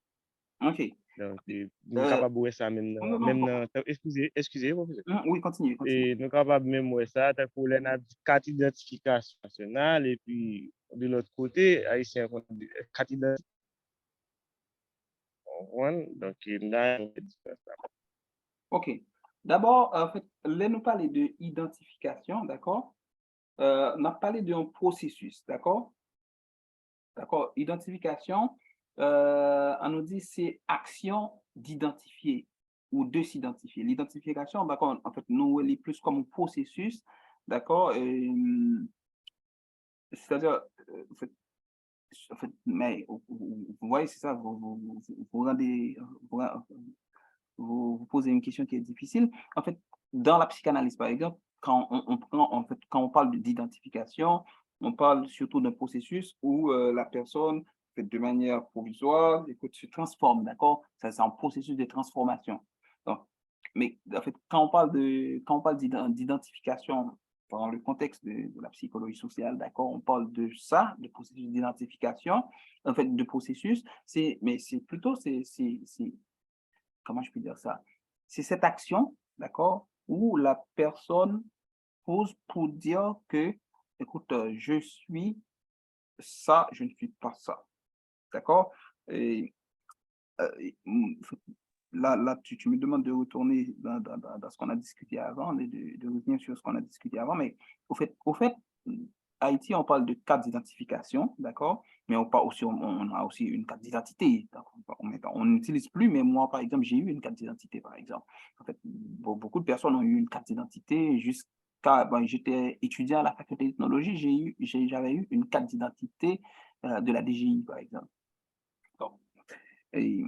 S1: Ok.
S2: Donc nous sommes
S1: Euh,
S2: capables de voir ça même
S1: non,
S2: même
S1: non,
S2: excusez professeur.
S1: oui, continue.
S2: Et nous sommes capables même de voir ça tant pour les carte d'identification nationale et puis de l'autre côté haïtien carte d'identification. Donc là
S1: Ok. D'abord, en fait, là, nous parler de identification, d'accord? On a parlé d'un processus, d'accord? D'accord? Identification, on nous dit c'est action d'identifier ou de s'identifier. L'identification, d'accord, en fait, nous, elle est plus comme un processus, d'accord? C'est-à-dire, mais vous voyez, c'est ça, vous rendez, vous posez une question qui est difficile. En fait, dans la psychanalyse, par exemple, quand on prend, en fait, quand on parle d'identification, on parle surtout d'un processus où la personne, fait, de manière provisoire, écoute, se transforme, d'accord? Ça, c'est un processus de transformation. Donc, mais en fait, quand on parle d'identification dans le contexte de la psychologie sociale, d'accord, on parle de ça, de processus d'identification, en fait, de processus, mais c'est plutôt, comment je peux dire ça? C'est cette action, d'accord, où la personne pose pour dire que, écoute, je suis ça, je ne suis pas ça, d'accord? Et là, tu me demandes de retourner dans ce qu'on a discuté avant, de revenir sur ce qu'on a discuté avant, mais au fait, Haïti, on parle de carte d'identification, d'accord? Mais on parle aussi, on a aussi une carte d'identité. On n'utilise plus, mais moi, par exemple, j'ai eu une carte d'identité, par exemple. En fait, beaucoup de personnes ont eu une carte d'identité jusqu'à, j'étais étudiant à la faculté d'ethnologie, j'avais eu une carte d'identité de la DGI, par exemple. Donc, et-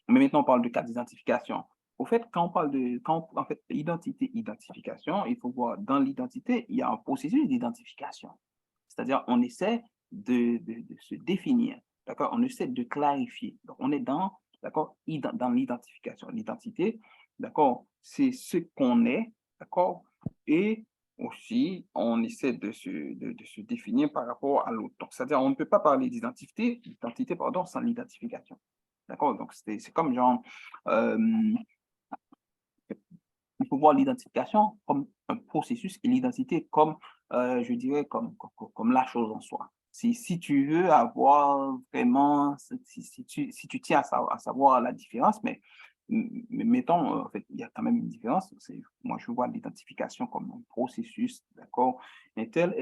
S1: mais maintenant, on parle de carte d'identification. Au fait, en fait, identité, identification, il faut voir dans l'identité, il y a un processus d'identification. C'est-à-dire, on essaie de se définir, d'accord? On essaie de clarifier. Donc, on est dans d'accord, dans l'identification. L'identité, d'accord, c'est ce qu'on est, d'accord, et aussi, on essaie de se définir par rapport à l'autre. Donc, c'est-à-dire, on ne peut pas parler d'identité, pardon, sans l'identification. D'accord? Donc, c'est comme genre, il faut voir l'identification comme un processus et l'identité comme, je dirais, comme la chose en soi. Si tu veux avoir vraiment, si tu tiens à savoir la différence, mais mettons, en fait, il y a quand même une différence. Moi, je vois l'identification comme un processus, d'accord? Un tel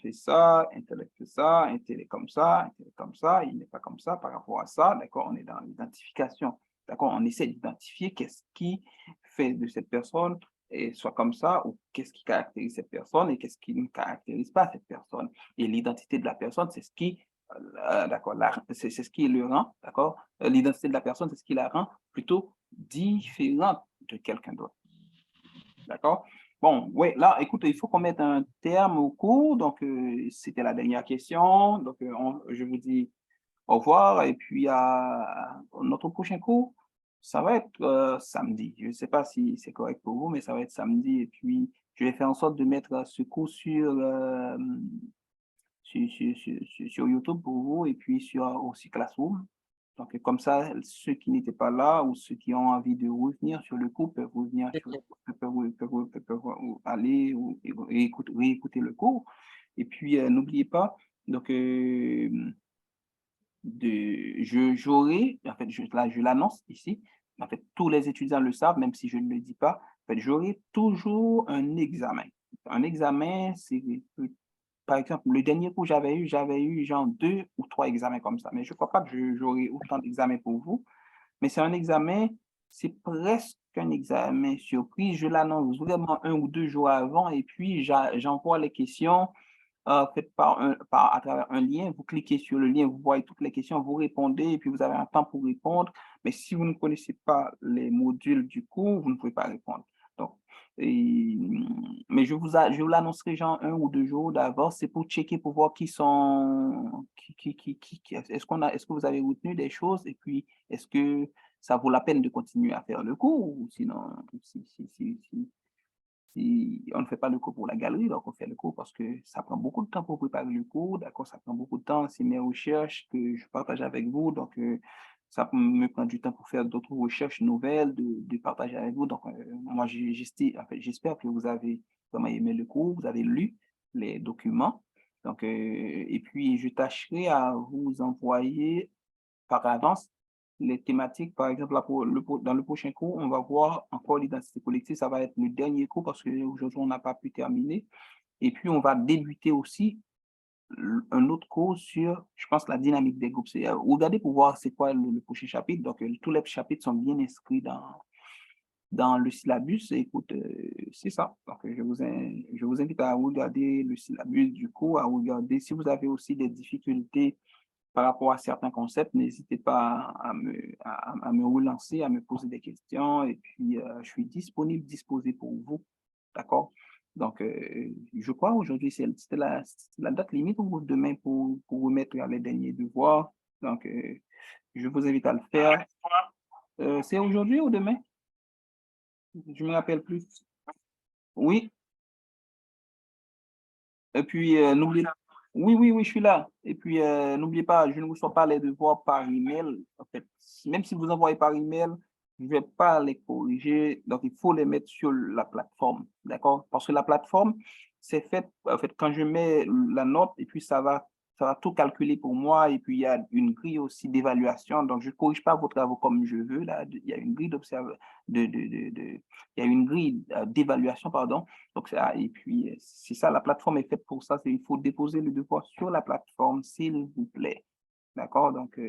S1: fait ça, un tel fait ça, un tel est comme ça, un tel est comme ça, il n'est pas comme ça par rapport à ça, d'accord? On est dans l'identification, d'accord? On essaie d'identifier qu'est-ce qui fait de cette personne et soit comme ça, ou qu'est-ce qui caractérise cette personne et qu'est-ce qui ne caractérise pas cette personne. Et l'identité de la personne, c'est ce qui, d'accord, c'est ce qui le rend, d'accord? L'identité de la personne, c'est ce qui la rend plutôt différente de quelqu'un d'autre. D'accord? Bon, oui, là, écoute, il faut qu'on mette un terme au cours. Donc, c'était la dernière question. Donc, je vous dis au revoir. Et puis, à notre prochain cours, ça va être samedi. Je ne sais pas si c'est correct pour vous, mais ça va être samedi. Et puis, je vais faire en sorte de mettre ce cours sur YouTube pour vous et puis sur aussi Classroom. Donc, comme ça, ceux qui n'étaient pas là ou ceux qui ont envie de revenir sur le cours peuvent revenir peuvent aller ou réécouter le cours. Et puis, n'oubliez pas, donc, j'aurai, en fait, là, je l'annonce ici, en fait, tous les étudiants le savent, même si je ne le dis pas, en fait, j'aurai toujours un examen. Un examen, c'est, par exemple, le dernier cours que j'avais eu genre 2 ou 3 examens comme ça, mais je ne crois pas que j'aurai autant d'examens pour vous, mais c'est un examen, c'est presque un examen surprise, je l'annonce vraiment 1 ou 2 jours avant, et puis j'envoie les questions faites à travers un lien. Vous cliquez sur le lien, vous voyez toutes les questions, vous répondez et puis vous avez un temps pour répondre. Mais si vous ne connaissez pas les modules du cours, vous ne pouvez pas répondre. Donc, mais je vous l'annoncerai genre 1 ou 2 jours d'avance. C'est pour checker, pour voir qui sont, est-ce que vous avez retenu des choses et puis est-ce que ça vaut la peine de continuer à faire le cours ou sinon, si on ne fait pas le cours pour la galerie, donc on fait le cours parce que ça prend beaucoup de temps pour préparer le cours, d'accord, ça prend beaucoup de temps, c'est mes recherches que je partage avec vous, donc ça me prend du temps pour faire d'autres recherches nouvelles, de partager avec vous, donc moi j'espère que vous avez vraiment aimé le cours, vous avez lu les documents, donc et puis je tâcherai à vous envoyer par avance les thématiques. Par exemple, là, dans le prochain cours, on va voir encore l'identité collective. Ça va être le dernier cours parce qu'aujourd'hui, on n'a pas pu terminer. Et puis, on va débuter aussi un autre cours sur, je pense, la dynamique des groupes. Regardez pour voir c'est quoi le prochain chapitre. Donc, tous les chapitres sont bien inscrits dans le syllabus. Écoute, c'est ça. Donc, je vous invite à regarder le syllabus du cours, à regarder si vous avez aussi des difficultés par rapport à certains concepts, n'hésitez pas à me relancer, à me poser des questions. Et puis, je suis disposé pour vous. D'accord? Donc, je crois aujourd'hui, c'était la date limite ou demain pour remettre les derniers devoirs. Donc, je vous invite à le faire. C'est aujourd'hui ou demain? Je ne me rappelle plus. Oui. Et puis, n'oubliez oui, je suis là. Et puis, n'oubliez pas, je ne reçois pas les devoirs par email. En fait, même si vous envoyez par email, je ne vais pas les corriger. Donc, il faut les mettre sur la plateforme. D'accord? Parce que la plateforme, c'est fait, en fait, quand je mets la note, et puis ça va tout calculer pour moi. Et puis, il y a une grille aussi d'évaluation. Donc, je ne corrige pas vos travaux comme je veux. Là, il y a une grille il y a une grille d'évaluation, pardon. Donc, et puis, c'est ça, la plateforme est faite pour ça. Il faut déposer le devoir sur la plateforme, s'il vous plaît. D'accord? Donc,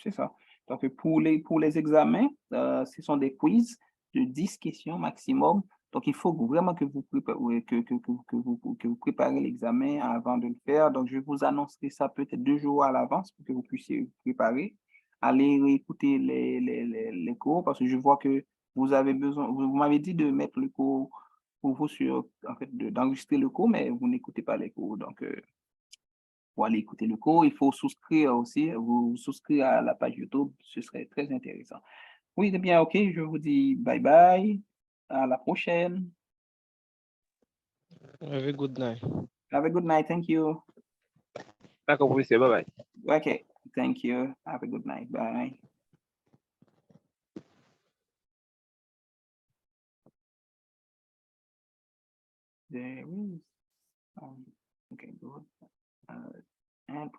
S1: c'est ça. Donc, pour les examens, ce sont des quiz de 10 questions maximum. Donc, il faut vraiment que vous préparez, que vous préparez l'examen avant de le faire. Donc, je vous annoncerai ça peut-être 2 jours à l'avance pour que vous puissiez vous préparer. Allez réécouter les cours parce que je vois que vous avez besoin, vous m'avez dit de mettre le cours pour vous en fait, d'enregistrer le cours, mais vous n'écoutez pas les cours. Donc, pour aller écouter le cours. Il faut souscrire aussi, vous souscrire à la page YouTube, ce serait très intéressant. Oui, c'est bien, OK, je vous dis bye bye, à la prochaine.
S2: Have a good night.
S1: Have a good night, thank you.
S6: D'accord, professeur, bye bye.
S1: Okay, thank you. Have a good night, bye. There is, okay, good. And